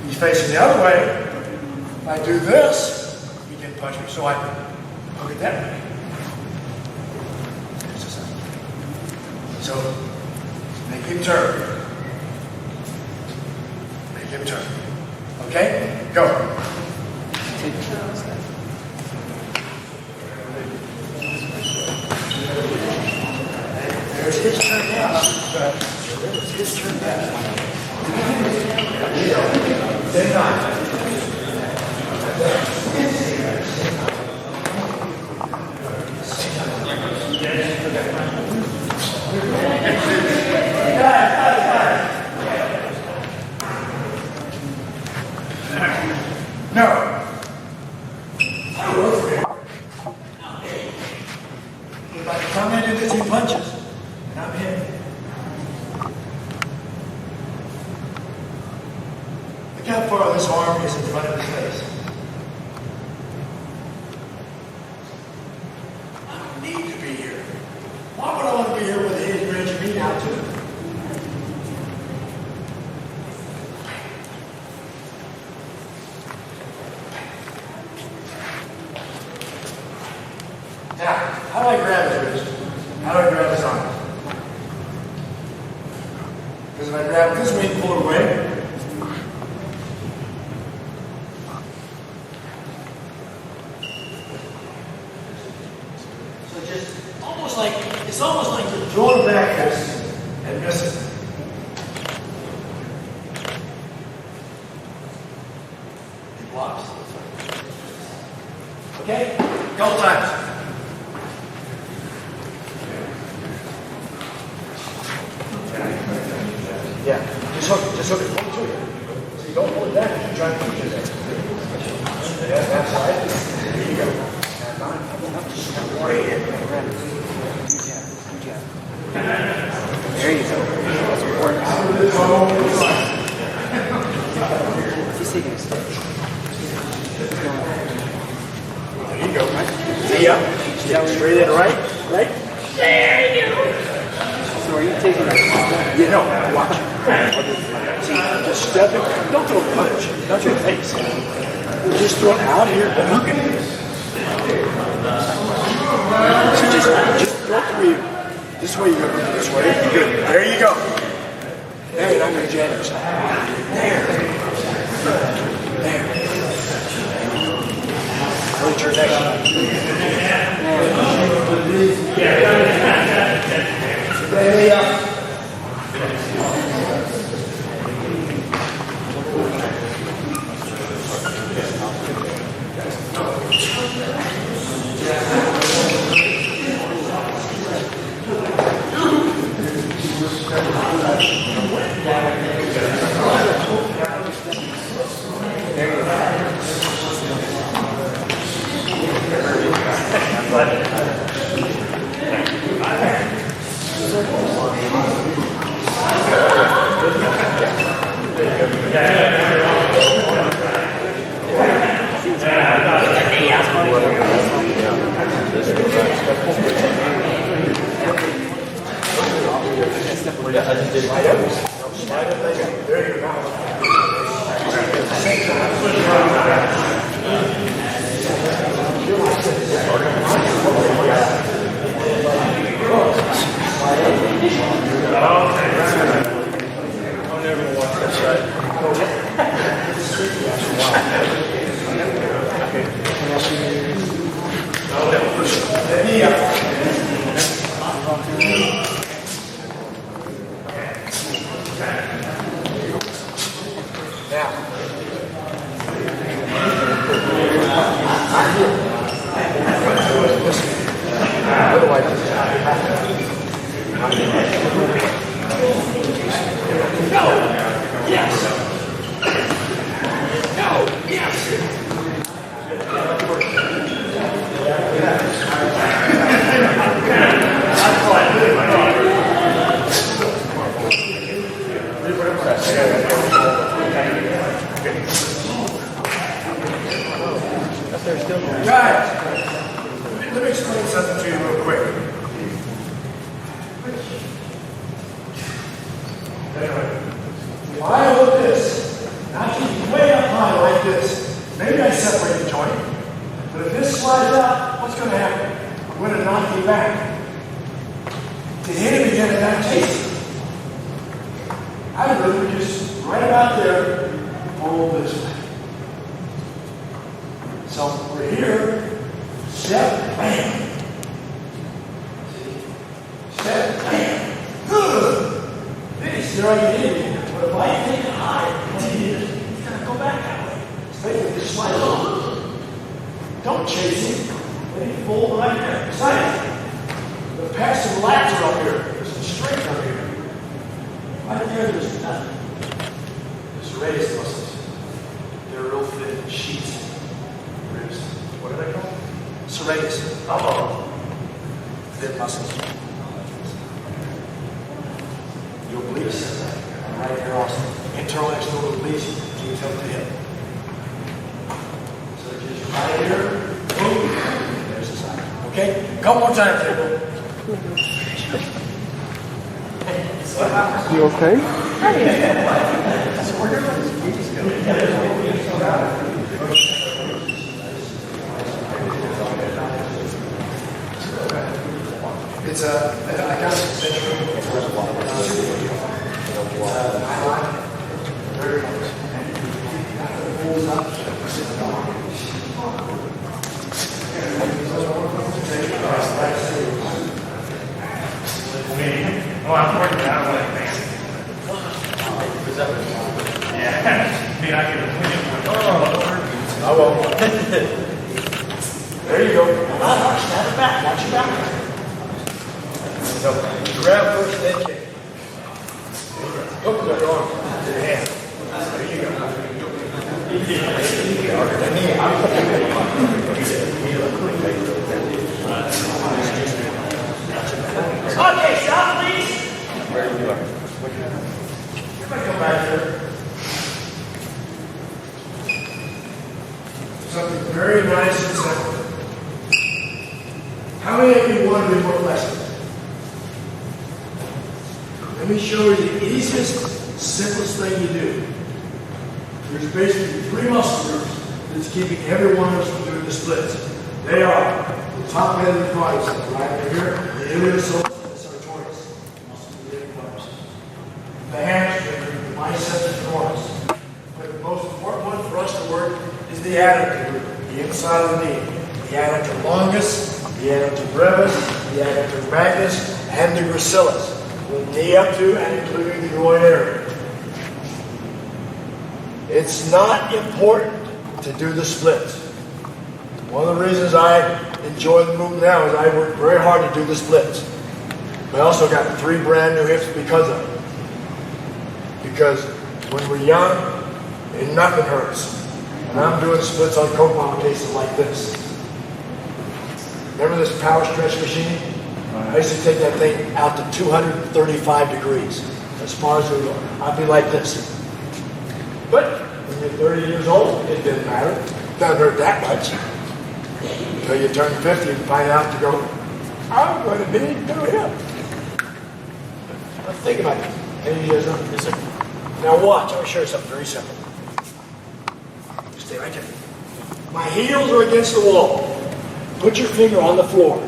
He's facing the other way. If I do this, he can punch me. So I hook it that way. There's the side kick. So make him turn. Make him turn. Okay? Go. There's his turn now. It's his turn now. 10-9. No. If I come in and he punches, and I'm him. Look how far this arm is in front of his face. I don't need to be here. Why would I want to be here with his branch me now too? Now, how do I grab his wrist? How do I grab his arm? Because if I grab this way and pull it away, so it's almost like you're throwing back this and missing. He blocks. Okay? A couple times. Yeah, just hook it, pull it through. So you don't pull it back, you try and push it there. Yeah, that's right. There you go. There you go. That's important. He's taking a step. There you go. See ya. Step straight in, right? There you go. So are you taking a You know, watch. See, just step it. Don't throw a punch. Not your face. Just throw it out here and hook it. So just throw it through you. This way you go. This way. Good. There you go. There, and I'm going to jab your side. There. Wait your next shot. There you go. Guys, let me explain something to you real quick. Anyway, if I hold this, now keep way up high like this, maybe I separate the joint. But if this slides out, what's going to happen? I'm going to knock you back. To hit him again at that case, I'd rather just right about there, hold this way. So we're here, step, bam. Step, bam. there I get in. But if I take it high, it's going to go back that way. Basically, just slide on. Don't chase him. Let him fold right there. Besides, the passive lats are up here. There's some strength up here. Right there, there's nothing. The serratus muscles. They're real thin sheets. Ribs. What are they called? Serratus. Oh. Thin muscles. Your obliques. Right here also. Internal, external obliques. Keep up to hip. So just right here. Boom. There's the side. Okay? Couple more times there, Bill. You okay? It's I got some century. Very close. Pulls up. Oh, I'm working out like man. Yeah. I get a I won't. There you go. Snap it back. Watch your back. So, grab first, then kick. Hook with your arm. Your hand. There you go. Okay, stop, please. Everybody come back here. Something very nice and simple. How many of you want to be more flexible? Let me show you the easiest, simplest thing you do. There's basically three muscle groups that's keeping every one of us from doing the splits. They are the top head of the quadricep, right over here, the iliopsoas and the sartorius, muscles of the quadriceps. The hamstring, the biceps and femoris. But the most important one for us to work is the adductor group, the inside of the knee. The adductor longus, the adductor brevis, the adductor magnus, and the gracilis. With the knee up to and including the groin area. It's not important to do the splits. One of the reasons I enjoy the movement now is I work very hard to do the splits. I also got 3 brand new hips because of it. Because when we're young, and nothing hurts. And I'm doing splits on co-pound cases like this. Remember this power stretch machine? I used to take that thing out to 235 degrees. As far as we go. I'd be like this. But when you're 30 years old, it didn't matter. It doesn't hurt that much. Until you turn 50 and find out to go, I'm going to be doing it. Let's think about it. Can you guys know? Yes, sir. Now watch. I'm going to show you something very simple. Stay right there. My heels are against the wall. Put your finger on the floor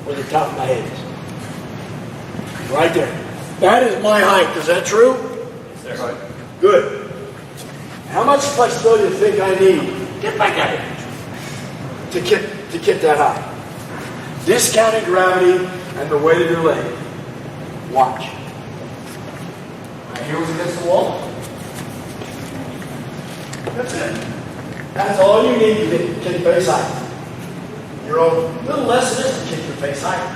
where the top of my head is. Right there. That is my height. Is that true? Yes, sir. Good. How much flexibility do you think I need? Get back at it. To get that high. Discounting gravity and the weight of your leg. Watch. My heels against the wall. That's it. That's all you need to get your face high. Your own little less than this to keep your face high.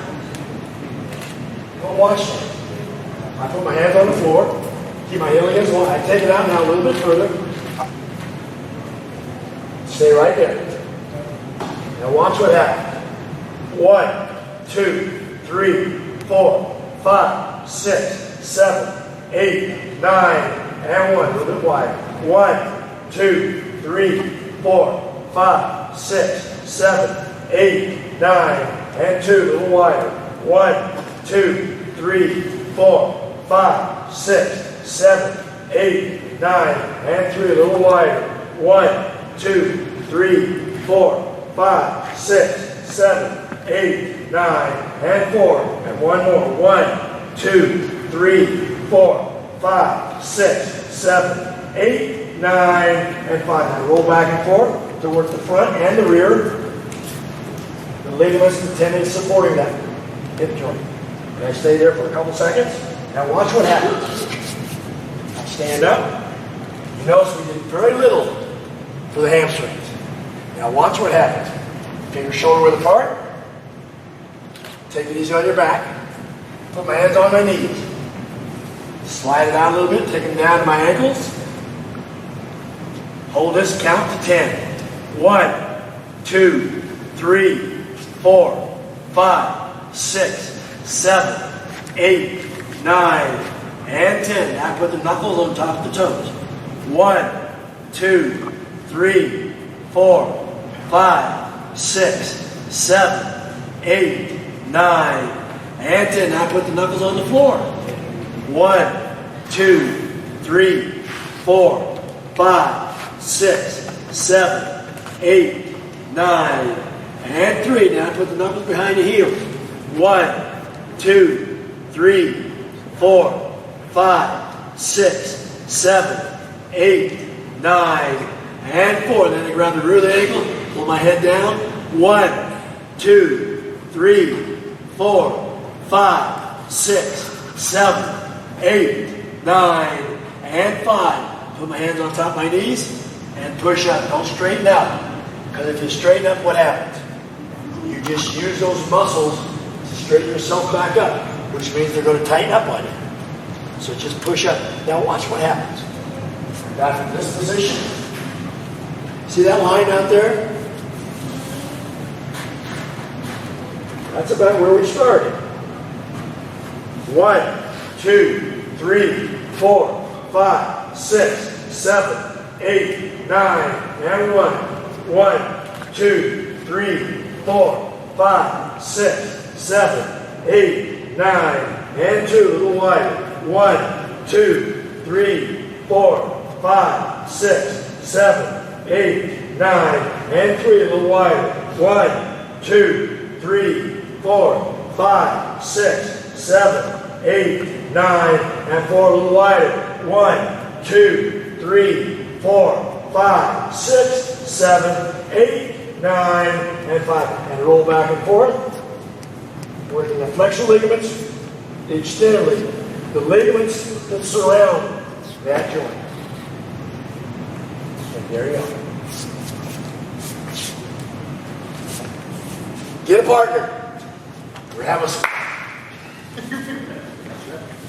Don't watch that. I put my hands on the floor, keep my heel against the wall. I take it out now a little bit further. Stay right there. Now watch what happens. 1, 2, 3, 4, 5, 6, 7, 8, 9, and 1. A little bit wide. 1, 2, 3, 4, 5, 6, 7, 8, 9, and 2. A little wider. 1, 2, 3, 4, 5, 6, 7, 8, 9, and 3. A little wider. 1, 2, 3, 4, 5, 6, 7, 8, 9, and 4. And one more. 1, 2, 3, 4, 5, 6, 7, 8, 9, and 5. Now roll back and forth to work the front and the rear. The ligaments and tendons supporting that hip joint. Can I stay there for a couple seconds? Now watch what happens. stand up. You notice we did very little for the hamstrings. Now watch what happens. Fingers shoulder width apart. Take it easy on your back. Put my hands on my knees. Slide it out a little bit. Take them down to my ankles. Hold this, count to 10. 1, 2, 3, 4, 5, 6, 7, 8, 9, and 10. Now put the knuckles on top of the toes. 1, 2, 3, 4, 5, 6, 7, 8, 9, and 10. Now put the knuckles on the floor. 1, 2, 3, 4, 5, 6, 7, 8, 9, and 3. Now put the knuckles behind the heels. 1, 2, 3, 4, 5, 6, 7, 8, 9, and 4. Then I grab the root of the ankle, pull my head down. 1, 2, 3, 4, 5, 6, 7, 8, 9, and 5. Put my hands on top of my knees and push up. Don't straighten out. Because if you straighten up, what happens? You just use those muscles to straighten yourself back up, which means they're going to tighten up on you. So just push up. Now watch what happens. Back from this position. See that line out there? That's about where we started. 1, 2, 3, 4, 5, 6, 7, 8, 9, and 1. 1, 2, 3, 4, 5, 6, 7, 8, 9, and 2. A little wider. 1, 2, 3, 4, 5, 6, 7, 8, 9, and 3. A little wider. 1, 2, 3, 4, 5, 6, 7, 8, 9, and 4. A little wider. 1, 2, 3, 4, 5, 6, 7, 8, 9, and 5. And roll back and forth. Working the flexor ligaments, the extender ligament, the ligaments that surround that joint. And there you go. Get a partner. We're having some.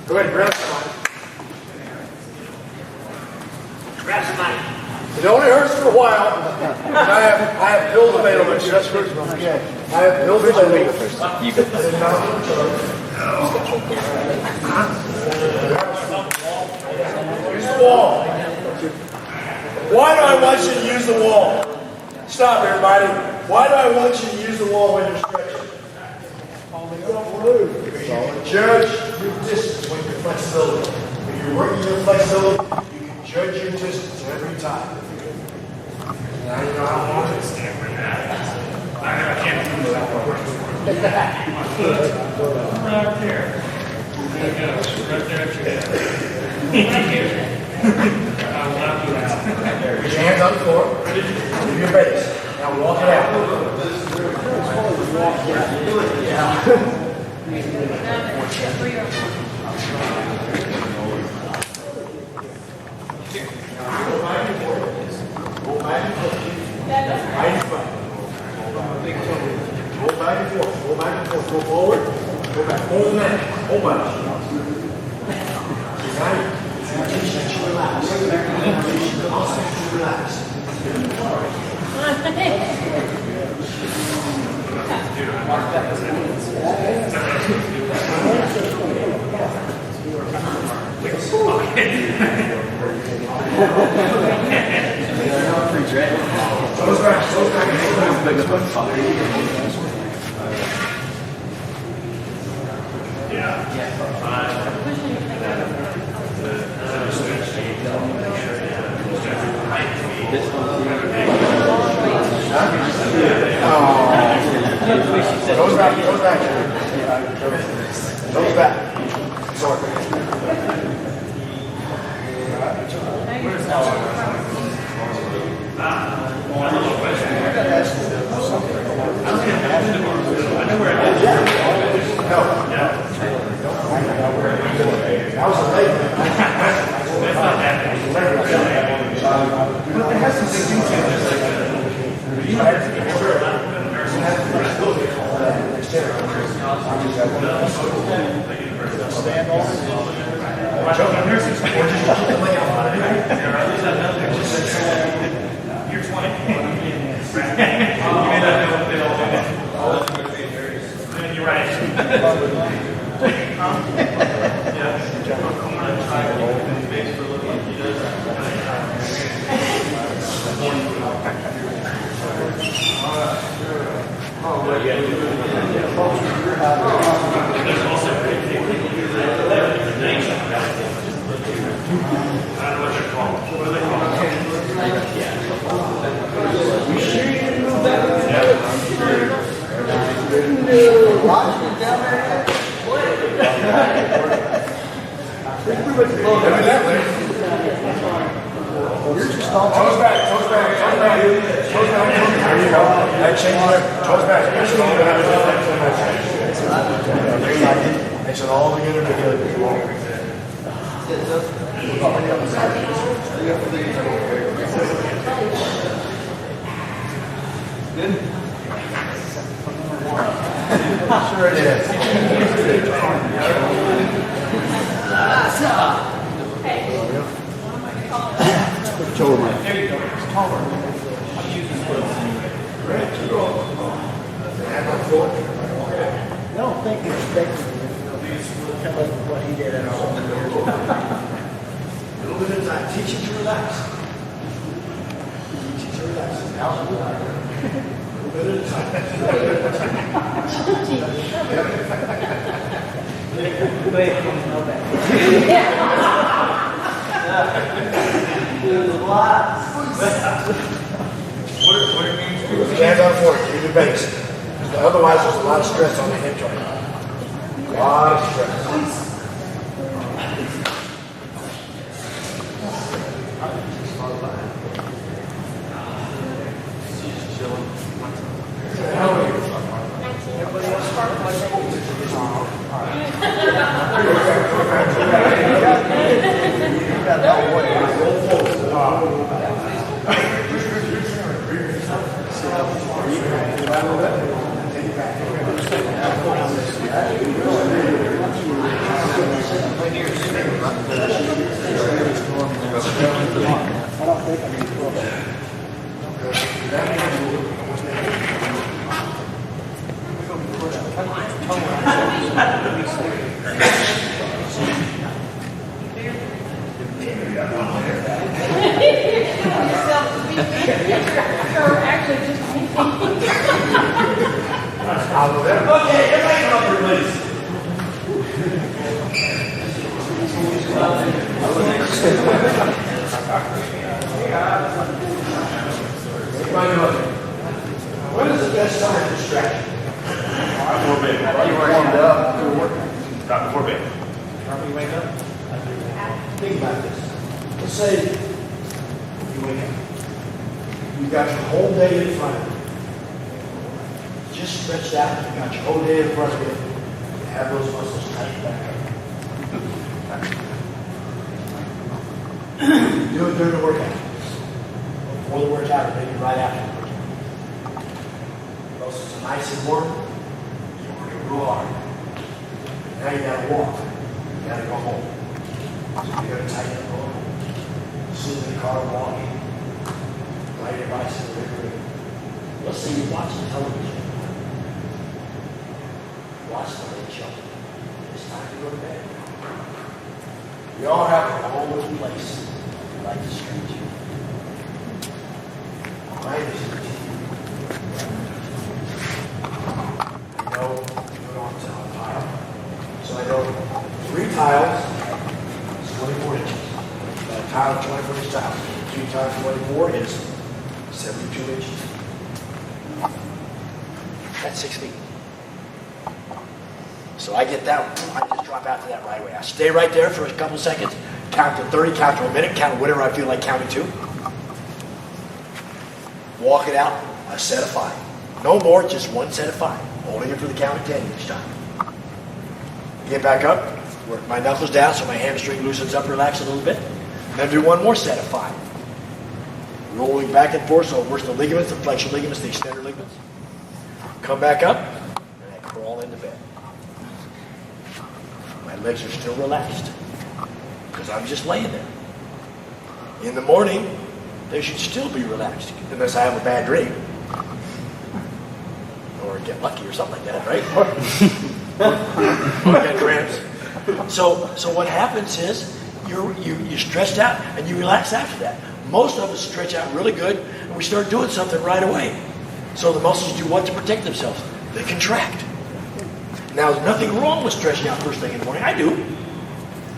Go ahead, grab somebody. Grab somebody. It only hurts for a while. And I have pills available. That's good. I have pills available. Use the wall. Why do I want you to use the wall? Stop, everybody. Why do I want you to use the wall when you're stretching? Judge your distance when you're flexibility. When you're working your flexibility, you can judge your distance every time. Now you know how long it is. I can't do that. Right there. Right there at your head. Put your hands on the floor. Leave your base. Now walk it out. Go back and forth. Right in front. Go back and forth. Go back and forth. Go forward. Go back. Hold that. Hold back. Relax. Relax. Goes back. Goes back. Sorry. That was a late one. You're 20. You're right. Toes back, toes back, toes back, toes back. There you go. That change there. Toes back. Makes it all together together. Sure it is. Show my. I don't think you're expecting tell us what he did at all. A little bit of time. Teach him to relax. Teach him to relax. Now, a little bit of time. Hands on the floor. Keep your base. Otherwise, there's a lot of stress on the hip joint. A lot of stress. What is the best summer distraction? Before bed. Not before bed. Think about this. Let's say you wake up. You've got your whole day in front of you. Just stretched out. You've got your whole day in front of you. You have those muscles tighten back up. Do it during the workout. Before the workout or maybe right after the workout. Muscles are nice and warm. You're working real hard. Now you gotta walk. You gotta go home. So you gotta tighten up a little. Sit in the car walking. Ride your bicycle quickly. Let's say you're watching television. Watch the late show. It's time to go to bed. We all have our own little place we like to stretch. Mine is the TV. I know you put on a tile. So I know 3 tiles is 24 inches. A tile of 24 inch tile. 2 times 24 is 72 inches. That's 6 feet. So I get that one. I just drop out to that right away. I stay right there for a couple seconds, count to 30, count to a minute, count to whatever I feel like counting to. Walk it out, a set of 5. No more, just one set of 5. Holding it for the count of 10 each time. Get back up, work my knuckles down so my hamstring loosens up, relax a little bit. Then do one more set of 5. Rolling back and forth so it works the ligaments, the flexor ligaments, the extender ligaments. Come back up, and I crawl into bed. my legs are still relaxed because I'm just laying there. In the morning, they should still be relaxed unless I have a bad dream. Or get lucky or something like that, right? Or get cramps. So what happens is you're stretched out and you relax after that. Most of us stretch out really good and we start doing something right away. So the muscles do what to protect themselves? They contract. Now there's nothing wrong with stretching out first thing in the morning. I do.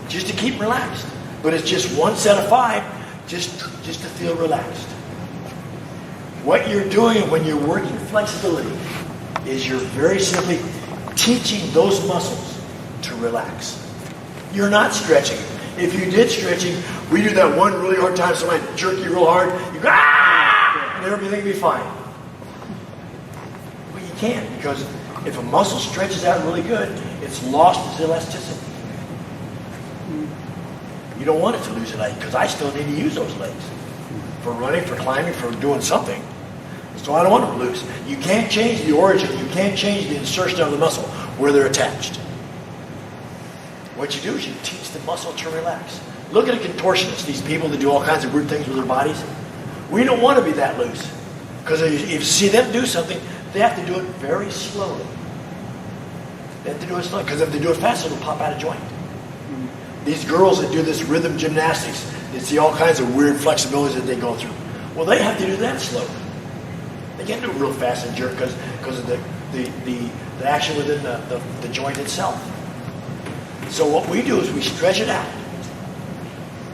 Just to keep relaxed. But it's just one set of 5 just to feel relaxed. What you're doing when you're working flexibility is you're very simply teaching those muscles to relax. You're not stretching. If you did stretching, we do that one really hard time, somebody jerk you real hard, you go, ah! And everything will be fine. Well, you can't, because if a muscle stretches out really good, it's lost its elasticity. You don't want it to lose a leg, because I still need to use those legs. For running, for climbing, for doing something. So I don't want them to lose. You can't change the origin, you can't change the insertion of the muscle where they're attached. What you do is you teach the muscle to relax. Look at a contortionist, these people that do all kinds of weird things with their bodies. We don't want to be that loose. Because if you see them do something, they have to do it very slowly. They have to do it slowly, because if they do it fast, it'll pop out of joint. These girls that do this rhythm gymnastics, they see all kinds of weird flexibilities that they go through. Well, they have to do that slowly. They can't do it real fast and jerk because of the action within the joint itself. So what we do is we stretch it out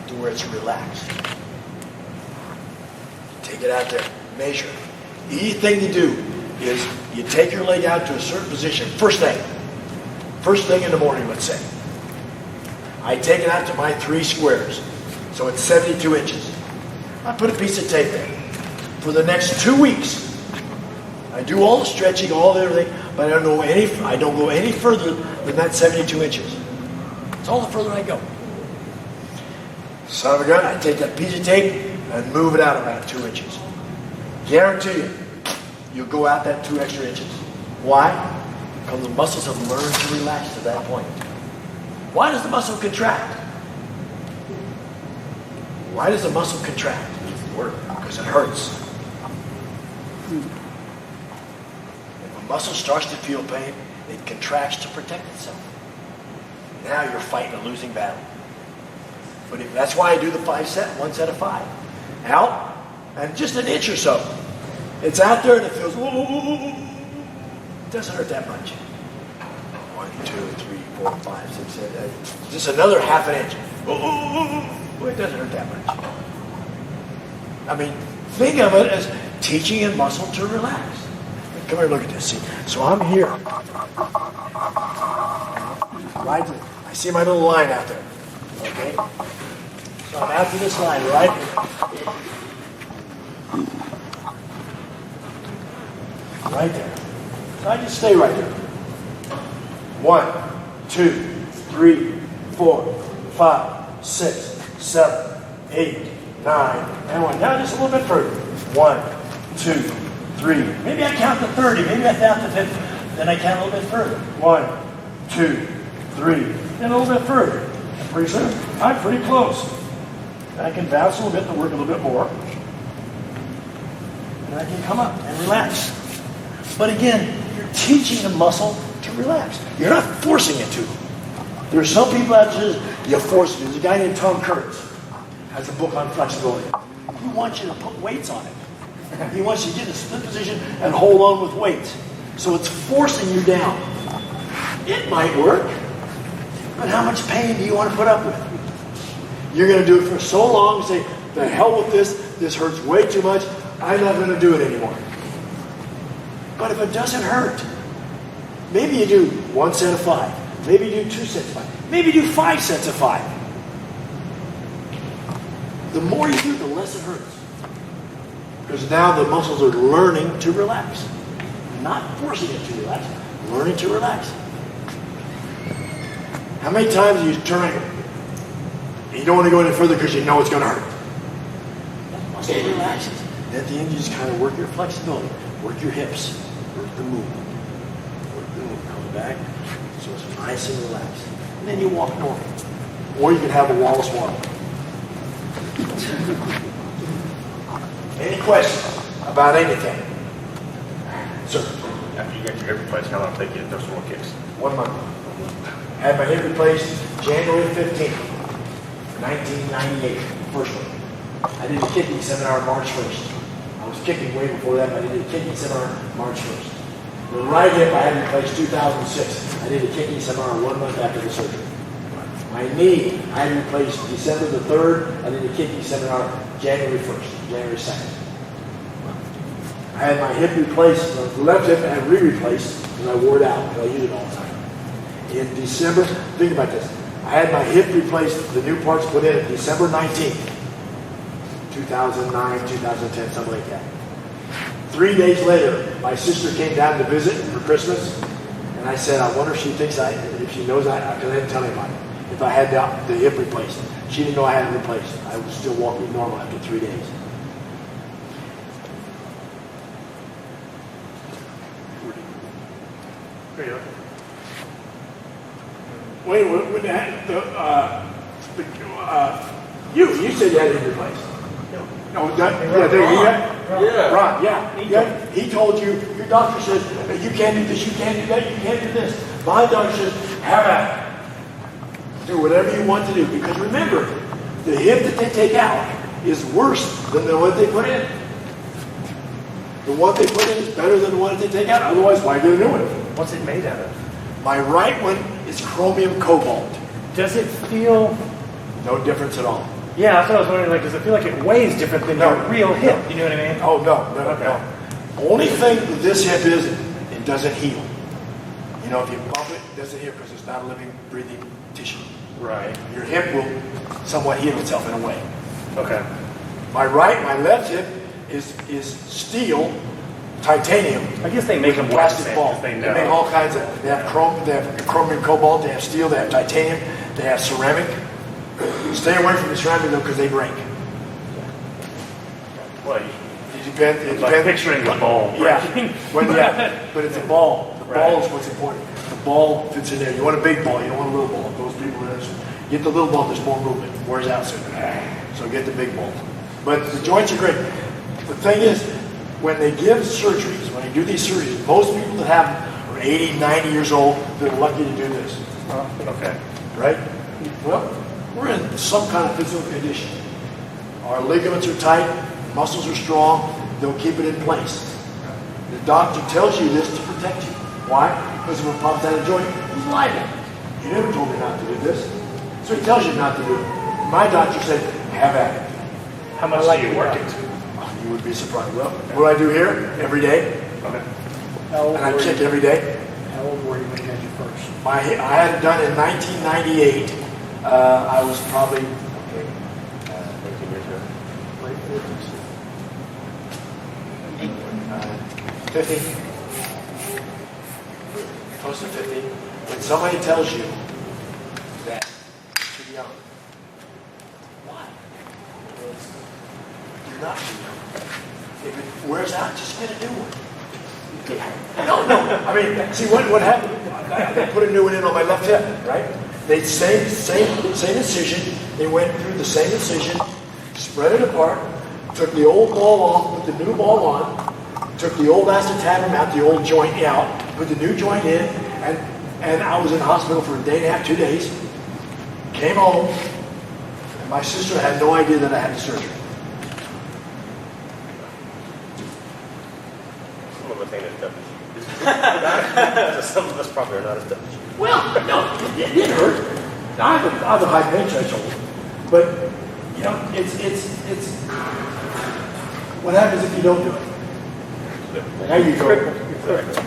to where it's relaxed. Take it out there, measure. The easy thing to do is you take your leg out to a certain position. First thing in the morning, let's say. I take it out to my 3 squares. So it's 72 inches. I put a piece of tape there. For the next 2 weeks, I do all the stretching, all the everything, but I don't go any further than that 72 inches. It's all the further I go. Son of a gun, I take that piece of tape and move it out about 2 inches. Guarantee you, you'll go out that 2 extra inches. Why? Because the muscles have learned to relax to that point. Why does the muscle contract? Why does the muscle contract? Because it hurts. If a muscle starts to feel pain, it contracts to protect itself. Now you're fighting a losing battle. But that's why I do the 1 set of 5. Out, and just an inch or so. It's out there and it feels, it doesn't hurt that much. 1, 2, 3, 4, 5, 6, 7, 8. Just another half an inch. It doesn't hurt that much. I mean, think of it as teaching a muscle to relax. Come here, look at this. See, so I'm here. Right there. I see my little line out there. Okay? So I'm after this line right here. Right there. So I just stay right there. 1, 2, 3, 4, 5, 6, 7, 8, 9, and 1. Now just a little bit further. 1, 2, 3. Maybe I count to 30. Maybe I count to 50. Then I count a little bit further. 1, 2, 3. Then a little bit further. And pretty soon, I'm pretty close. And I can bounce a little bit to work a little bit more. And I can come up and relax. But again, you're teaching the muscle to relax. You're not forcing it to. There are some people out there you force it. There's a guy named Tom Curtis has a book on flexibility. He wants you to put weights on it. He wants you to get in a split position and hold on with weights. So it's forcing you down. It might work, but how much pain do you want to put up with? You're going to do it for so long and say, the hell with this. This hurts way too much. I'm not going to do it anymore. But if it doesn't hurt, maybe you do 1 set of 5. Maybe you do 2 sets of 5. Maybe you do 5 sets of 5. The more you do, the less it hurts. Because now the muscles are learning to relax. Not forcing it to relax, learning to relax. How many times do you turn it? You don't want to go any further because you know it's going to hurt. That muscle relaxes. And at the end, you just kind of work your flexibility. Work your hips. Work the movement. Work the movement. Comes back. So it's nice and relaxed. And then you walk normal. Or you can have a Wallace water. Any questions about anything? Sir? After you get your hip replaced, how long did it take you to throw some more kicks? 1 month. Had my hip replaced January 15th, 1998, first one. I did a kicking seminar March 1st. I was kicking way before that, but I did a kicking seminar March 1st. The right hip I had replaced 2006. I did a kicking seminar 1 month after the surgery. My knee I had replaced December the 3rd. I did a kicking seminar January 1st, January 2nd. I had my hip replaced, the left hip I had re-replaced because I wore it out because I use it all the time. In December, think about this. I had my hip replaced, the new parts put in December 19th, 2009, 2010, something like that. 3 days later, my sister came down to visit for Christmas, and I said, I wonder if she thinks if she knows because I didn't tell anybody, if I had the hip replaced. She didn't know I had it replaced. I was still walking normal after 3 days. Wait, you said you had it replaced. No, Ron, yeah. He told you, your doctor says, you can't do this, you can't do that, you can't do this. My doctor says, have at it. Do whatever you want to do. Because remember, the hip that they take out is worse than the one they put in. The one they put in is better than the one that they take out. Otherwise, why get a new one? What's it made out of? My right one is chromium cobalt. Does it feel? No difference at all. Yeah, that's what I was wondering. Like, does it feel like it weighs different than your real hip? You know what I mean? Oh, no. Only thing with this hip is it doesn't heal. You know, if you bump it, it doesn't heal because it's not a living, breathing tissue. Right. Your hip will somewhat heal itself in a way. Okay. My left hip is steel, titanium. I guess they make them plastic ball. They They make all kinds of. They have chromium cobalt. They have steel. They have titanium. They have ceramic. Stay away from the ceramic though, because they break. Well, It depends. like picturing the ball. Yeah. But it's a ball. The ball is what's important. The ball fits in there. You want a big ball. You don't want a little ball. Those people are get the little ball. There's more movement. It wears out sooner. So get the big ball. But the joints are great. The thing is, when they give surgeries, when they do these surgeries, most people that have them are 80, 90 years old. They're lucky to do this. Okay. Right? Well, we're in some kind of physical condition. Our ligaments are tight, muscles are strong, they'll keep it in place. The doctor tells you this to protect you. Why? Because if it pops out of joint, he's liable. He never told me not to do this. So he tells you not to do it. My doctor said, have at it. How much do you work it? You would be surprised. Well, what I do here every day, Okay. and I kick every day. How old were you when you had your first? I had it done in 1998. I was probably 18 years ago. Late 50s. 50, close to 50. When somebody tells you that you're too young, why? You're not too young. If it wears out, just get a new one. No. I mean, see what happened? I put a new one in on my left hip, right? They same incision. They went through the same incision, spread it apart, took the old ball off, put the new ball on, took the old acetatum out, the old joint out, put the new joint in, and I was in the hospital for a day and a half, 2 days. Came home, and my sister had no idea that I had the surgery. Some of us ain't as tough as you. Some of us probably are not as tough as you. Well, no, it didn't hurt. I have a high pain threshold, but you know, it's what happens if you don't do it? Now you go.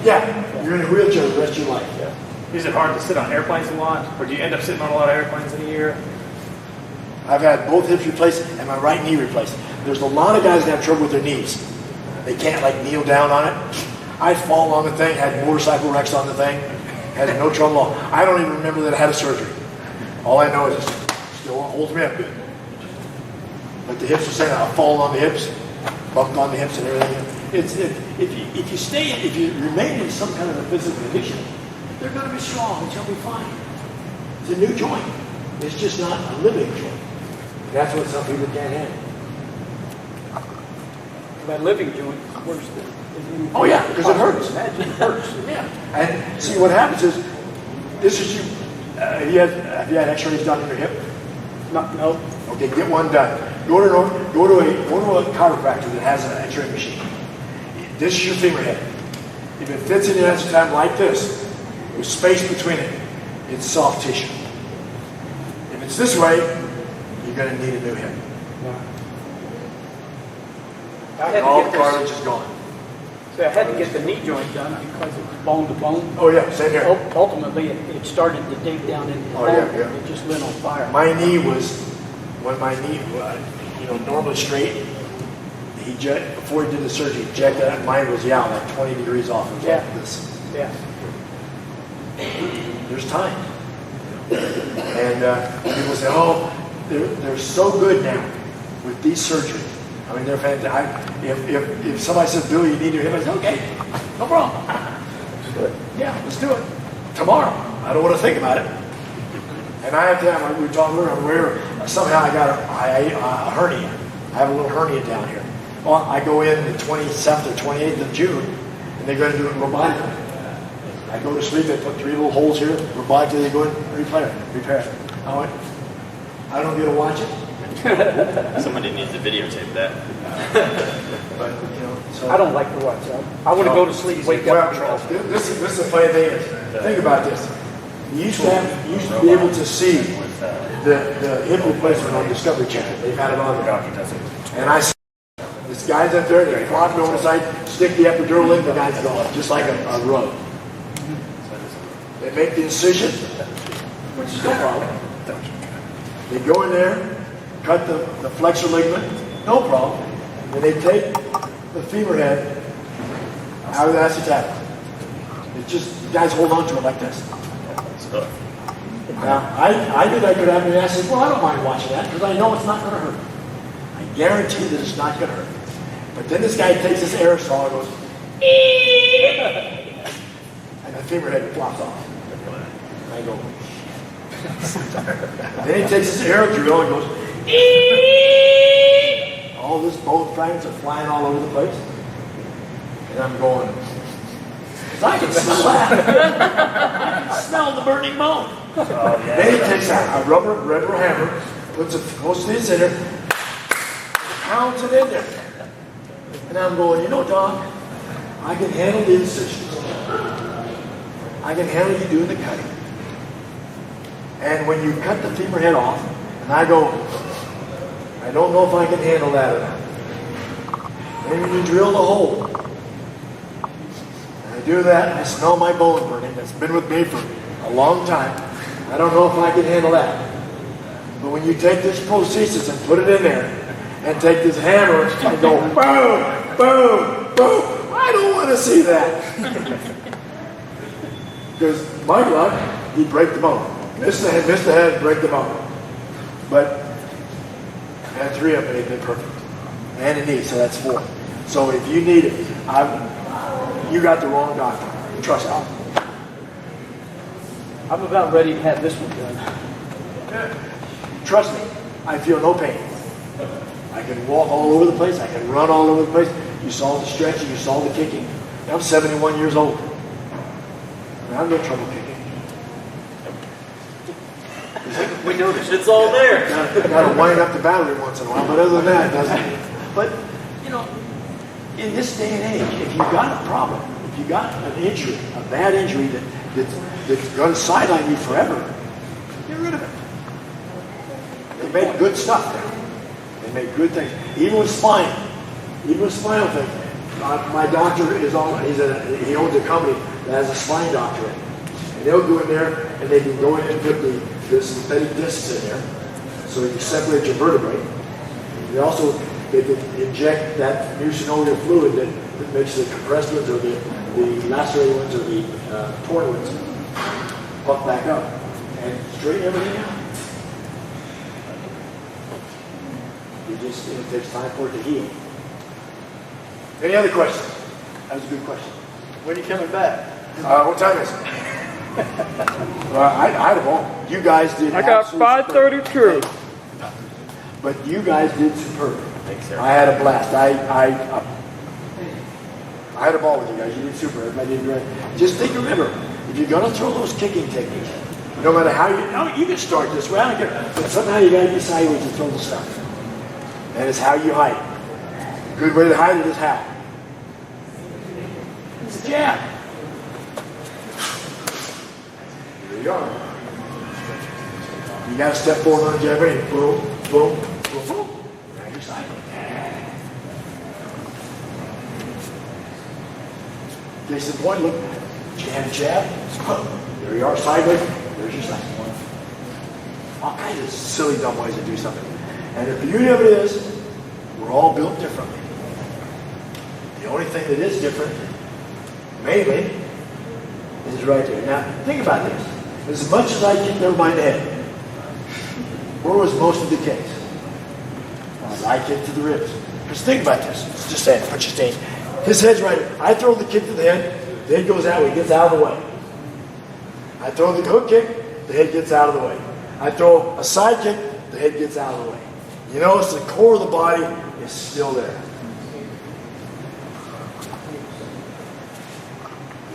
Yeah, you're in a wheelchair the rest of your life. Yeah. Is it hard to sit on airplanes a lot? Or do you end up sitting on a lot of airplanes in a year? I've had both hips replaced and my right knee replaced. There's a lot of guys that have trouble with their knees. They can't like kneel down on it. I fall on the thing, had motorcycle wrecks on the thing, had no trouble at all. I don't even remember that I had a surgery. All I know is it still holds me up good. But the hips are saying I'll fall on the hips, bumped on the hips and everything. If you remain in some kind of a physical condition, they're going to be strong. It's going to be fine. It's a new joint. It's just not a living joint. And that's what some people can't handle. That living joint is worse than. Oh yeah, because it hurts. Imagine it hurts. Yeah. And see what happens is, this is you. Have you had X-rays done in your hip? No. Okay, get one done. Go to a chiropractor that has an X-ray machine. This is your femur head. If it fits in the time like this, with space between it, it's soft tissue. If it's this way, you're going to need a new hip. And all the cartilage is gone. So I had to get the knee joint done because it was bone to bone. Oh yeah, same here. Ultimately, it started to dig down into the Oh, bone. yeah. It just lit on fire. My knee was, when my knee, normally straight, before he did the surgery, he checked that, and mine was, like 20 degrees off. It was like this. Yeah. There's time. And people say, oh, they're so good now with these surgeries. I mean, they're fantastic. If somebody says, Bill, you need your hip, I say, okay, no problem. Yeah, let's do it. Tomorrow. I don't want to think about it. And I have to have, we were talking earlier, somehow I got a hernia. I have a little hernia down here. Well, I go in the 27th or 28th of June, and they're going to do it robotically. I go to sleep, they put 3 little holes here, robotically they go in and repair it. I don't get to watch it. Somebody needs to videotape that. But, so. I don't like to watch that. I want to go to sleep, wake up. Well, this is a funny thing. Think about this. You used to be able to see the hip replacement on Discovery Channel. They've had it on there. And I see this guy's up there, they flop over the side, stick the epidural in, the guy's gone, just like a rug. They make the incision, which is no problem. They go in there, cut the flexor ligament, no problem. And they take the femur head out of the acetabular. It's just, the guys hold on to it like this. Now, I did that good after, and I said, well, I don't mind watching that because I know it's not going to hurt. I guarantee that it's not going to hurt. But then this guy takes his aerosol and goes, and the femur head flops off. And I go, then he takes his aerodrill and goes, all this bone fragments are flying all over the place. And I'm going, because I can smell that. I smell the burning bone. Then he takes a rubber hammer, puts it close to the center, pounds it in there. And I'm going, Doc, I can handle the incisions. I can handle you doing the cutting. And when you cut the femur head off, and I go, I don't know if I can handle that or not. And when you drill the hole, and I do that, I smell my bone burning. That's been with me for a long time. I don't know if I can handle that. But when you take this prosthesis and put it in there, and take this hammer and go boom, boom, boom, I don't want to see that. Because my luck, he'd break the bone. Miss the head, break the bone. But I had 3 of them, they've been perfect. And a knee, so that's 4. So if you need it, you got the wrong doctor. Trust me. I'm about ready to have this one done. Trust me, I feel no pain. I can walk all over the place. I can run all over the place. You saw the stretching. You saw the kicking. I'm 71 years old. And I have no trouble kicking. We know the shit's all there. Got to wind up the battery once in a while, but other than that, it doesn't. But, in this day and age, if you've got a problem, if you've got an injury, a bad injury that's going to sideline you forever, get rid of it. They make good stuff now. They make good things. Even with spinal things. My doctor is he owns a company that has a spine doctor in it. And they'll go in there and they can go in and put the synthetic discs in there so you separate your vertebrae. They can inject that new synovial fluid that makes the compressed ones or the lacerated ones or the torn ones pump back up and straighten everything out. It takes time for it to heal. Any other questions? That was a good question. When are you coming back? What time is it? Well, I'd have all. You guys did. I got absolutely 532. superb. But you guys did superb. Thanks, sir. I had a blast. I had a ball with you guys. You did super. Everybody did great. Just remember, if you're gonna throw those kicking techniques, no matter how you can start this way. I don't care. But somehow you gotta decide where to throw the stuff. And it's how you hide. A good way to hide it is how. It's a jab. There you go. You got to step forward on the jab, ready? Boom, boom, boom, boom. Now you're side. Case in point, look. Jab, jab. There you are, sideways. There's your side. All kinds of silly, dumb ways to do something. And the beauty of it is, we're all built differently. The only thing that is different, mainly, is right there. Now, think about this. As much as I kicked everybody in the head, where was most of the kicks? I kicked to the ribs. Because think about this. It's just saying, put your stain. His head's right here. I throw the kick to the head gets that way, gets out of the way. I throw the hook kick, the head gets out of the way. I throw a side kick, the head gets out of the way. You notice the core of the body is still there.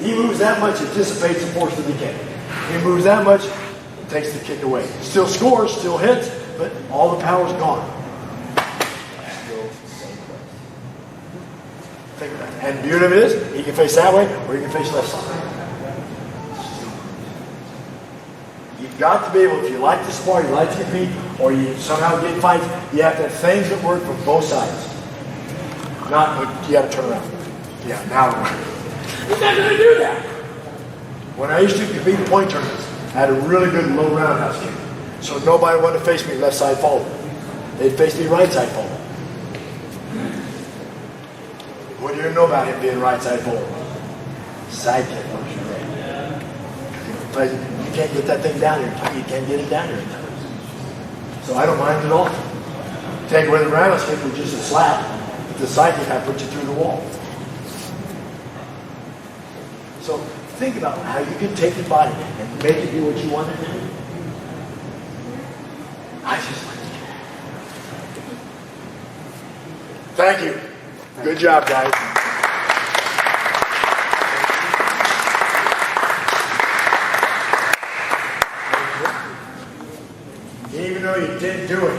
He moves that much, it dissipates the force of the kick. He moves that much, it takes the kick away. Still scores, still hits, but all the power's gone. Still the same place. Think about that. And the beauty of it is, he can face that way, or he can face left side. You've got to be able, if you like to spar, you like to compete, or you somehow get in fights, you have to have things that work for both sides. Not, you got to turn around. Yeah, now you're not going to do that. When I used to compete in point tournaments, I had a really good low roundhouse kick. So nobody wanted to face me left side forward. They'd face me right side forward. What do you know about him being right side forward? Side kick. But you can't get that thing down here. You can't get it down here. So I don't mind it at all. Take away the roundhouse kick with just a slap. The side kick, I put you through the wall. So think about how you can take your body and make it do what you want it to do. I just like it. Thank you. Good job, guys. Even though you didn't do it,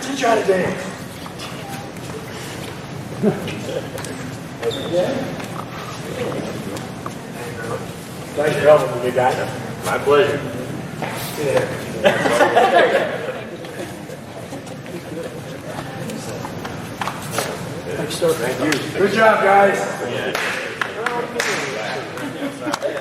teach you how to dance. Thanks for helping me, big guy. My pleasure. Thank you. Good job, guys.